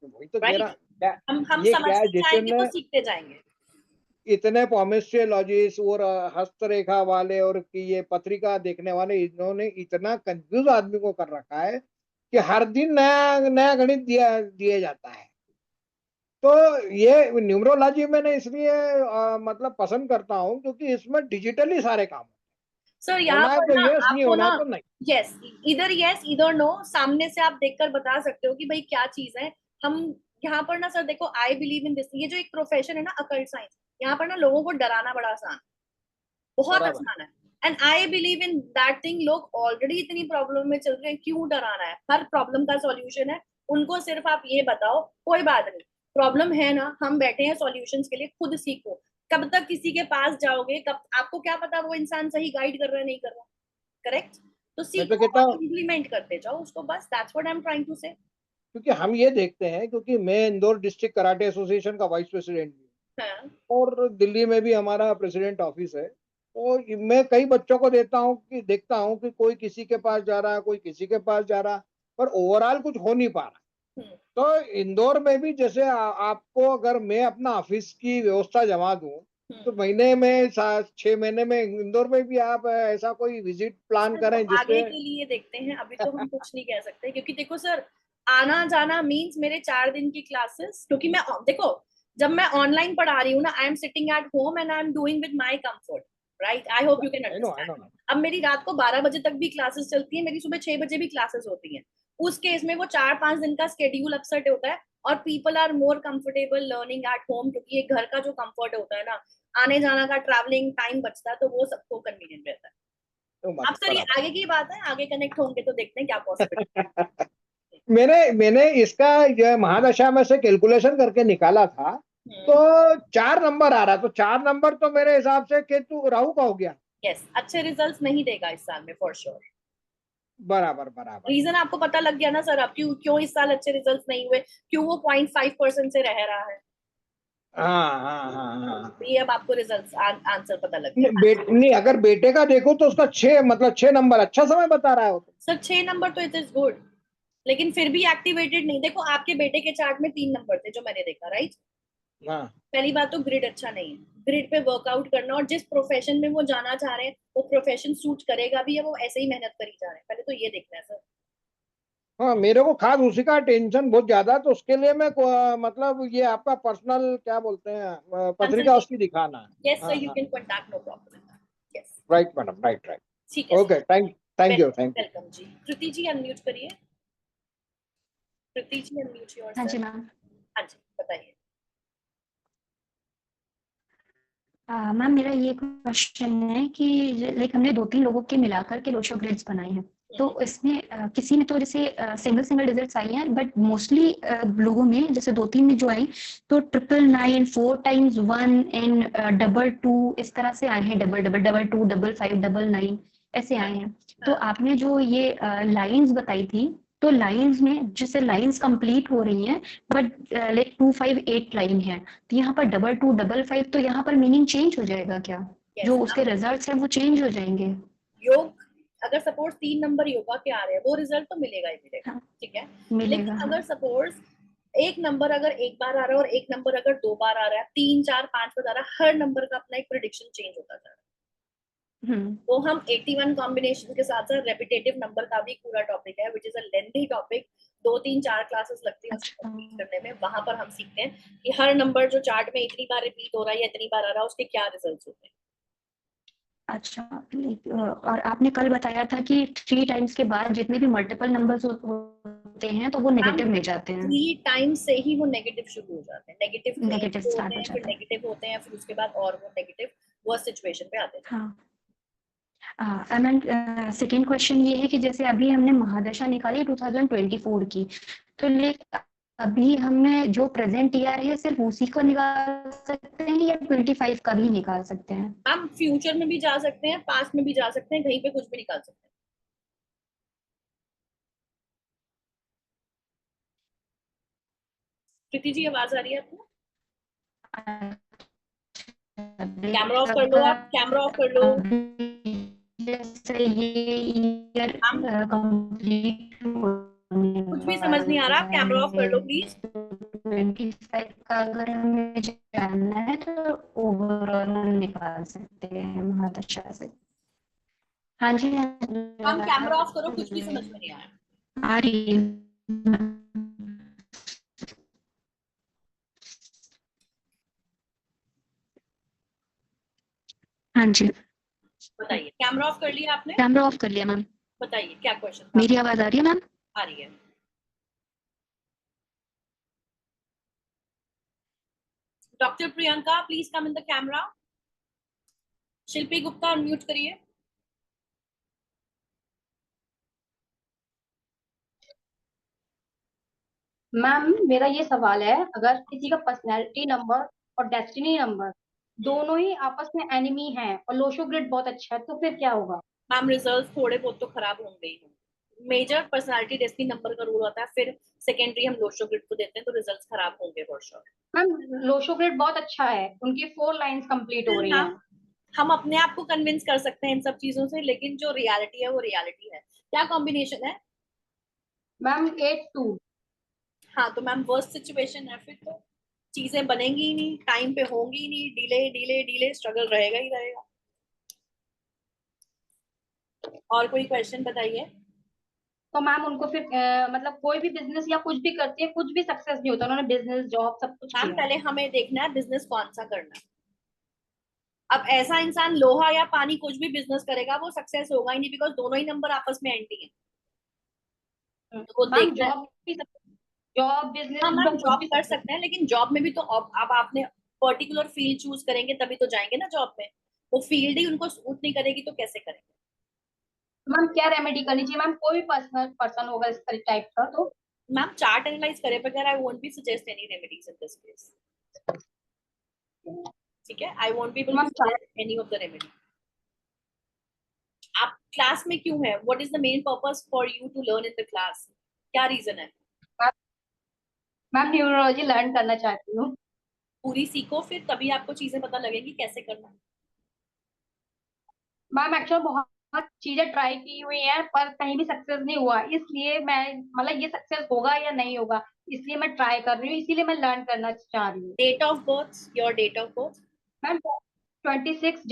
वही तो कह राइट, रहा क्या, हम ये क्या है, समझते जैसे जाएंगे तो मैं सीखते जाएंगे। इतने पॉमिस्ट्रियोलॉजिस्ट और हस्तरेखा वाले और कि ये पत्रिका देखने वाले, इन्होंने इतना कंफ्यूज आदमी को कर रखा है कि हर दिन नया नया गणित दिया जाता है। तो ये न्यूमरोलॉजी मैंने इसलिए मतलब पसंद करता हूँ क्योंकि इसमें डिजिटली सारे काम सर यहाँ होना है पर तो ना यस, नहीं आपको होना ना है तो नहीं। यस इधर नो, सामने से आप देखकर बता सकते हो कि भाई क्या चीज है। हम यहाँ पर ना सर देखो, आई बिलीव इन दिस, ये जो एक प्रोफेशन है ना अकल्ट साइंस, यहाँ पर ना लोगों को डराना बड़ा आसान, बहुत बराबर। आसान है। And I believe in that thing. लोग ऑलरेडी इतनी प्रॉब्लम में चल रहे हैं, क्यों डराना है? हर प्रॉब्लम का सॉल्यूशन है, उनको सिर्फ आप ये बताओ कोई बात नहीं, प्रॉब्लम है ना, हम बैठे हैं सॉल्यूशंस के लिए, खुद सीखो। कब तक किसी के पास जाओगे, कब आपको क्या पता वो इंसान सही गाइड कर रहा है नहीं कर रहा, करेक्ट? तो मैं तो सीखो कहता और हूँ, इम्प्लीमेंट करते जाओ उसको, बस that's what I am trying to say. क्योंकि हम ये देखते हैं, क्योंकि मैं इंदौर डिस्ट्रिक्ट कराटे एसोसिएशन का वाइस प्रेसिडेंट भी हूँ हाँ और दिल्ली में भी हमारा प्रेसिडेंट ऑफिस है, तो मैं कई बच्चों को देखता हूँ कि कोई किसी के पास जा रहा है, कोई किसी के पास जा रहा, पर ओवरऑल कुछ हो नहीं पा रहा। तो इंदौर में भी जैसे आपको अगर मैं अपना ऑफिस की व्यवस्था जमा दूं तो महीने में 6 महीने में इंदौर में भी आप ऐसा कोई विजिट प्लान सर वो करें आगे जिससे। के लिए देखते हैं, अभी तो हम कुछ नहीं कह सकते क्योंकि देखो सर, आना जाना मीन्स मेरे 4 दिन की क्लासेस, क्योंकि मैं देखो जब मैं ऑनलाइन पढ़ा रही हूँ ना, I am sitting at home and I am doing with my comfort, right? I hope you can I know understand. अब मेरी रात को 12 बजे तक भी क्लासेस चलती है, मेरी सुबह 6 बजे भी क्लासेस होती हैं। उस केस में वो 4-5 दिन का स्केड्यूल अपसेट होता है और people are more comfortable learning at home, क्योंकि ये घर का जो कंफर्ट होता है ना, आने जाना का ट्रैवलिंग टाइम बचता है, तो वो सबको कन्वीनियंट रहता है। अब सर ये आगे की बात है, आगे कनेक्ट होंगे तो देखते हैं क्या पॉसिबिलिटी। मैंने इसका जो महादशा में से कैलकुलेशन करके निकाला था, तो 4 नंबर आ रहा, तो 4 नंबर तो मेरे हिसाब से केतु राहु का हो गया। यस, अच्छे रिजल्ट्स नहीं देगा इस साल में फॉर श्योर। बराबर बराबर। रीजन आपको पता लग गया ना सर, अब क्यों इस साल अच्छे रिजल्ट्स नहीं हुए, क्यों वो 0.5% से रह रहा है। हाँ हाँ हाँ हाँ। ये अब आपको रिजल्ट्स आंसर पता लग गया। नहीं, अगर बेटे का देखो तो उसका 6 मतलब 6 नंबर अच्छा समय बता रहा है वो तो। सर 6 नंबर तो इट इज गुड, लेकिन फिर भी एक्टिवेटेड नहीं। देखो आपके बेटे के चार्ट में 3 नंबर थे जो मैंने देखा, राइट? हाँ। पहली बात तो ग्रिड अच्छा नहीं है, ग्रिड पे वर्कआउट करना, और जिस प्रोफेशन में वो जाना चाह रहे हैं वो प्रोफेशन सूट करेगा भी या वो ऐसे ही मेहनत करी जा रहे हैं, पहले तो ये देखना है सर। हाँ, मेरे को खास उसी का टेंशन बहुत ज्यादा, तो उसके लिए मैं मतलब ये आपका पर्सनल क्या बोलते हैं पत्रिका उसकी दिखाना है। Yes sir, you can contact, no problem. Yes right madam, right right. ठीक है, ओके, थैंक यू। वेलकम जी। कृति जी अनम्यूट करिए। Kriti ji unmute yourself. हाँ जी मैम। हाँ जी बताइए। मैम मेरा ये क्वेश्चन है कि लाइक हमने 2-3 लोगों के मिलाकर के लोशो ग्रिड्स बनाए हैं, तो इसमें किसी में तो जैसे सिंगल डिजिट्स आई हैं, बट मोस्टली लोगों में जैसे 2-3 में जो आई तो 999, 4 times 1 एंड 222 इस तरह से आए हैं, 222, 55, 99 ऐसे आए हैं। तो आपने जो ये लाइंस बताई थी, तो लाइंस में जैसे लाइंस कंप्लीट हो रही हैं बट लाइक 258 लाइन है, तो यहाँ पर 2255, तो यहाँ पर मीनिंग चेंज हो जाएगा क्या? जो उसके रिजल्ट्स हैं वो चेंज हो जाएंगे। योग अगर सपोज 3 नंबर योगा के आ रहे हैं वो रिजल्ट तो मिलेगा ही मिलेगा, हाँ, ठीक है। मिलेगा। लेकिन हाँ, अगर सपोज एक नंबर अगर एक बार आ रहा है और एक नंबर अगर 2 बार आ रहा है, 3 4 5 बार आ रहा है, हर नंबर का अपना एक प्रेडिक्शन चेंज होता जा रहा है। तो हम 81 कॉम्बिनेशन के साथ साथ रेपिटेटिव नंबर का भी पूरा टॉपिक है, which is a lengthy topic, 2 3 4 classes लगती है उसको कंप्लीट करने में। वहां पर हम सीखते हैं कि हर नंबर जो चार्ट में इतनी बार रिपीट हो रहा है या इतनी बार आ रहा है उसके क्या रिजल्ट्स होते हैं। अच्छा, और आपने कल बताया था कि 3 टाइम्स के बाद जितने भी मल्टीपल नंबर्स होते हैं तो वो नेगेटिव में जाते हैं। 3 टाइम्स से ही वो नेगेटिव शुरू हो जाते हैं, नेगेटिव नेगेटिव होते स्टार्ट हो हैं, फिर जाता है। नेगेटिव होते हैं, फिर उसके बाद और वो नेगेटिव वो सिचुएशन पे आते हैं। हाँ, एंड सेकेंड क्वेश्चन ये है कि जैसे अभी हमने महादशा निकाली 2024 की, तो अभी हमें जो प्रेजेंट ईयर है सिर्फ उसी को निकाल सकते हैं या 25 का भी निकाल सकते हैं? हम फ्यूचर में भी जा सकते हैं, पास्ट में भी जा सकते हैं, कहीं पे कुछ भी निकाल सकते हैं। प्रीति जी आवाज आ रही है आपको? कैमरा ऑफ कर लो, आप कैमरा ऑफ कर लो। जैसे ये ईयर कंप्लीट कुछ भी समझ नहीं आ रहा, आप कैमरा ऑफ कर लो प्लीज। 25 का अगर हमें जानना है तो ओवरऑल हम निकाल सकते हैं महादशा से। हाँ जी, हम कैमरा ऑफ करो, कुछ भी समझ में नहीं आया। आ रही है। हाँ जी, बताइए, कैमरा ऑफ कर लिया आपने? कैमरा ऑफ कर लिया मैम। बताइए क्या क्वेश्चन था? मेरी आवाज आ रही है मैम? आ रही है। Doctor Priyanka please come in the camera. Shilpi Gupta unmute करिए। मैम मेरा ये सवाल है, अगर किसी का पर्सनैलिटी नंबर और डेस्टिनी नंबर दोनों ही आपस में एनिमी हैं और लोशो ग्रिड बहुत अच्छा है तो फिर क्या होगा? मैम रिजल्ट थोड़े बहुत तो खराब होंगे ही। मेजर पर्सनालिटी डेस्टिनी नंबर का रूल होता है, फिर सेकेंडरी हम लोशो ग्रिड को देते हैं तो रिजल्ट्स खराब होंगे for sure. Ma'am Lo Shu grid बहुत अच्छा है, उनकी 4 लाइंस कंप्लीट हो रही हैं। हम अपने आप को कन्विंस कर सकते हैं इन सब चीजों से, लेकिन जो रियलिटी है वो रियलिटी है। क्या कॉम्बिनेशन है मैम 8-2। हाँ तो मैम वर्स्ट सिचुएशन है, फिर तो चीजें बनेंगी ही नहीं, टाइम पे होंगी ही नहीं, डिले डिले डिले, स्ट्रगल रहेगा ही रहेगा। और कोई क्वेश्चन बताइए। तो मैम उनको फिर मतलब कोई भी बिजनेस या कुछ भी करती है, कुछ भी सक्सेस नहीं होता, उन्होंने बिजनेस जॉब सब कुछ मैम किया। पहले हमें देखना है बिजनेस कौन सा करना है। अब ऐसा इंसान लोहा या पानी कुछ भी बिजनेस करेगा वो सक्सेस होगा ही नहीं, बिकॉज दोनों ही नंबर आपस में एंटी है। तो वो मैम देखना है। जॉब बिजनेस हाँ मैम कुछ जॉब भी कर सकते हैं, लेकिन जॉब में भी तो अब आपने पर्टिकुलर फील्ड चूज करेंगे तभी तो जाएंगे ना जॉब में। वो फील्ड ही उनको सूट नहीं करेगी तो कैसे करेंगे? मैम क्या रेमेडी करनी चाहिए? मैम कोई भी पर्सन होगा इस टाइप का तो मैम चार्ट एनालाइज करे बगैर I won't be suggest any remedies in this case. ठीक है, I won't be able to suggest any of the remedy. आप क्लास में क्यों है? What is the main purpose for you to learn in the class? क्या reason है? Ma'am neurology learn करना चाहती हूँ। पूरी सीखो, फिर तभी आपको चीजें पता लगेंगी कैसे करना है। मैम एक्चुअली बहुत चीजें ट्राई की हुई हैं पर कहीं भी सक्सेस नहीं हुआ, इसलिए मैं मतलब ये सक्सेस होगा या नहीं होगा इसलिए मैं ट्राई कर रही हूँ, इसीलिए मैं लर्न करना चाह रही हूँ। Date of birth, your date of birth? Ma'am 26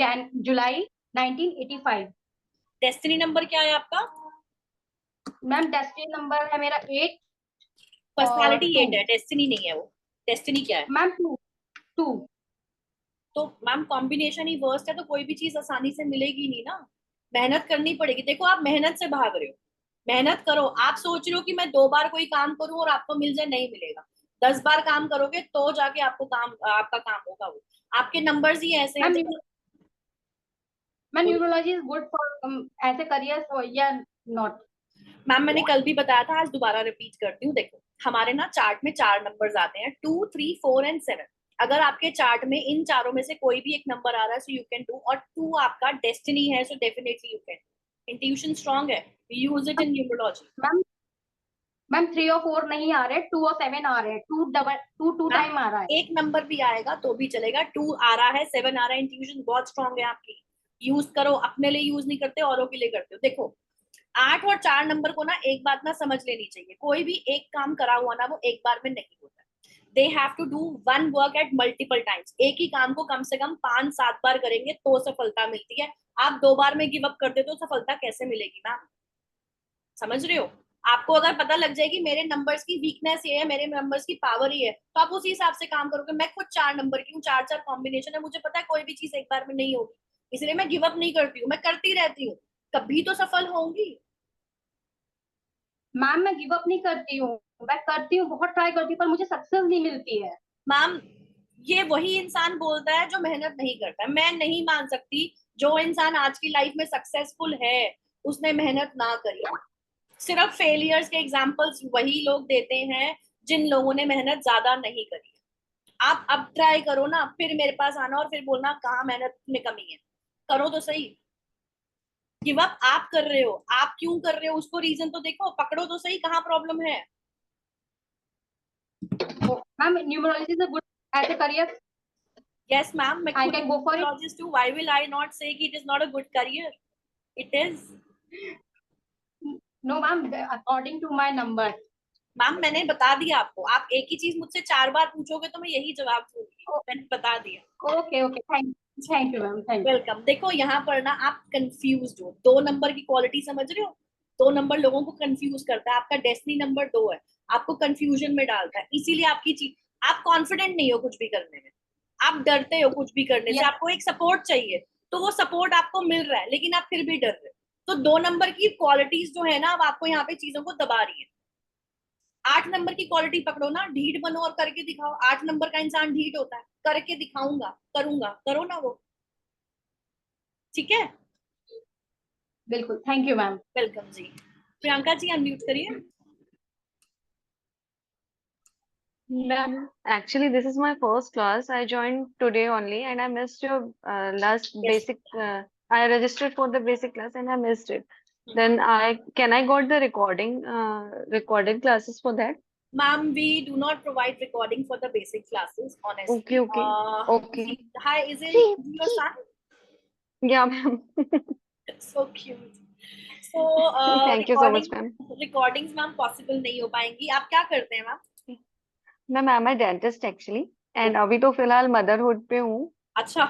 जुलाई 1985। डेस्टिनी नंबर क्या है आपका? मैम डेस्टिनी नंबर है मेरा 8। पर्सनालिटी 8 है, डेस्टिनी नहीं है वो। डेस्टिनी क्या है? मैम 2। तो मैम कॉम्बिनेशन ही वर्स्ट है, तो कोई भी चीज आसानी से मिलेगी नहीं ना, मेहनत करनी पड़ेगी। देखो आप मेहनत से भाग रहे हो, मेहनत करो। आप सोच रहे हो कि मैं 2 बार कोई काम करूं और आपको मिल जाए, नहीं मिलेगा। 10 बार काम करोगे तो जाके आपको आपका काम होगा। वो आपके नंबर्स ही ऐसे हैं। Ma'am neurology is good for ऐसे करियर या नॉट? मैम मैंने कल भी बताया था, आज दोबारा रिपीट करती हूँ। देखो हमारे ना चार्ट में 4 नंबर्स आते हैं, 2, 3, 4 एंड 7। अगर आपके चार्ट में इन चारों में से कोई भी एक नंबर आ रहा है सो यू कैन डू, और 2 आपका डेस्टिनी है so definitely you can. Intuition strong है, use it in numerology. Ma'am ma'am 3 और 4 नहीं आ रहे, 2 और 7 आ रहे हैं, 2 टाइम आ रहा है। एक नंबर भी आएगा तो भी चलेगा, 2 आ रहा है, 7 आ रहा है, इंट्यूशन बहुत स्ट्रांग है आपकी, यूज करो, अपने लिए यूज नहीं करते, औरों के लिए करते हो। देखो 8 और 4 नंबर को ना एक बात ना समझ लेनी चाहिए, कोई भी एक काम करा हुआ ना वो एक बार में नहीं होता, they have to do one work at multiple times. एक ही काम को कम से कम 5-7 बार करेंगे तो सफलता मिलती है। आप 2 बार में गिव अप कर देते तो सफलता कैसे मिलेगी मैम, समझ रहे हो? आपको अगर पता लग जाएगी मेरे नंबर्स की वीकनेस ये है, मेरे नंबर्स की पावर ये है, तो आप उसी हिसाब से काम करोगे। मैं खुद 4 नंबर की हूँ, 4-4 कॉम्बिनेशन है, मुझे पता है कोई भी चीज एक बार में नहीं होगी, इसलिए मैं गिव अप नहीं करती हूँ, मैं करती रहती हूँ, कभी तो सफल होंगी। मैम मैं गिव अप नहीं करती हूँ, मैं करती हूँ, बहुत ट्राई करती हूँ, पर मुझे सक्सेस नहीं मिलती है। मैम ये वही इंसान बोलता है जो मेहनत नहीं करता है। मैं नहीं मान सकती जो इंसान आज की लाइफ में सक्सेसफुल है उसने मेहनत ना करी। सिर्फ फेलियर्स के एग्जांपल्स वही लोग देते हैं जिन लोगों ने मेहनत ज्यादा नहीं करी। आप अब ट्राई करो ना, फिर मेरे पास आना और फिर बोलना कहाँ मेहनत में कमी है। करो तो सही। गिव अप आप कर रहे हो, आप क्यों कर रहे हो उसको रीजन तो देखो, पकड़ो तो सही कहाँ प्रॉब्लम है। Ma'am numerology is a good as a career. Yes, ma'am. मैं I खुद can go for it. numerologist हूँ. Why will I not say कि it is not a good career? It is. No, ma'am. According to my number. Ma'am मैंने बता दिया आपको, आप एक ही चीज मुझसे 4 बार पूछोगे तो मैं यही जवाब दूंगी। मैंने बता दिया। Okay okay, thank you ma'am, thank you. Welcome. देखो यहाँ पर ना आप कंफ्यूज हो, 2 नंबर की क्वालिटी समझ रहे हो? 2 नंबर लोगों को कंफ्यूज करता है, आपका डेस्टिनी नंबर 2 है, आपको कंफ्यूजन में डालता है, इसीलिए आपकी चीज, आप कॉन्फिडेंट नहीं हो कुछ भी करने में, आप डरते हो कुछ भी करने से, आपको एक सपोर्ट चाहिए, तो वो सपोर्ट आपको मिल रहा है लेकिन आप फिर भी डर रहे हो। तो 2 नंबर की क्वालिटीज जो है ना अब आपको यहाँ पे चीजों को दबा रही है। 8 नंबर की क्वालिटी पकड़ो ना, ढीठ बनो और करके दिखाओ। 8 नंबर का इंसान ढीठ होता है, करके दिखाऊंगा, करूंगा, करो ना वो। ठीक है, बिल्कुल, थैंक यू मैम। वेलकम जी। प्रियंका जी अनम्यूट करिए। Ma'am, actually, this is my first class. I joined today only, and I missed your last basic. I registered for the basic class, and I missed it. Then can I got the recorded classes for that? Ma'am, we do not provide recording for the basic classes, honestly. Okay, okay, okay. Hi, is it your son? Yeah, ma'am. So cute. So, Thank you so much, ma'am. recordings ma'am possible नहीं हो पाएंगी। आप क्या करते हैं ma'am? Ma'am I am a dentist actually, and अभी तो फिलहाल मदरहुड पे हूँ। अच्छा,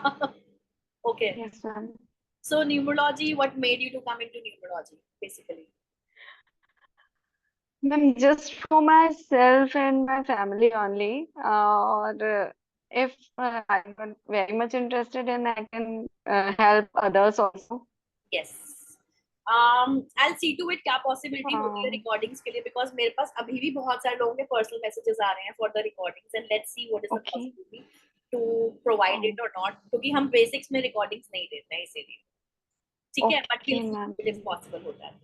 okay. Yes, ma'am. So numerology, what made you to come into numerology, basically? Ma'am, just for myself and my family only. Or if I'm very much interested in, I can help others also. Yes. I'll see to it क्या possibility होती है recordings के लिए, because मेरे पास अभी भी बहुत सारे लोगों के personal messages आ रहे हैं for the recordings, and let's see what is the possibility to provide it or not, क्योंकि हम basics में recordings नहीं देते हैं इसीलिए। ठीक है, but we'll see if possible होता है।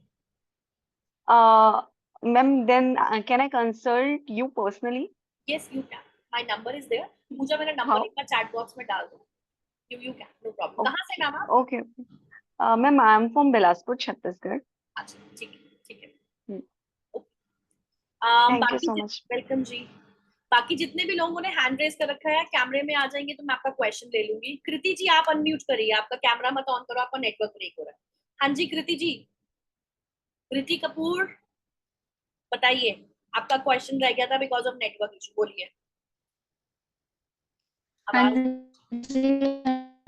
Ma'am, then can I consult you personally? Yes, you can. My number is there. मुझे मेरा number एक बार chat box में डाल दो। You can, no problem. कहाँ से मैम आप? Okay. Ma'am, I am from Bilaspur, Chhattisgarh. अच्छा, ठीक है, ठीक है। Thank you so much. Welcome जी। बाकी जितने भी लोगों ने हैंड रेज कर रखा है कैमरे में आ जाएंगे तो मैं आपका क्वेश्चन ले लूंगी। कृति जी आप अनम्यूट करिए, आपका कैमरा मत ऑन करो, आपका नेटवर्क ब्रेक हो रहा है। हाँ जी कृति जी, कृति कपूर बताइए, आपका क्वेश्चन रह गया था बिकॉज ऑफ नेटवर्क इशू, बोलिए।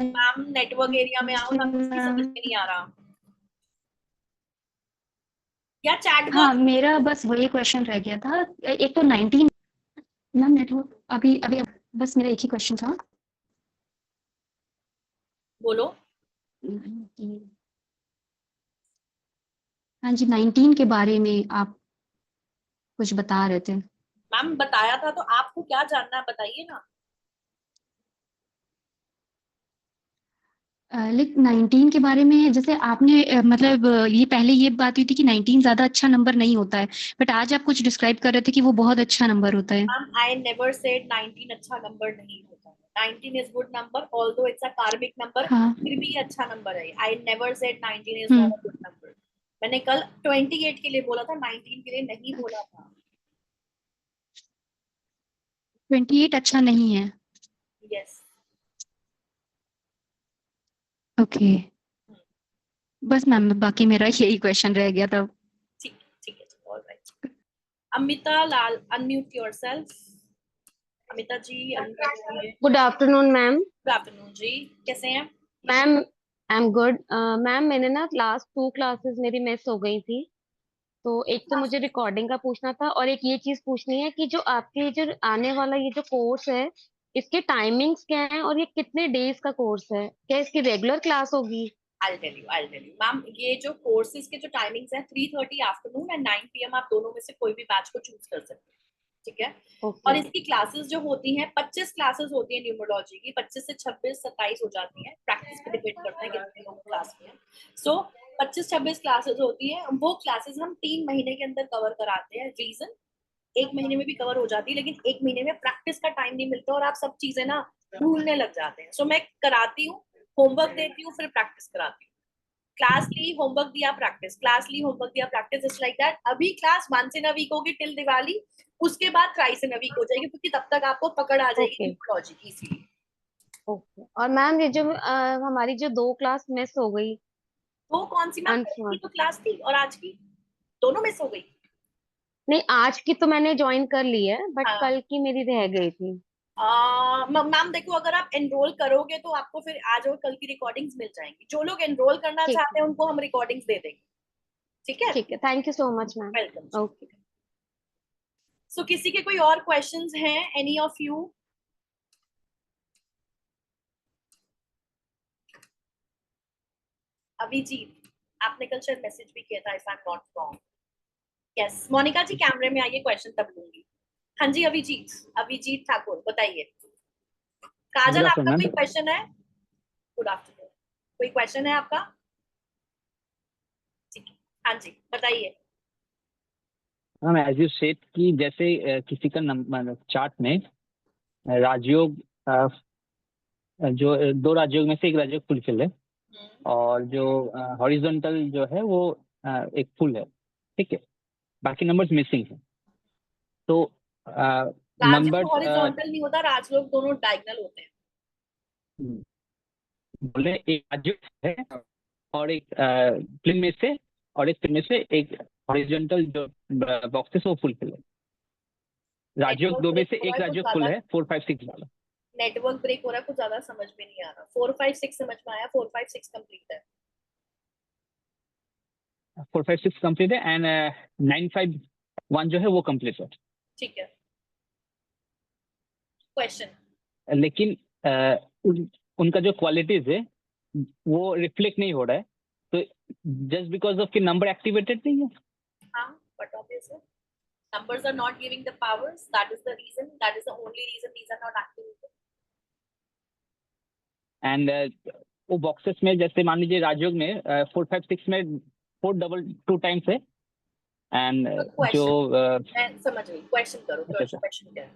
मैम नेटवर्क एरिया में आओ ना, कुछ भी समझ में नहीं आ रहा। या चैट बॉक्स? हाँ, मेरा बस वही क्वेश्चन रह गया था। एक तो 19 मैम नेटवर्क अभी बस मेरा एक ही क्वेश्चन था। बोलो। हाँ जी, 19 के बारे में आप कुछ बता रहे थे। मैम बताया था, तो आपको क्या जानना है बताइए ना। लेकिन 19 के बारे में जैसे आपने मतलब ये पहले ये बात हुई थी कि 19 ज्यादा अच्छा नंबर नहीं होता है, बट आज आप कुछ डिस्क्राइब कर रहे थे कि वो बहुत अच्छा नंबर होता है। मैम आई नेवर सेड 19 अच्छा नंबर नहीं होता है। 19 is good number, although it's a कार्मिक नंबर, फिर भी अच्छा नंबर है। I never said 19 is not a good number. मैंने कल 28 के लिए बोला था, 19 के लिए नहीं बोला था। 28 अच्छा नहीं है। यस। ओके, बस मैम बाकी मेरा यही क्वेश्चन रह गया था। ठीक है, alright. Amita Lal, unmute yourself. Amita ji unmute. Good afternoon ma'am. Good afternoon जी, कैसे हैं ma'am? I am good ma'am. मैंने ना लास्ट 2 क्लासेस मेरी मिस हो गई थी, तो एक तो मुझे रिकॉर्डिंग का पूछना था और एक ये चीज पूछनी है कि जो आपके जो आने वाला ये जो कोर्स है, इसके टाइमिंग्स क्या हैं और ये कितने डेज का कोर्स है? क्या इसकी रेगुलर क्लास होगी? I'll tell you ma'am. ये जो कोर्सेज के जो टाइमिंग्स हैं 3:30 आफ्टरनून एंड 9 PM, आप दोनों में से कोई भी बैच को चूज कर सकते हैं, ठीक है। और इसकी क्लासेस जो होती हैं 25 क्लासेस होती है न्यूमरोलॉजी की, 25 से 26 27 हो जाती हैं, प्रैक्टिस पे डिपेंड करता है कितने लोग क्लास में हैं। सो 25-26 क्लासेस होती हैं, वो क्लासेस हम 3 महीने के अंदर कवर कराते हैं। रीजन, 1 महीने में भी कवर हो जाती है, लेकिन 1 महीने में प्रैक्टिस का टाइम नहीं मिलता और आप सब चीजें ना भूलने लग जाते हैं। सो मैं कराती हूँ, होमवर्क देती हूँ, फिर प्रैक्टिस कराती हूँ। क्लास ली, होमवर्क दिया, प्रैक्टिस, क्लास ली, होमवर्क दिया, प्रैक्टिस, इट्स लाइक दैट। अभी क्लास 1 इन अ वीक होगी टिल दिवाली, उसके बाद थ्राइस इन अ वीक हो जाएगी, क्योंकि तब तक आपको पकड़ आ जाएगी न्यूमरोलॉजी की, इसीलिए। ओके। और मैम ये जो हमारी जो 2 क्लास मिस हो गई, वो कौन सी मैम? कल की तो क्लास थी और आज की दोनों मिस हो गई। नहीं, आज की तो मैंने ज्वाइन कर ली है, बट हाँ। कल की मेरी रह गई थी। मैम देखो, अगर आप एनरोल करोगे तो आपको फिर आज और कल की रिकॉर्डिंग्स मिल जाएंगी। जो लोग एनरोल करना चाहते हैं उनको हम रिकॉर्डिंग्स दे देंगे, ठीक है। ठीक है, thank you so much ma'am. Welcome. Okay. So किसी के कोई और क्वेश्चंस हैं? Any of you? अभिजीत, आपने कल शायद मैसेज भी किया था, if I am not wrong. Yes, Monica ji कैमरे में आइए, क्वेश्चन तब लूंगी। हाँ जी अभिजीत ठाकुर, बताइए। काजल, आपका कोई क्वेश्चन है? गुड आफ्टरनून, कोई क्वेश्चन है आपका? ठीक है, हाँ जी बताइए। मैम एज यू सेड कि जैसे किसी का नंबर चार्ट में राजयोग, जो 2 राजयोग में से एक राजयोग फुलफिल है और जो हॉरिजॉन्टल जो है वो एक फुल है, ठीक है, बाकी नंबर्स मिसिंग है, तो नंबर हॉरिजॉन्टल नहीं होता, राजयोग दोनों डायगोनल होते हैं। बोले एक राजयोग है और एक प्लेन में से, और एक प्लेन में से एक हॉरिजॉन्टल जो बॉक्सेस वो फुलफिल है। राजयोग 2 में से एक राजयोग फुल है, 4 5 6 वाला। नेटवर्क ब्रेक हो रहा है, कुछ ज्यादा समझ में नहीं आ रहा। 4 5 6 समझ में आया, 4 5 6 कंप्लीट है। 4 5 6 कंप्लीट है एंड 9 5 1 जो है वो कंप्लीट है, ठीक है। क्वेश्चन, लेकिन उनका जो क्वालिटीज है वो रिफ्लेक्ट नहीं हो रहा है, तो जस्ट बिकॉज ऑफ कि नंबर एक्टिवेटेड नहीं है। हाँ, but obviously numbers are not giving the powers, that is the reason, that is the only reason these are not activated. And वो बॉक्सेस में जैसे मान लीजिए राजयोग में 4 5 6 में 4 डबल 2 टाइम्स है एंड जो मैं समझ गई, क्वेश्चन करो। क्वेश्चन क्या है?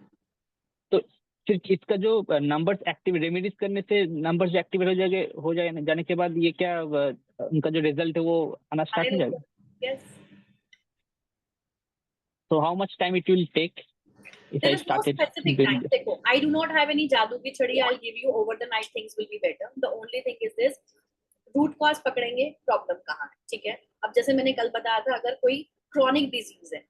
तो फिर इसका जो नंबर्स एक्टिव रेमेडीज करने से नंबर्स जो एक्टिवेट हो जाने के बाद ये क्या उनका जो रिजल्ट है वो आना स्टार्ट हो जाएगा? Yes. So how much time it will take if There I is no started specific doing time. this? देखो, I do not have any जादू की छड़ी I'll give you over the night things will be better. The only thing is this, root cause पकड़ेंगे, problem कहाँ है, ठीक है। अब जैसे मैंने कल बताया था, अगर कोई क्रॉनिक डिजीज है,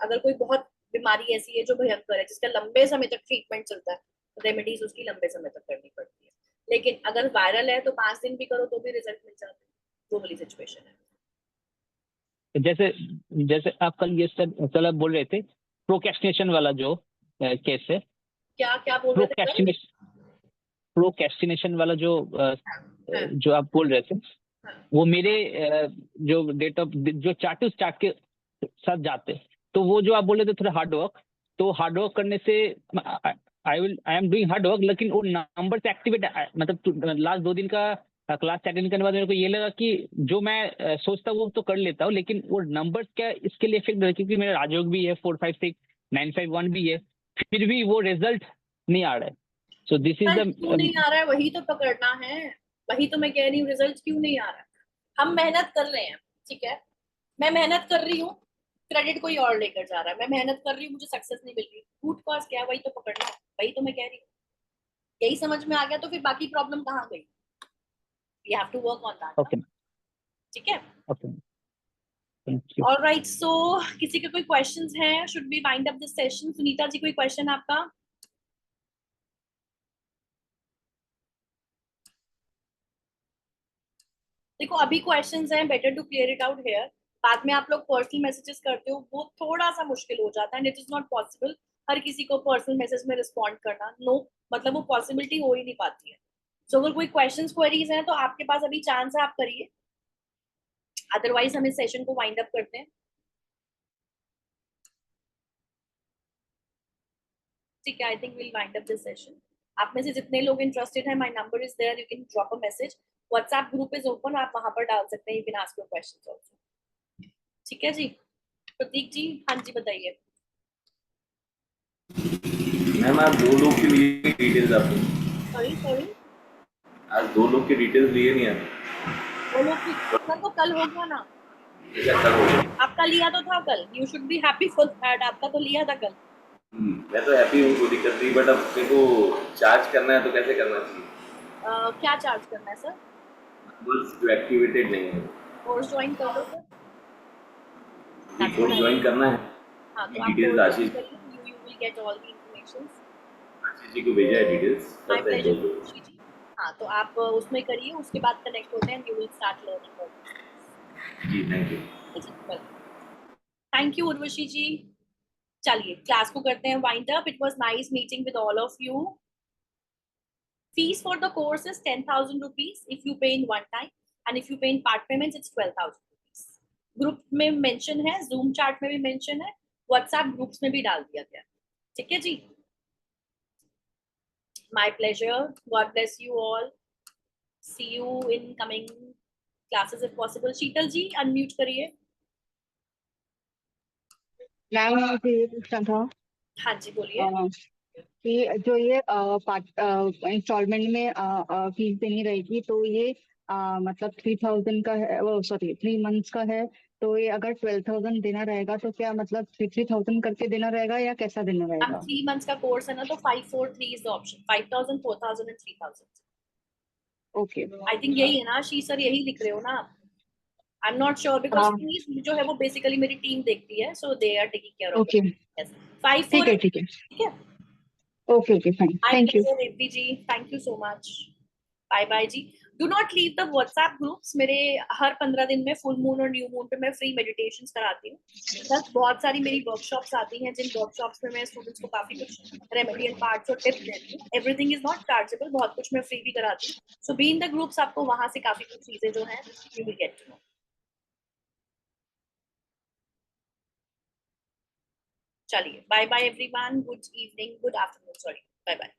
अगर कोई बहुत बीमारी ऐसी है जो भयंकर है, जिसका लंबे समय तक ट्रीटमेंट चलता है, रेमेडीज उसकी लंबे समय तक करनी पड़ती है। लेकिन अगर वायरल है तो 5 दिन भी करो तो भी रिजल्ट मिल जाता है, वो वाली सिचुएशन है। जैसे आप कल ये कल आप बोल रहे थे प्रोक्रेस्टिनेशन वाला जो केस है, क्या बोल रहे थे? प्रोक्रेस्टिनेशन वाला जो आप बोल रहे थे, वो मेरे जो डेट ऑफ जो चार्ट उस चार्ट के साथ जाते, तो वो जो आप बोल रहे थे थोड़ा हार्ड वर्क, तो हार्ड वर्क करने से I am doing hard work, लेकिन वो नंबर से एक्टिवेट, मतलब लास्ट 2 दिन का क्लास अटेंड करने के बाद मेरे को ये लगा कि जो मैं सोचता वो तो कर लेता हूँ, लेकिन वो नंबर्स क्या इसके लिए इफेक्ट है, क्योंकि मेरा राजयोग भी है, 4 5 6 9 5 1 भी है, फिर भी वो रिजल्ट नहीं आ रहा है। सो दिस इज द क्यों नहीं आ रहा है, वही तो पकड़ना है, वही तो मैं कह रही हूँ, रिजल्ट क्यों नहीं आ रहा है। हम मेहनत कर रहे हैं, ठीक है, मैं मेहनत कर रही हूँ, क्रेडिट कोई और लेकर जा रहा है। मैं मेहनत कर रही हूँ, मुझे सक्सेस नहीं मिल रही, रूट कॉज क्या है वही तो पकड़ना है, वही तो मैं कह रही हूँ। यही समझ में आ गया तो फिर बाकी प्रॉब्लम कहाँ गई? We have to work on that. Okay ठीक है, okay, thank you. Alright. So किसी के कोई क्वेश्चंस हैं? Should be wind up this session? Sunita ji कोई क्वेश्चन आपका? देखो अभी क्वेश्चंस हैं, better to clear it out here. बाद में आप लोग पर्सनल मैसेजेस करते हो, वो थोड़ा सा मुश्किल हो जाता है, इट इज नॉट पॉसिबल हर किसी को पर्सनल मैसेज में रिस्पॉन्ड करना। नो मतलब वो पॉसिबिलिटी हो ही नहीं पाती है। सो अगर कोई क्वेश्चंस क्वेरीज हैं तो आपके पास अभी चांस है, आप करिए, अदरवाइज हम इस सेशन को वाइंड अप करते हैं। ठीक है, I think will wind up this session. आप में से जितने लोग इंटरेस्टेड हैं, my number is there, you can drop a message. WhatsApp group is open, आप वहां पर डाल सकते हैं, you can ask your questions also. ठीक है जी, प्रतीक जी, हाँ जी बताइए। मैम आज 2 लोग के लिए डिटेल्स आपको, सॉरी सॉरी, आज 2 लोग के डिटेल्स लिए नहीं आपने? वो लोग की सर तो कल हो गया ना, क्या कल हो गया? आपका लिया तो था कल, you should be happy for that, आपका तो लिया था कल। मैं तो हैप्पी हूँ, कोई दिक्कत नहीं, बट अब मेरे को चार्ज करना है तो कैसे करना चाहिए? क्या चार्ज करना है सर? बस जो एक्टिवेटेड नहीं है। कोर्स ज्वाइन कर लो सर। कोर्स ज्वाइन करना है। हाँ तो आप डिटेल्स कोर्स आशीष ज्वाइन करिए, you will get all the informations. Ashish ji को भेजा है डिटेल्स, माय करते हैं प्लेजर जो खुशी जी। हाँ तो आप उसमें करिए, उसके बाद कनेक्ट होते हैं, you will start learning all this. जी, thank you. Thank you Urvashi ji. चलिए क्लास को करते हैं wind up. It was nice meeting with all of you. Fees for the course is 10,000 rupees if you pay in one time, and if you pay in part payments it's 12,000 rupees. Group में mention है, zoom chart में भी mention है, WhatsApp groups में भी डाल दिया गया। ठीक है जी, my pleasure, God bless you all, see you in coming classes if possible. Sheetal ji unmute करिए। मैम मुझे ये पूछना था हाँ जी बोलिए। कि जो ये इंस्टॉलमेंट में फीस देनी रहेगी, तो ये मतलब 3,000 का है, वो सॉरी 3 मंथ्स का है, तो ये अगर 12,000 देना रहेगा तो क्या मतलब 3,000 करके देना रहेगा या कैसा देना अब रहेगा? 3 मंथ्स का कोर्स है ना, तो 543 is the option, 5,000, 4,000 and 3,000। Okay, I think यही है ना आशीष सर, यही लिख रहे हो ना आप? I am not sure because fees जो है वो बेसिकली मेरी टीम देखती है, so they are taking care of okay, it. 5 ठीक 4 है ठीक है, ठीक है। Okay okay fine, my thank you. Pleasure Reddy ji, thank you so much, bye bye जी। Do not leave the WhatsApp groups. मेरे हर 15 दिन में फुल मून और न्यू मून पे मैं फ्री मेडिटेशंस कराती हूँ, प्लस बहुत सारी मेरी वर्कशॉप्स आती हैं, जिन वर्कशॉप्स में मैं स्टूडेंट्स को काफी कुछ रेमेडियल पार्ट्स और टिप्स देती हूँ। एवरीथिंग इज नॉट चार्जेबल, बहुत कुछ मैं फ्री भी कराती हूँ। So be in the groups, आपको वहां से काफी कुछ चीजें जो हैं you will get to know. चलिए bye bye everyone, good evening, good afternoon, sorry, bye bye.